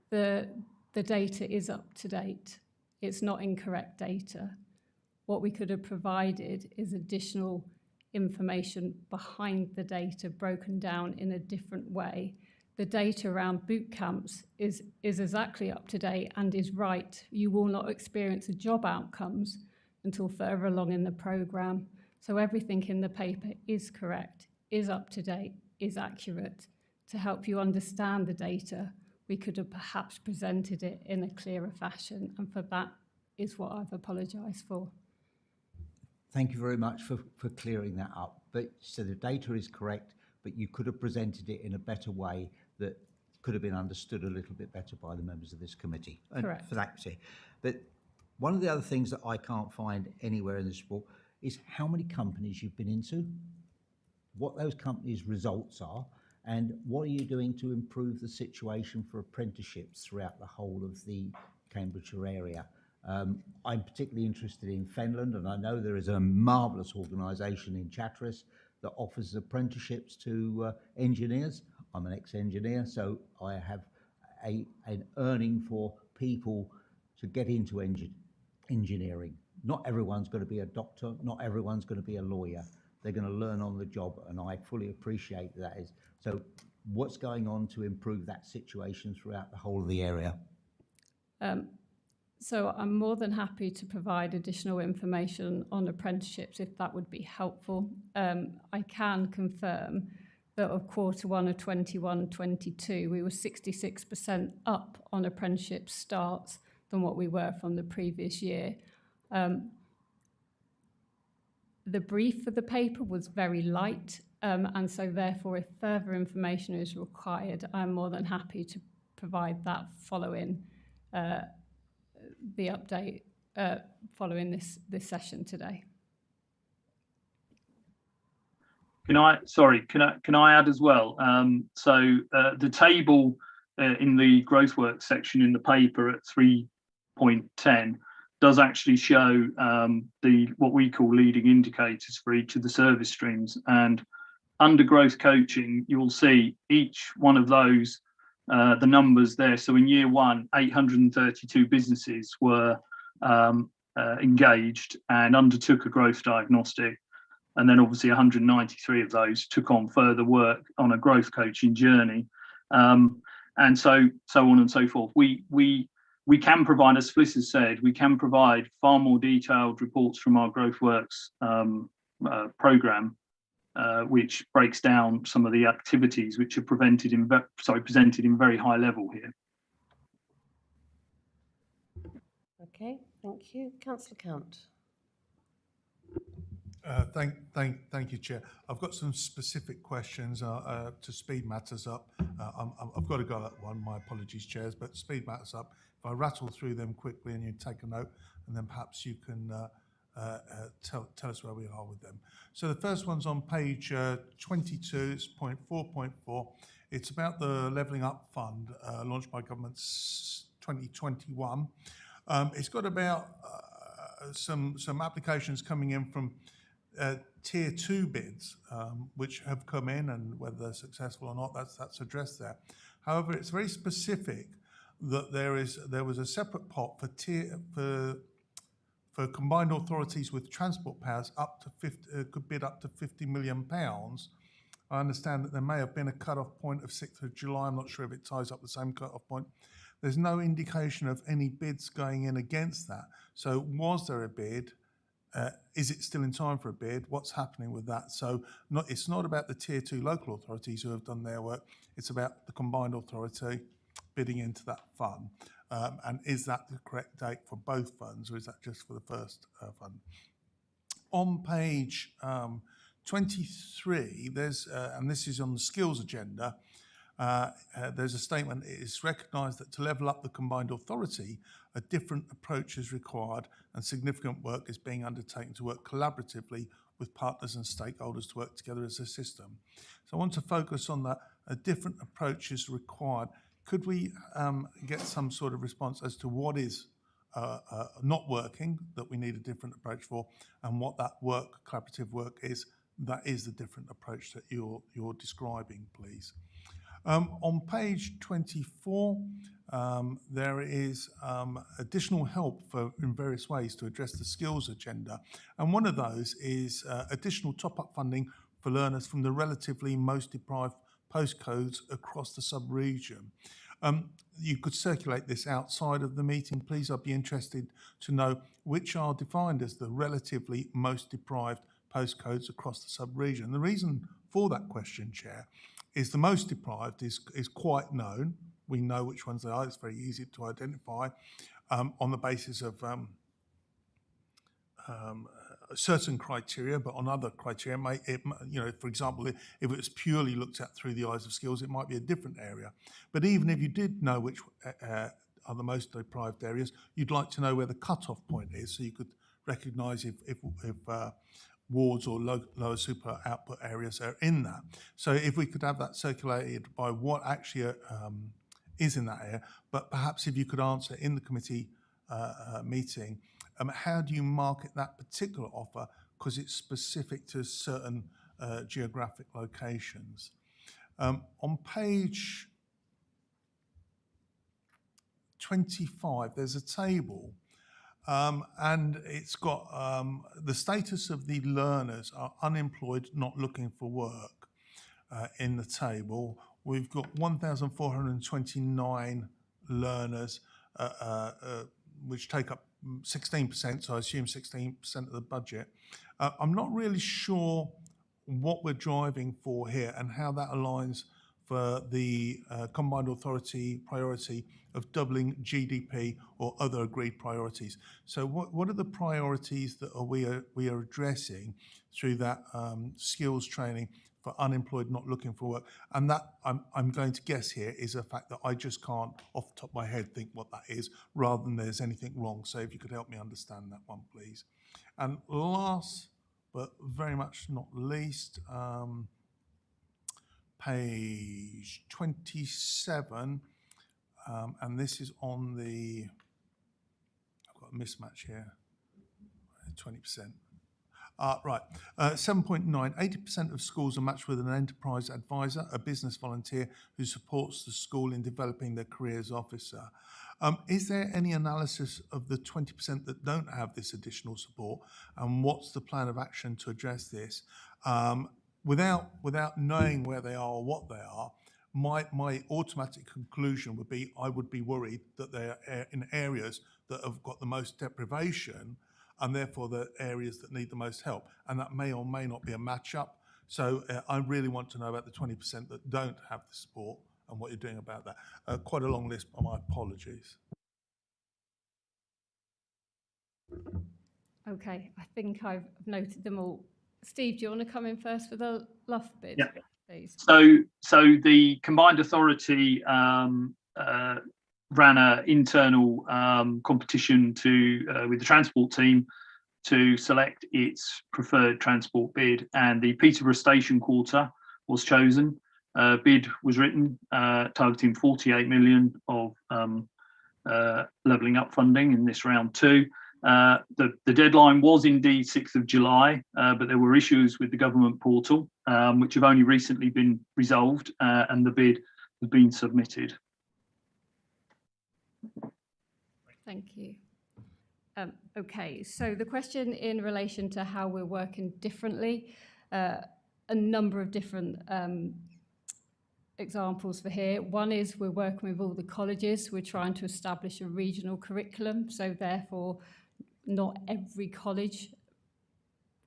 The data is up to date. It's not incorrect data. What we could have provided is additional information behind the data broken down in a different way. The data around boot camps is exactly up to date and is right. You will not experience the job outcomes until further along in the programme. So everything in the paper is correct, is up to date, is accurate. To help you understand the data, we could have perhaps presented it in a clearer fashion, and for that is what I've apologised for. Thank you very much for clearing that up. But so the data is correct, but you could have presented it in a better way that could have been understood a little bit better by the members of this committee. Correct. And for that, but one of the other things that I can't find anywhere in this report is how many companies you've been into, what those companies' results are, and what are you doing to improve the situation for apprenticeships throughout the whole of the Cambridgeshire area. I'm particularly interested in Fenland, and I know there is a marvellous organisation in Chatteris that offers apprenticeships to engineers. I'm an ex-engineer, so I have an earning for people to get into engineering. Not everyone's going to be a doctor, not everyone's going to be a lawyer. They're going to learn on the job, and I fully appreciate that. So what's going on to improve that situation throughout the whole of the area? So I'm more than happy to provide additional information on apprenticeships if that would be helpful. I can confirm that of Q1 of 21-22, we were 66% up on apprenticeship starts than what we were from the previous year. The brief for the paper was very light, and so therefore if further information is required, I'm more than happy to provide that following the update following this session today. Can I add as well? The table in the growth work section in the paper at 3.10 does actually show what we call leading indicators for each of the service streams. And under growth coaching, you'll see each one of those, the numbers there. So in year one, 832 businesses were engaged and undertook a growth diagnostic. And then obviously 193 of those took on further work on a growth coaching journey. And so on and so forth. We can provide, as Fliss has said, we can provide far more detailed reports from our GrowthWorks programme, which breaks down some of the activities which are presented in very high level here. Okay, thank you. Councillor Count. Thank you, Chair. I've got some specific questions to speed matters up. I've got to go at one. My apologies, Chairs, but speed matters up. If I rattle through them quickly and you take a note, and then perhaps you can tell us where we are with them. So the first one's on page 22. It's point 4.4. It's about the Levelling Up Fund launched by government 2021. It's got about some applications coming in from tier 2 bids, which have come in, and whether they're successful or not, that's addressed there. However, it's very specific that there was a separate pot for combined authorities with transport powers up to 50, could bid up to £50 million. I understand that there may have been a cut-off point of 6th of July. I'm not sure if it ties up the same cut-off point. There's no indication of any bids going in against that. So was there a bid? Is it still in time for a bid? What's happening with that? So it's not about the tier 2 local authorities who have done their work. It's about the combined authority bidding into that fund. And is that the correct date for both funds, or is that just for the first fund? On page 23, there's, and this is on the skills agenda, there's a statement: it is recognised that to level up the combined authority, a different approach is required and significant work is being undertaken to work collaboratively with partners and stakeholders to work together as a system. So I want to focus on that. A different approach is required. Could we get some sort of response as to what is not working that we need a different approach for, and what that collaborative work is, that is the different approach that you're describing, please. On page 24, there is additional help in various ways to address the skills agenda. And one of those is additional top-up funding for learners from the relatively most deprived postcodes across the sub-region. You could circulate this outside of the meeting, please. I'd be interested to know which are defined as the relatively most deprived postcodes across the sub-region. The reason for that question, Chair, is the most deprived is quite known. We know which ones they are. It's very easy to identify on the basis of certain criteria, but on other criteria, for example, if it was purely looked at through the eyes of skills, it might be a different area. But even if you did know which are the most deprived areas, you'd like to know where the cut-off point is, so you could recognise if wards or lower super output areas are in that. So if we could have that circulated by what actually is in that area, but perhaps if you could answer in the committee meeting, how do you market that particular offer, because it's specific to certain geographic locations. On page 25, there's a table, and it's got the status of the learners are unemployed, not looking for work in the table. We've got 1,429 learners, which take up 16%, so I assume 16% of the budget. I'm not really sure what we're driving for here and how that aligns for the combined authority priority of doubling GDP or other agreed priorities. So what are the priorities that we are addressing through that skills training for unemployed not looking for work? And that, I'm going to guess here, is a fact that I just can't off the top of my head think what that is, rather than there's anything wrong. So if you could help me understand that one, please. And last but very much not least, page 27, and this is on the, I've got a mismatch here, 20%. Right, 7.9, 80% of schools are matched with an enterprise advisor, a business volunteer who supports the school in developing their careers officer. Is there any analysis of the 20% that don't have this additional support, and what's the plan of action to address this? Without knowing where they are or what they are, my automatic conclusion would be I would be worried that they're in areas that have got the most deprivation, and therefore the areas that need the most help. And that may or may not be a match-up. So I really want to know about the 20% that don't have the support and what you're doing about that. Quite a long list, but my apologies. Okay, I think I've noted them all. Steve, do you want to come in first for the Luff bid, yeah, please? So the combined authority ran an internal competition with the transport team to select its preferred transport bid, and the Peterborough station quarter was chosen. Bid was written targeting 48 million of levelling up funding in this round 2. The deadline was indeed 6th of July, but there were issues with the government portal, which have only recently been resolved, and the bid has been submitted. Thank you. Okay, so the question in relation to how we're working differently, a number of different examples for here. One is we're working with all the colleges. We're trying to establish a regional curriculum, so therefore not every college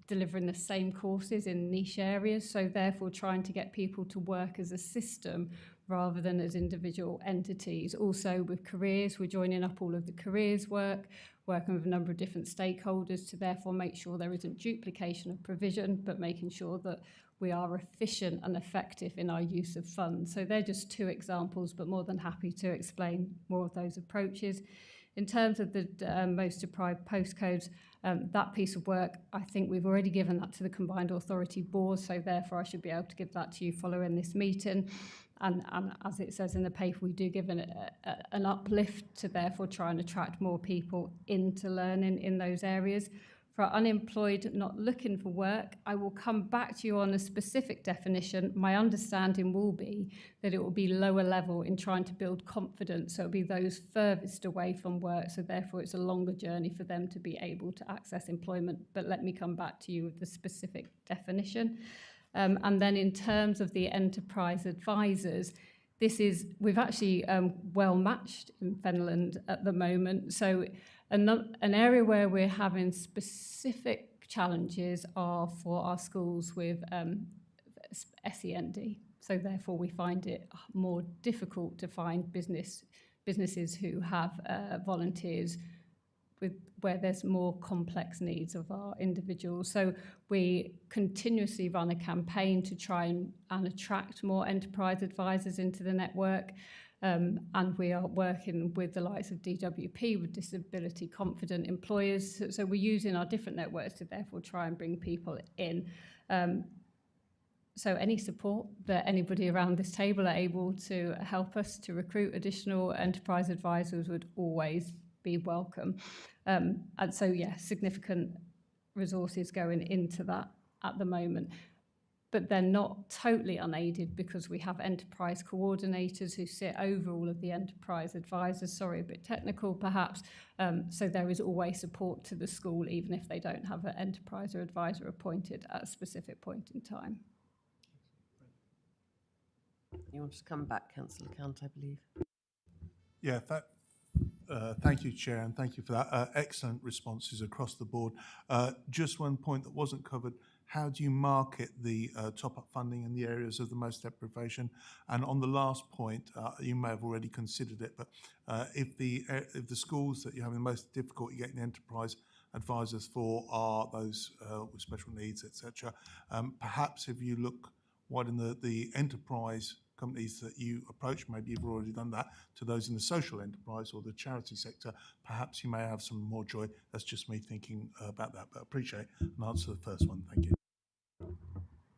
delivering the same courses in niche areas, so therefore trying to get people to work as a system rather than as individual entities. Also with careers, we're joining up all of the careers work, working with a number of different stakeholders to therefore make sure there isn't duplication of provision, but making sure that we are efficient and effective in our use of funds. So they're just 2 examples, but more than happy to explain more of those approaches. In terms of the most deprived postcodes, that piece of work, I think we've already given that to the Combined Authority Board, so therefore I should be able to give that to you following this meeting. and as it says in the paper, we do give an uplift to therefore try and attract more people into learning in those areas. For unemployed not looking for work, I will come back to you on a specific definition. My understanding will be that it will be lower level in trying to build confidence. So it'll be those furthest away from work. So therefore it's a longer journey for them to be able to access employment. But let me come back to you with the specific definition. And then in terms of the enterprise advisors, we've actually well matched in Fenland at the moment. So an area where we're having specific challenges are for our schools with SEND. So therefore we find it more difficult to find businesses who have volunteers where there's more complex needs of our individuals. So we continuously run a campaign to try and attract more enterprise advisors into the network. And we are working with the likes of DWP, with disability confident employers. So we're using our different networks to therefore try and bring people in. So any support that anybody around this table are able to help us to recruit additional enterprise advisors would always be welcome. And so, yeah, significant resources going into that at the moment. But they're not totally unaided because we have enterprise coordinators who sit over all of the enterprise advisors. Sorry, a bit technical perhaps. So there is always support to the school, even if they don't have an enterprise or advisor appointed at a specific point in time. You want to come back, Councillor Count, I believe. Yeah, thank you, Chair, and thank you for that. Excellent responses across the board. Just one point that wasn't covered. How do you market the top-up funding in the areas of the most deprivation? And on the last point, you may have already considered it, but if the schools that you're having the most difficulty getting enterprise advisors for are those with special needs, etc., perhaps if you look widen the enterprise companies that you approach, maybe you've already done that, to those in the social enterprise or the charity sector, perhaps you may have some more joy. That's just me thinking about that, but appreciate an answer to the first one. Thank you.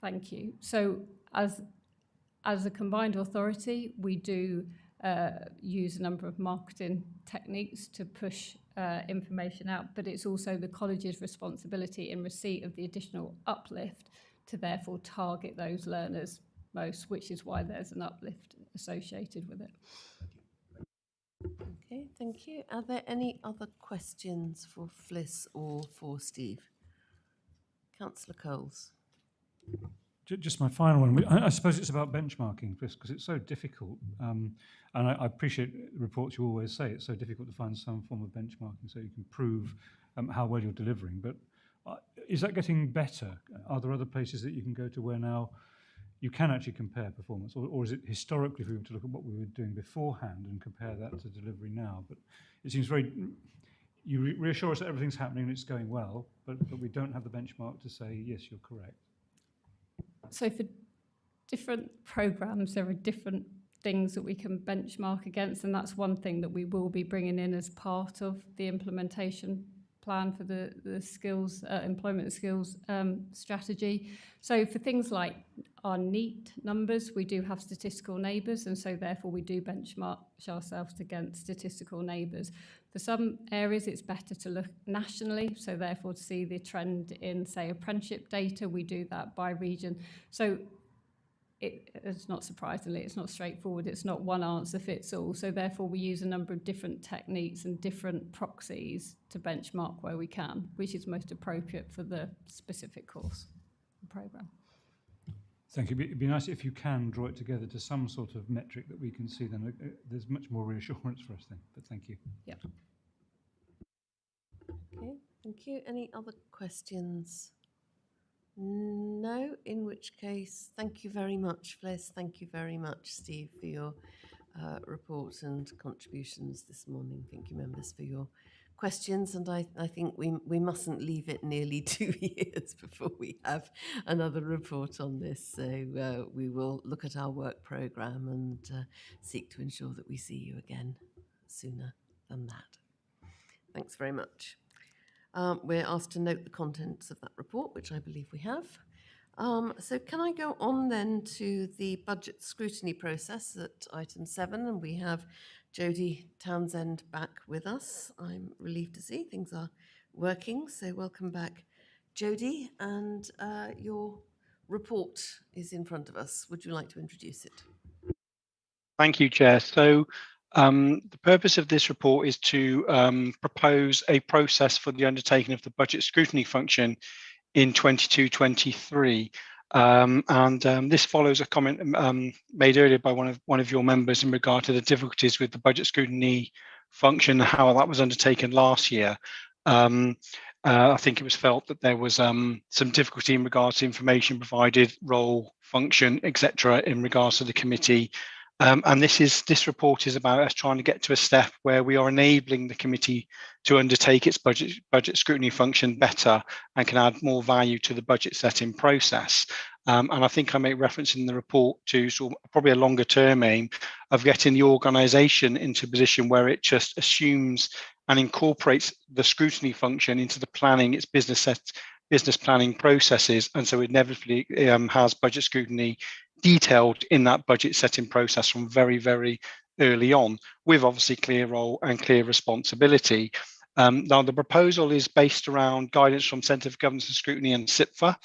Thank you. So as a combined authority, we do use a number of marketing techniques to push information out, but it's also the college's responsibility in receipt of the additional uplift to therefore target those learners most, which is why there's an uplift associated with it. Okay, thank you. Are there any other questions for Fliss or for Steve? Councillor Coles. Just my final one. I suppose it's about benchmarking, because it's so difficult. And I appreciate the reports you always say it's so difficult to find some form of benchmarking so you can prove how well you're delivering. But is that getting better? Are there other places that you can go to where now you can actually compare performance? Or is it historically, if we were to look at what we were doing beforehand and compare that to delivery now? But it seems you reassure us that everything's happening and it's going well, but we don't have the benchmark to say, yes, you're correct. So for different programmes, there are different things that we can benchmark against, and that's one thing that we will be bringing in as part of the implementation plan for the skills, employment skills strategy. So for things like our NEAT numbers, we do have statistical neighbours, and so therefore we do benchmark ourselves against statistical neighbours. For some areas, it's better to look nationally, so therefore to see the trend in, say, apprenticeship data, we do that by region. So it's not surprisingly, it's not straightforward, it's not one answer fits all. So therefore we use a number of different techniques and different proxies to benchmark where we can, which is most appropriate for the specific course and programme. Thank you. It'd be nice if you can draw it together to some sort of metric that we can see, then there's much more reassurance for us then, but thank you. Yeah. Okay, thank you. Any other questions? No, in which case, thank you very much, Fliss. Thank you very much, Steve, for your report and contributions this morning. Thank you, members, for your questions. And I think we mustn't leave it nearly 2 years before we have another report on this. So we will look at our work programme and seek to ensure that we see you again sooner than that. Thanks very much. We're asked to note the contents of that report, which I believe we have. So can I go on then to the budget scrutiny process at item 7, and we have Jodie Townsend back with us. I'm relieved to see things are working, so welcome back, Jodie, and your report is in front of us. Would you like to introduce it? Thank you, Chair. So the purpose of this report is to propose a process for the undertaking of the budget scrutiny function in 22-23. This follows a comment made earlier by one of your members in regard to the difficulties with the budget scrutiny function, how that was undertaken last year. I think it was felt that there was some difficulty in regards to information provided, role, function, etc., in regards to the committee. And this report is about us trying to get to a step where we are enabling the committee to undertake its budget scrutiny function better and can add more value to the budget setting process. And I think I make reference in the report to sort of probably a longer term aim of getting the organisation into a position where it just assumes and incorporates the scrutiny function into the planning, its business planning processes, and so inevitably has budget scrutiny detailed in that budget setting process from very, very early on, with obviously clear role and clear responsibility. Now, the proposal is based around guidance from Centre for Governance and Scrutiny and SIPFA.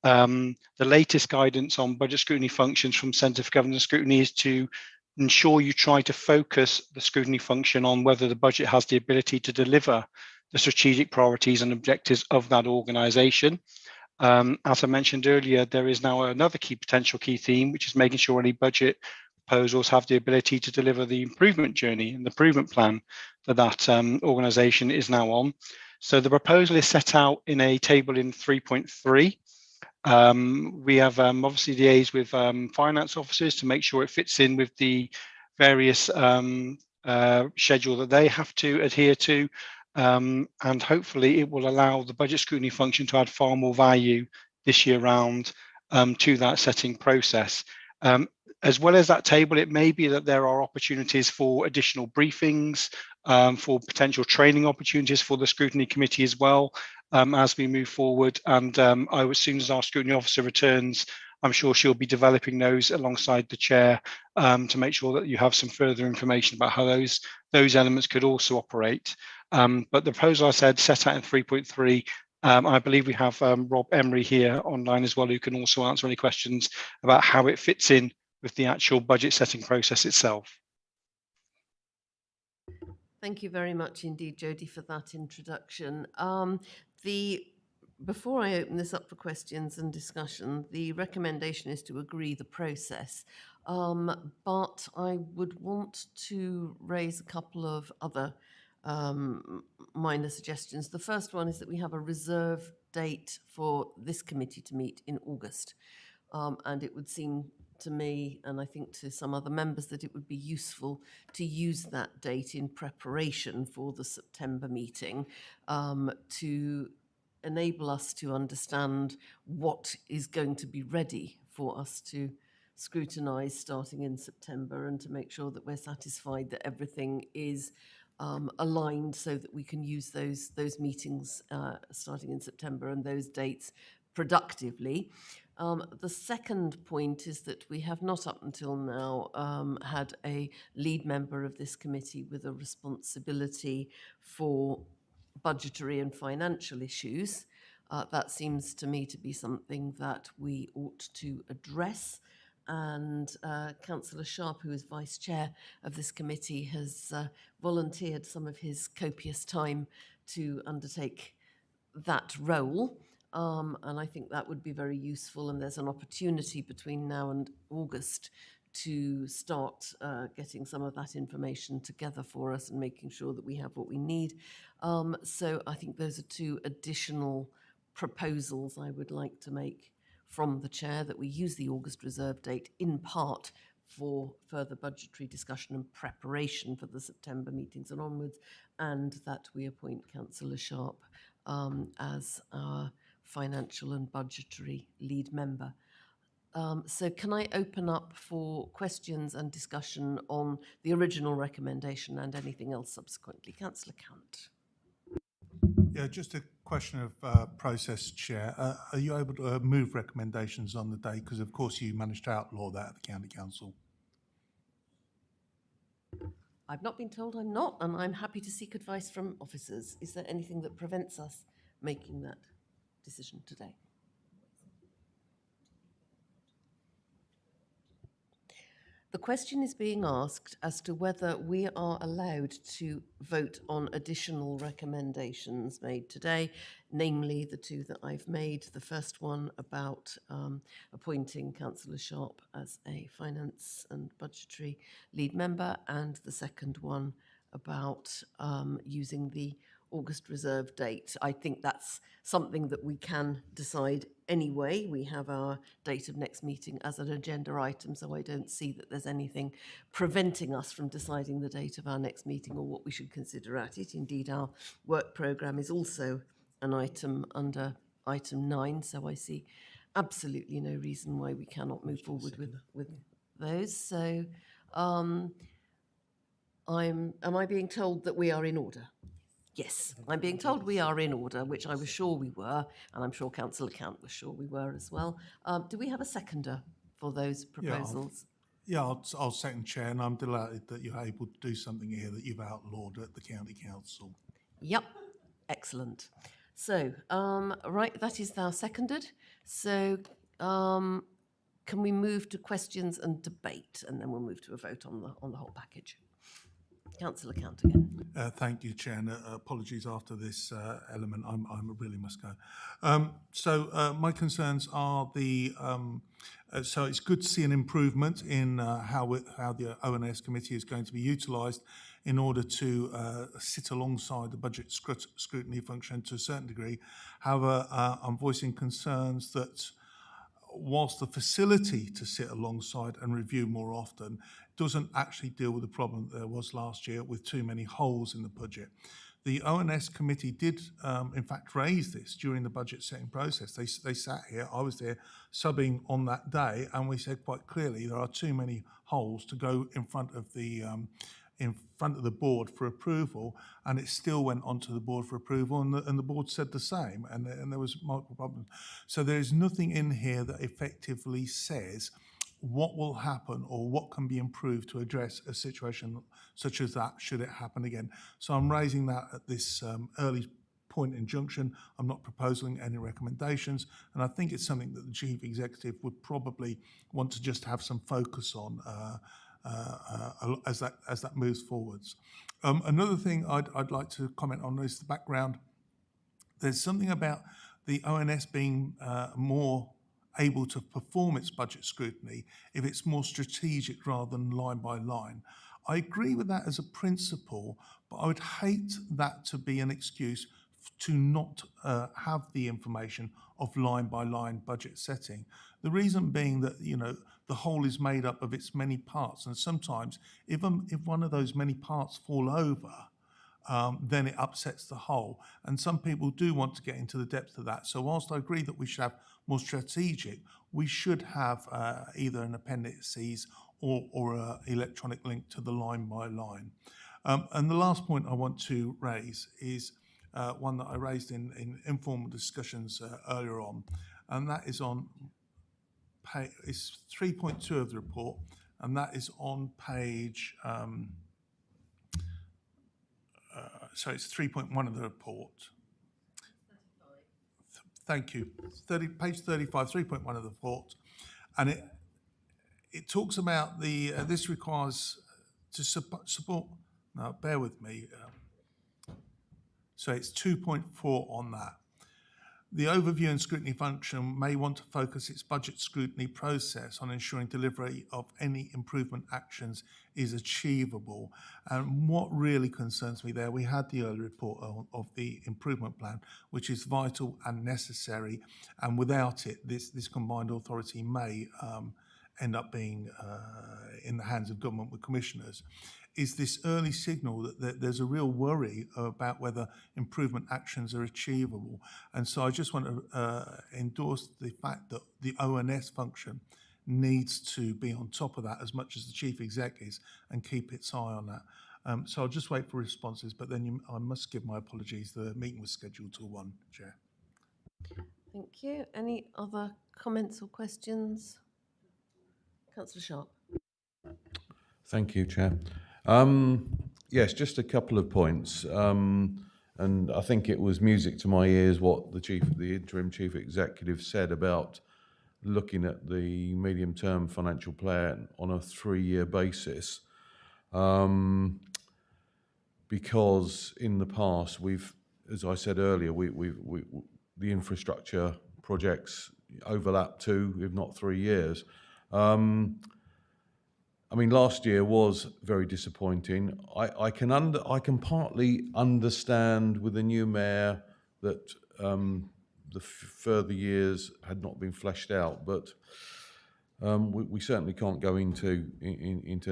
The latest guidance on budget scrutiny functions from Centre for Governance and Scrutiny is to ensure you try to focus the scrutiny function on whether the budget has the ability to deliver the strategic priorities and objectives of that organisation. As I mentioned earlier, there is now another potential key theme, which is making sure any budget proposals have the ability to deliver the improvement journey and the improvement plan that organisation is now on. So the proposal is set out in a table in 3.3. We have obviously liaised with finance officers to make sure it fits in with the various schedule that they have to adhere to. And hopefully it will allow the budget scrutiny function to add far more value this year round to that setting process. As well as that table, it may be that there are opportunities for additional briefings, for potential training opportunities for the scrutiny committee as well as we move forward. And as soon as our scrutiny officer returns, I'm sure she'll be developing those alongside the chair to make sure that you have some further information about how those elements could also operate. But the proposal I said set out in 3.3, I believe we have Rob Emery here online as well, who can also answer any questions about how it fits in with the actual budget setting process itself. Thank you very much indeed, Jodie, for that introduction. Before I open this up for questions and discussion, the recommendation is to agree the process. But I would want to raise a couple of other minor suggestions. The first one is that we have a reserve date for this committee to meet in August. And it would seem to me, and I think to some other members, that it would be useful to use that date in preparation for the September meeting to enable us to understand what is going to be ready for us to scrutinise starting in September, and to make sure that we're satisfied that everything is aligned so that we can use those meetings starting in September and those dates productively. The second point is that we have not up until now had a lead member of this committee with a responsibility for budgetary and financial issues. That seems to me to be something that we ought to address. And Councillor Sharp, who is Vice Chair of this committee, has volunteered some of his copious time to undertake that role. And I think that would be very useful, and there's an opportunity between now and August to start getting some of that information together for us and making sure that we have what we need. So I think those are two additional proposals I would like to make from the chair, that we use the August reserve date in part for further budgetary discussion and preparation for the September meetings and onwards, and that we appoint Councillor Sharp as our financial and budgetary lead member. So can I open up for questions and discussion on the original recommendation and anything else subsequently? Councillor Cant. Yeah, just a question of process, Chair. Are you able to move recommendations on the day? Because of course you managed to outlaw that at the County Council. I've not been told I'm not, and I'm happy to seek advice from officers. Is there anything that prevents us making that decision today? The question is being asked as to whether we are allowed to vote on additional recommendations made today, namely the two that I've made. The first one about appointing Councillor Sharp as a finance and budgetary lead member, and the second one about using the August reserve date. I think that's something that we can decide anyway. We have our date of next meeting as an agenda item, so I don't see that there's anything preventing us from deciding the date of our next meeting or what we should consider at it. Indeed, our work programme is also an item under item 9, so I see absolutely no reason why we cannot move forward with those. So am I being told that we are in order? Yes, I'm being told we are in order, which I was sure we were, and I'm sure Councillor Count was sure we were as well. Do we have a seconder for those proposals? I'll second, Chair, and I'm delighted that you're able to do something here that you've outlawed at the County Council. Yep, excellent. So, right, that is now seconded. So, can we move to questions and debate, and then we'll move to a vote on the whole package? Councillor Count again. Thank you, Chair, and apologies after this element. I really must go. So my concerns are so it's good to see an improvement in how the ONS committee is going to be utilised in order to sit alongside the budget scrutiny function to a certain degree. However, I'm voicing concerns that whilst the facility to sit alongside and review more often doesn't actually deal with the problem that there was last year with too many holes in the budget. The ONS committee did, in fact, raise this during the budget setting process. They sat here, I was there subbing on that day, and we said quite clearly there are too many holes to go in front of the board for approval, and it still went onto the board for approval, and the board said the same, and there was multiple problems. So there is nothing in here that effectively says what will happen or what can be improved to address a situation such as that should it happen again. So I'm raising that at this early point in junction. I'm not proposing any recommendations, and I think it's something that the Chief Executive would probably want to just have some focus on as that moves forwards. Another thing I'd like to comment on is the background. There's something about the ONS being more able to perform its budget scrutiny if it's more strategic rather than line by line. I agree with that as a principle, but I would hate that to be an excuse to not have the information of line by line budget setting. The reason being that, the whole is made up of its many parts, and sometimes if one of those many parts fall over, then it upsets the whole. And some people do want to get into the depth of that. So whilst I agree that we should have more strategic, we should have either an appendices or an electronic link to the line by line. And the last point I want to raise is one that I raised in informal discussions earlier on, and that is on it's 3.2 of the report, and that is on page so it's 3.1 of the report. Thank you. Page 35, 3.1 of the report, and it talks about this requires to support. Now, bear with me. So it's 2.4 on that. The overview and scrutiny function may want to focus its budget scrutiny process on ensuring delivery of any improvement actions is achievable. And what really concerns me there, we had the early report of the improvement plan, which is vital and necessary. And without it, this combined authority may end up being in the hands of government with commissioners. Is this early signal that there's a real worry about whether improvement actions are achievable. And so I just want to endorse the fact that the ONS function needs to be on top of that as much as the Chief Exec is and keep its eye on that. So I'll just wait for responses, but then I must give my apologies. The meeting was scheduled till 1, Chair. Thank you. Any other comments or questions? Councillor Sharp. Thank you, Chair. Yes, just a couple of points. And I think it was music to my ears what the interim chief executive said about looking at the medium-term financial plan on a 3-year basis. Because in the past, as I said earlier, the infrastructure projects overlap 2, if not 3 years. I mean, last year was very disappointing. I can partly understand with the new mayor that the further years had not been fleshed out, but we certainly can't go into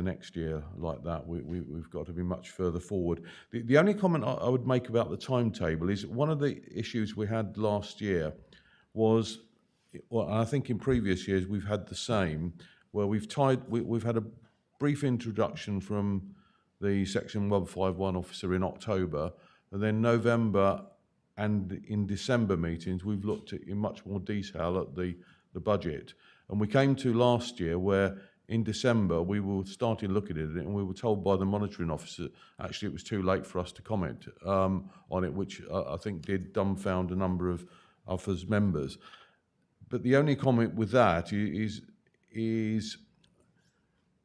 next year like that. We've got to be much further forward. The only comment I would make about the timetable is one of the issues we had last year was, well, I think in previous years we've had the same, where we've had a brief introduction from the Section 151 officer in October, and then November and in December meetings, we've looked at in much more detail at the budget. And we came to last year where in December we were starting looking at it, and we were told by the monitoring officer actually it was too late for us to comment on it, which I think did dumbfound a number of us members. But the only comment with that is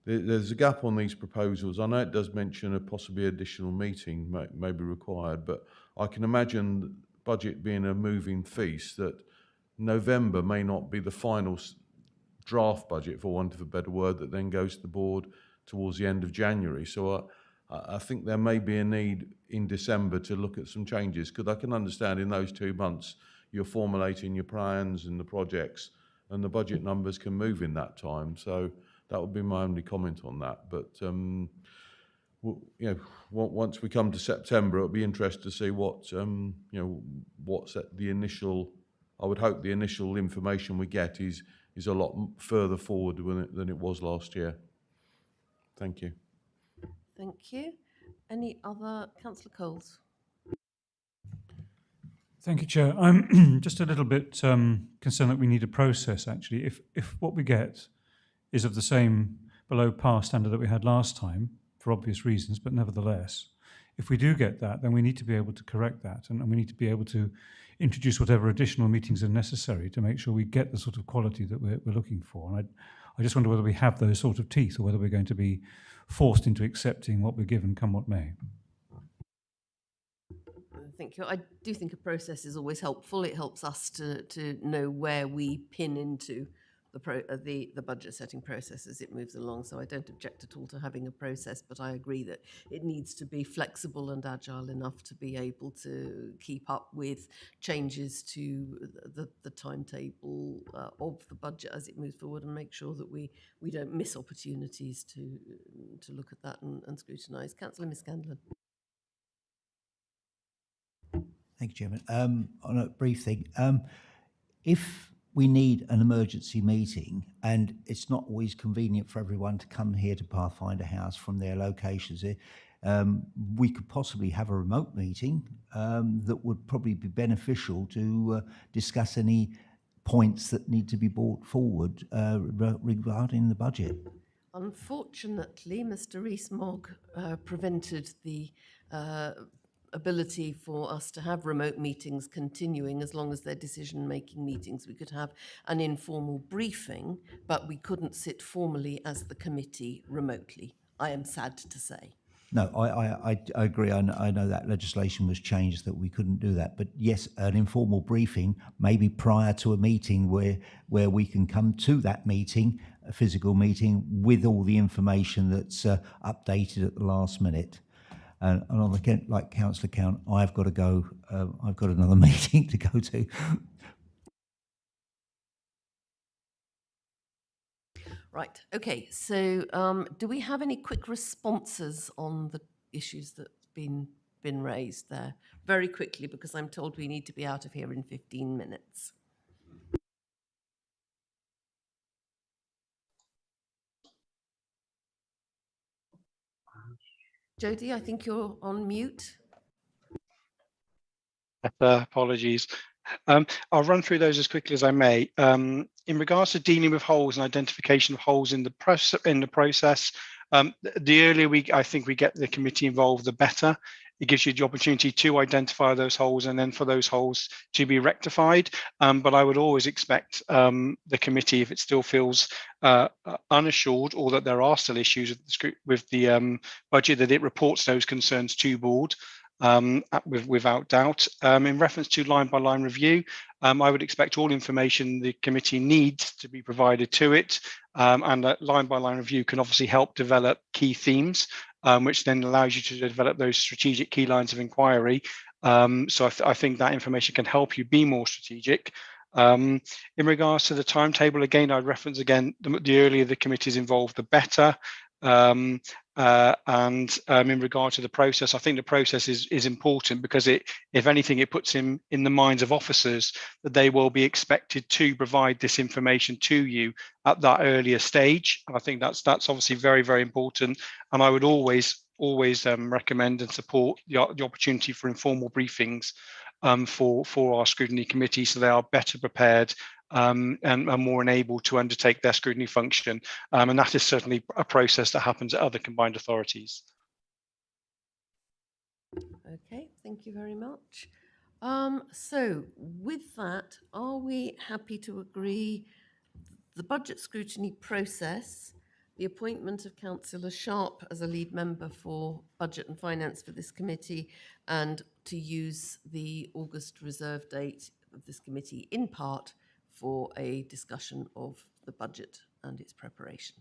there's a gap on these proposals. I know it does mention a possibly additional meeting may be required, but I can imagine budget being a moving feast, that November may not be the final draft budget, for want of a better word, that then goes to the board towards the end of January. So I think there may be a need in December to look at some changes, because I can understand in those 2 months you're formulating your plans and the projects, and the budget numbers can move in that time. So that would be my only comment on that. But once we come to September, it'll be interesting to see what's at the initial. I would hope the initial information we get is a lot further forward than it was last year. Thank you. Thank you. Any other? Councillor Coles. Thank you, Chair. I'm just a little bit concerned that we need a process, actually. If what we get is of the same below par standard that we had last time, for obvious reasons, but nevertheless, if we do get that, then we need to be able to correct that, and we need to be able to introduce whatever additional meetings are necessary to make sure we get the sort of quality that we're looking for. And I just wonder whether we have those sort of teeth, or whether we're going to be forced into accepting what we're given, come what may. Thank you. I do think a process is always helpful. It helps us to know where we pin into the budget setting process as it moves along. So I don't object at all to having a process, but I agree that it needs to be flexible and agile enough to be able to keep up with changes to the timetable of the budget as it moves forward, and make sure that we don't miss opportunities to look at that and scrutinise. Councillor Miscandlin. Thank you, Chairman. On a brief thing, if we need an emergency meeting and it's not always convenient for everyone to come here to Pathfinder House from their locations, we could possibly have a remote meeting that would probably be beneficial to discuss any points that need to be brought forward regarding the budget. Unfortunately, Mr. Rees-Mogg prevented the ability for us to have remote meetings continuing as long as they're decision-making meetings. We could have an informal briefing, but we couldn't sit formally as the committee remotely, I am sad to say. No, I agree. I know that legislation was changed that we couldn't do that. But yes, an informal briefing, maybe prior to a meeting where we can come to that meeting, a physical meeting, with all the information that's updated at the last minute. And on the, like Councillor Count, I've got to go. I've got another meeting to go to. Right. Okay. So, do we have any quick responses on the issues that's been raised there? Very quickly, because I'm told we need to be out of here in 15 minutes. Jodie, I think you're on mute. Apologies. I'll run through those as quickly as I may. In regards to dealing with holes and identification of holes in the process, the earlier I think we get the committee involved, the better. It gives you the opportunity to identify those holes and then for those holes to be rectified. But I would always expect the committee, if it still feels unassured or that there are still issues with the budget, that it reports those concerns to board. Without doubt. In reference to line-by-line review, I would expect all information the committee needs to be provided to it, and that line-by-line review can obviously help develop key themes, which then allows you to develop those strategic key lines of inquiry. So I think that information can help you be more strategic. In regards to the timetable, again, I'd reference again, the earlier the committee is involved, the better. In regard to the process, I think the process is important because if anything, it puts in the minds of officers that they will be expected to provide this information to you at that earlier stage. And I think that's obviously very, very important. And I would always recommend and support the opportunity for informal briefings for our scrutiny committee, so they are better prepared and more enabled to undertake their scrutiny function. And that is certainly a process that happens at other combined authorities. Okay, thank you very much. So with that, are we happy to agree the budget scrutiny process, the appointment of Councillor Sharp as a lead member for Budget and Finance for this committee, and to use the August reserve date of this committee in part for a discussion of the budget and its preparation?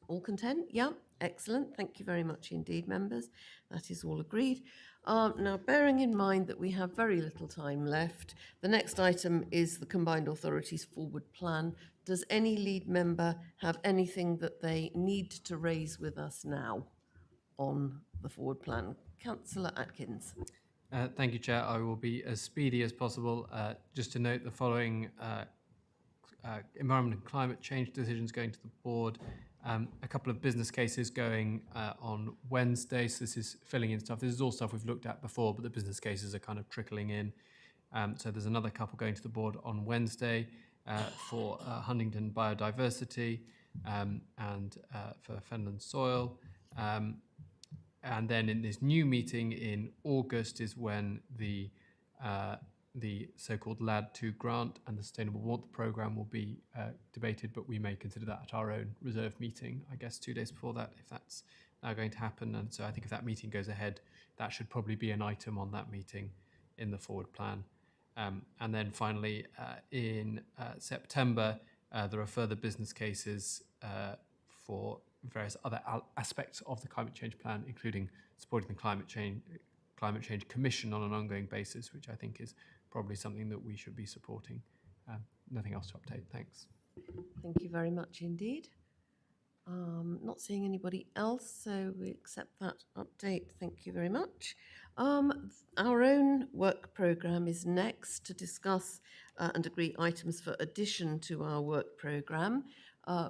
All content? Yeah, excellent. Thank you very much indeed, members. That is all agreed. Now, bearing in mind that we have very little time left, the next item is the Combined Authorities Forward Plan. Does any lead member have anything that they need to raise with us now on the Forward Plan? Councillor Atkins. Thank you, Chair. I will be as speedy as possible. Just to note the following environment and climate change decisions going to the board. A couple of business cases going on Wednesday. So this is filling in stuff. This is all stuff we've looked at before, but the business cases are kind of trickling in. So there's another couple going to the board on Wednesday for Huntingdon biodiversity and for Fenland soil. And then in this new meeting in August is when the so-called LAD2 grant and the Sustainable Warmth Programme will be debated, but we may consider that at our own reserve meeting, I guess 2 days before that, if that's now going to happen. And so I think if that meeting goes ahead, that should probably be an item on that meeting in the forward plan. And then finally, in September, there are further business cases for various other aspects of the climate change plan, including supporting the Climate Change Commission on an ongoing basis, which I think is probably something that we should be supporting. Nothing else to update. Thanks. Thank you very much indeed. Not seeing anybody else, so we accept that update. Thank you very much. Our own work programme is next to discuss and agree items for addition to our work programme.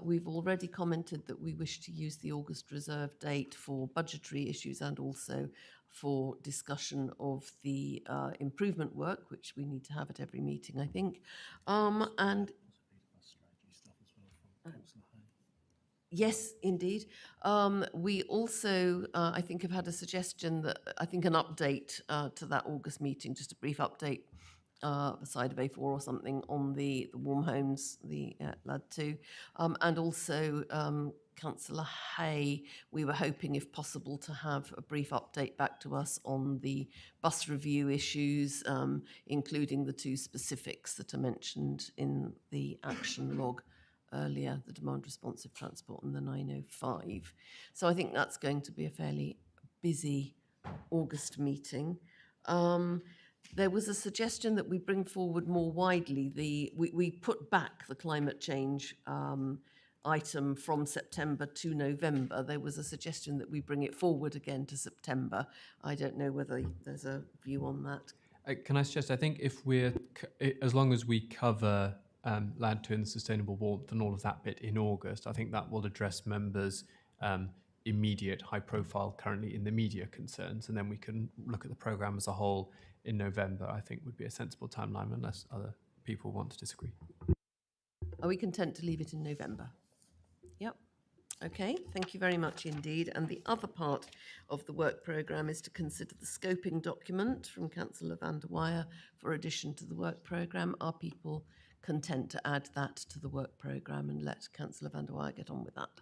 We've already commented that we wish to use the August reserve date for budgetary issues and also for discussion of the improvement work, which we need to have at every meeting, I think. Yes, indeed. We also, I think, have had a suggestion that I think an update to that August meeting, just a brief update, the side of A4 or something on the warm homes, the LAD2, and also Councillor Hay, we were hoping, if possible, to have a brief update back to us on the bus review issues, including the two specifics that are mentioned in the action log earlier, the demand responsive transport and the 905. So I think that's going to be a fairly busy August meeting. There was a suggestion that we bring forward more widely we put back the climate change item from September to November. There was a suggestion that we bring it forward again to September. I don't know whether there's a view on that. Can I suggest, I think if as long as we cover LAD2 and the sustainable warmth and all of that bit in August, I think that will address members' immediate, high-profile, currently in the media concerns, and then we can look at the programme as a whole in November, I think would be a sensible timeline, unless other people want to disagree. Are we content to leave it in November? Yep. Okay, thank you very much indeed. And the other part of the work programme is to consider the scoping document from Councillor van der Weyer for addition to the work programme. Are people content to add that to the work programme and let Councillor van der Weyer get on with that?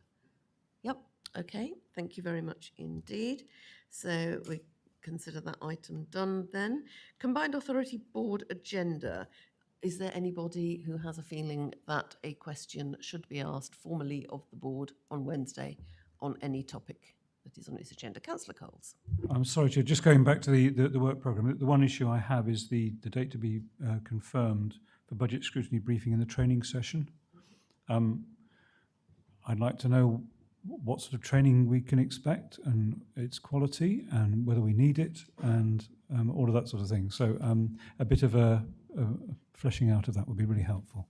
Yep, okay, thank you very much indeed. So we consider that item done then. Combined Authority Board agenda. Is there anybody who has a feeling that a question should be asked formally of the board on Wednesday on any topic that is on its agenda? Councillor Coles. I'm sorry, Chair, just going back to the work programme. The one issue I have is the date to be confirmed for budget scrutiny briefing in the training session. I'd like to know what sort of training we can expect and its quality and whether we need it and all of that sort of thing. So a bit of a fleshing out of that would be really helpful.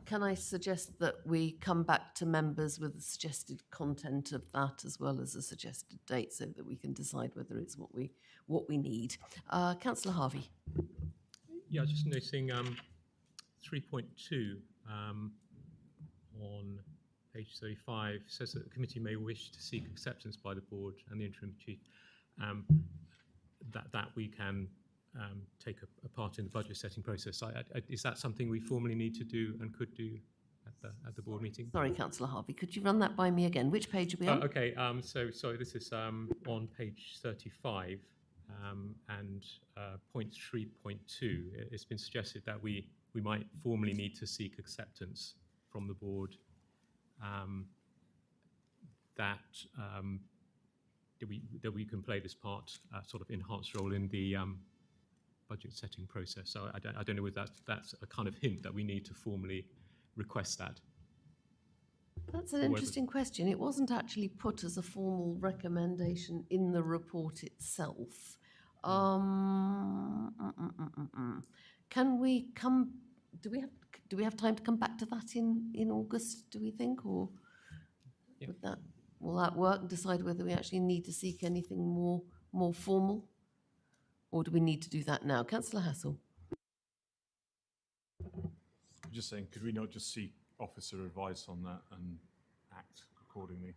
Can I suggest that we come back to members with the suggested content of that as well as a suggested date so that we can decide whether it's what we need? Councillor Harvey. Yeah, just noticing 3.2 on page 35 says that the committee may wish to seek acceptance by the board and the interim chief that we can take a part in the budget setting process. Is that something we formally need to do and could do at the board meeting? Sorry, Councillor Harvey, could you run that by me again? Which page are we on? Okay, so sorry, this is on page 35 and point 3.2. It's been suggested that we might formally need to seek acceptance from the board that we can play this part, sort of enhanced role in the budget setting process. So I don't know whether that's a kind of hint that we need to formally request that. That's an interesting question. It wasn't actually put as a formal recommendation in the report itself. Can we come? Do we have time to come back to that in August? Do we think, or will that work? And decide whether we actually need to seek anything more formal, or do we need to do that now? Councillor Hassel. I'm just saying, could we not just seek officer advice on that and act accordingly?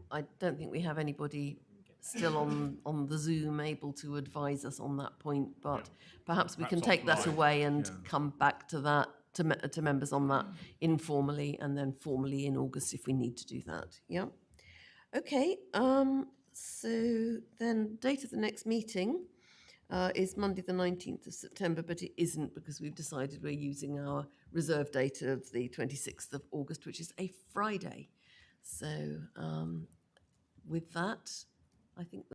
I don't think we have anybody still on the Zoom able to advise us on that point, but perhaps we can take that away and come back to that, to members on that informally and then formally in August if we need to do that. Yeah. Okay. So then date of the next meeting is Monday the 19th of September, but it isn't because we've decided we're using our reserve date of the 26th of August, which is a Friday. So with that, I think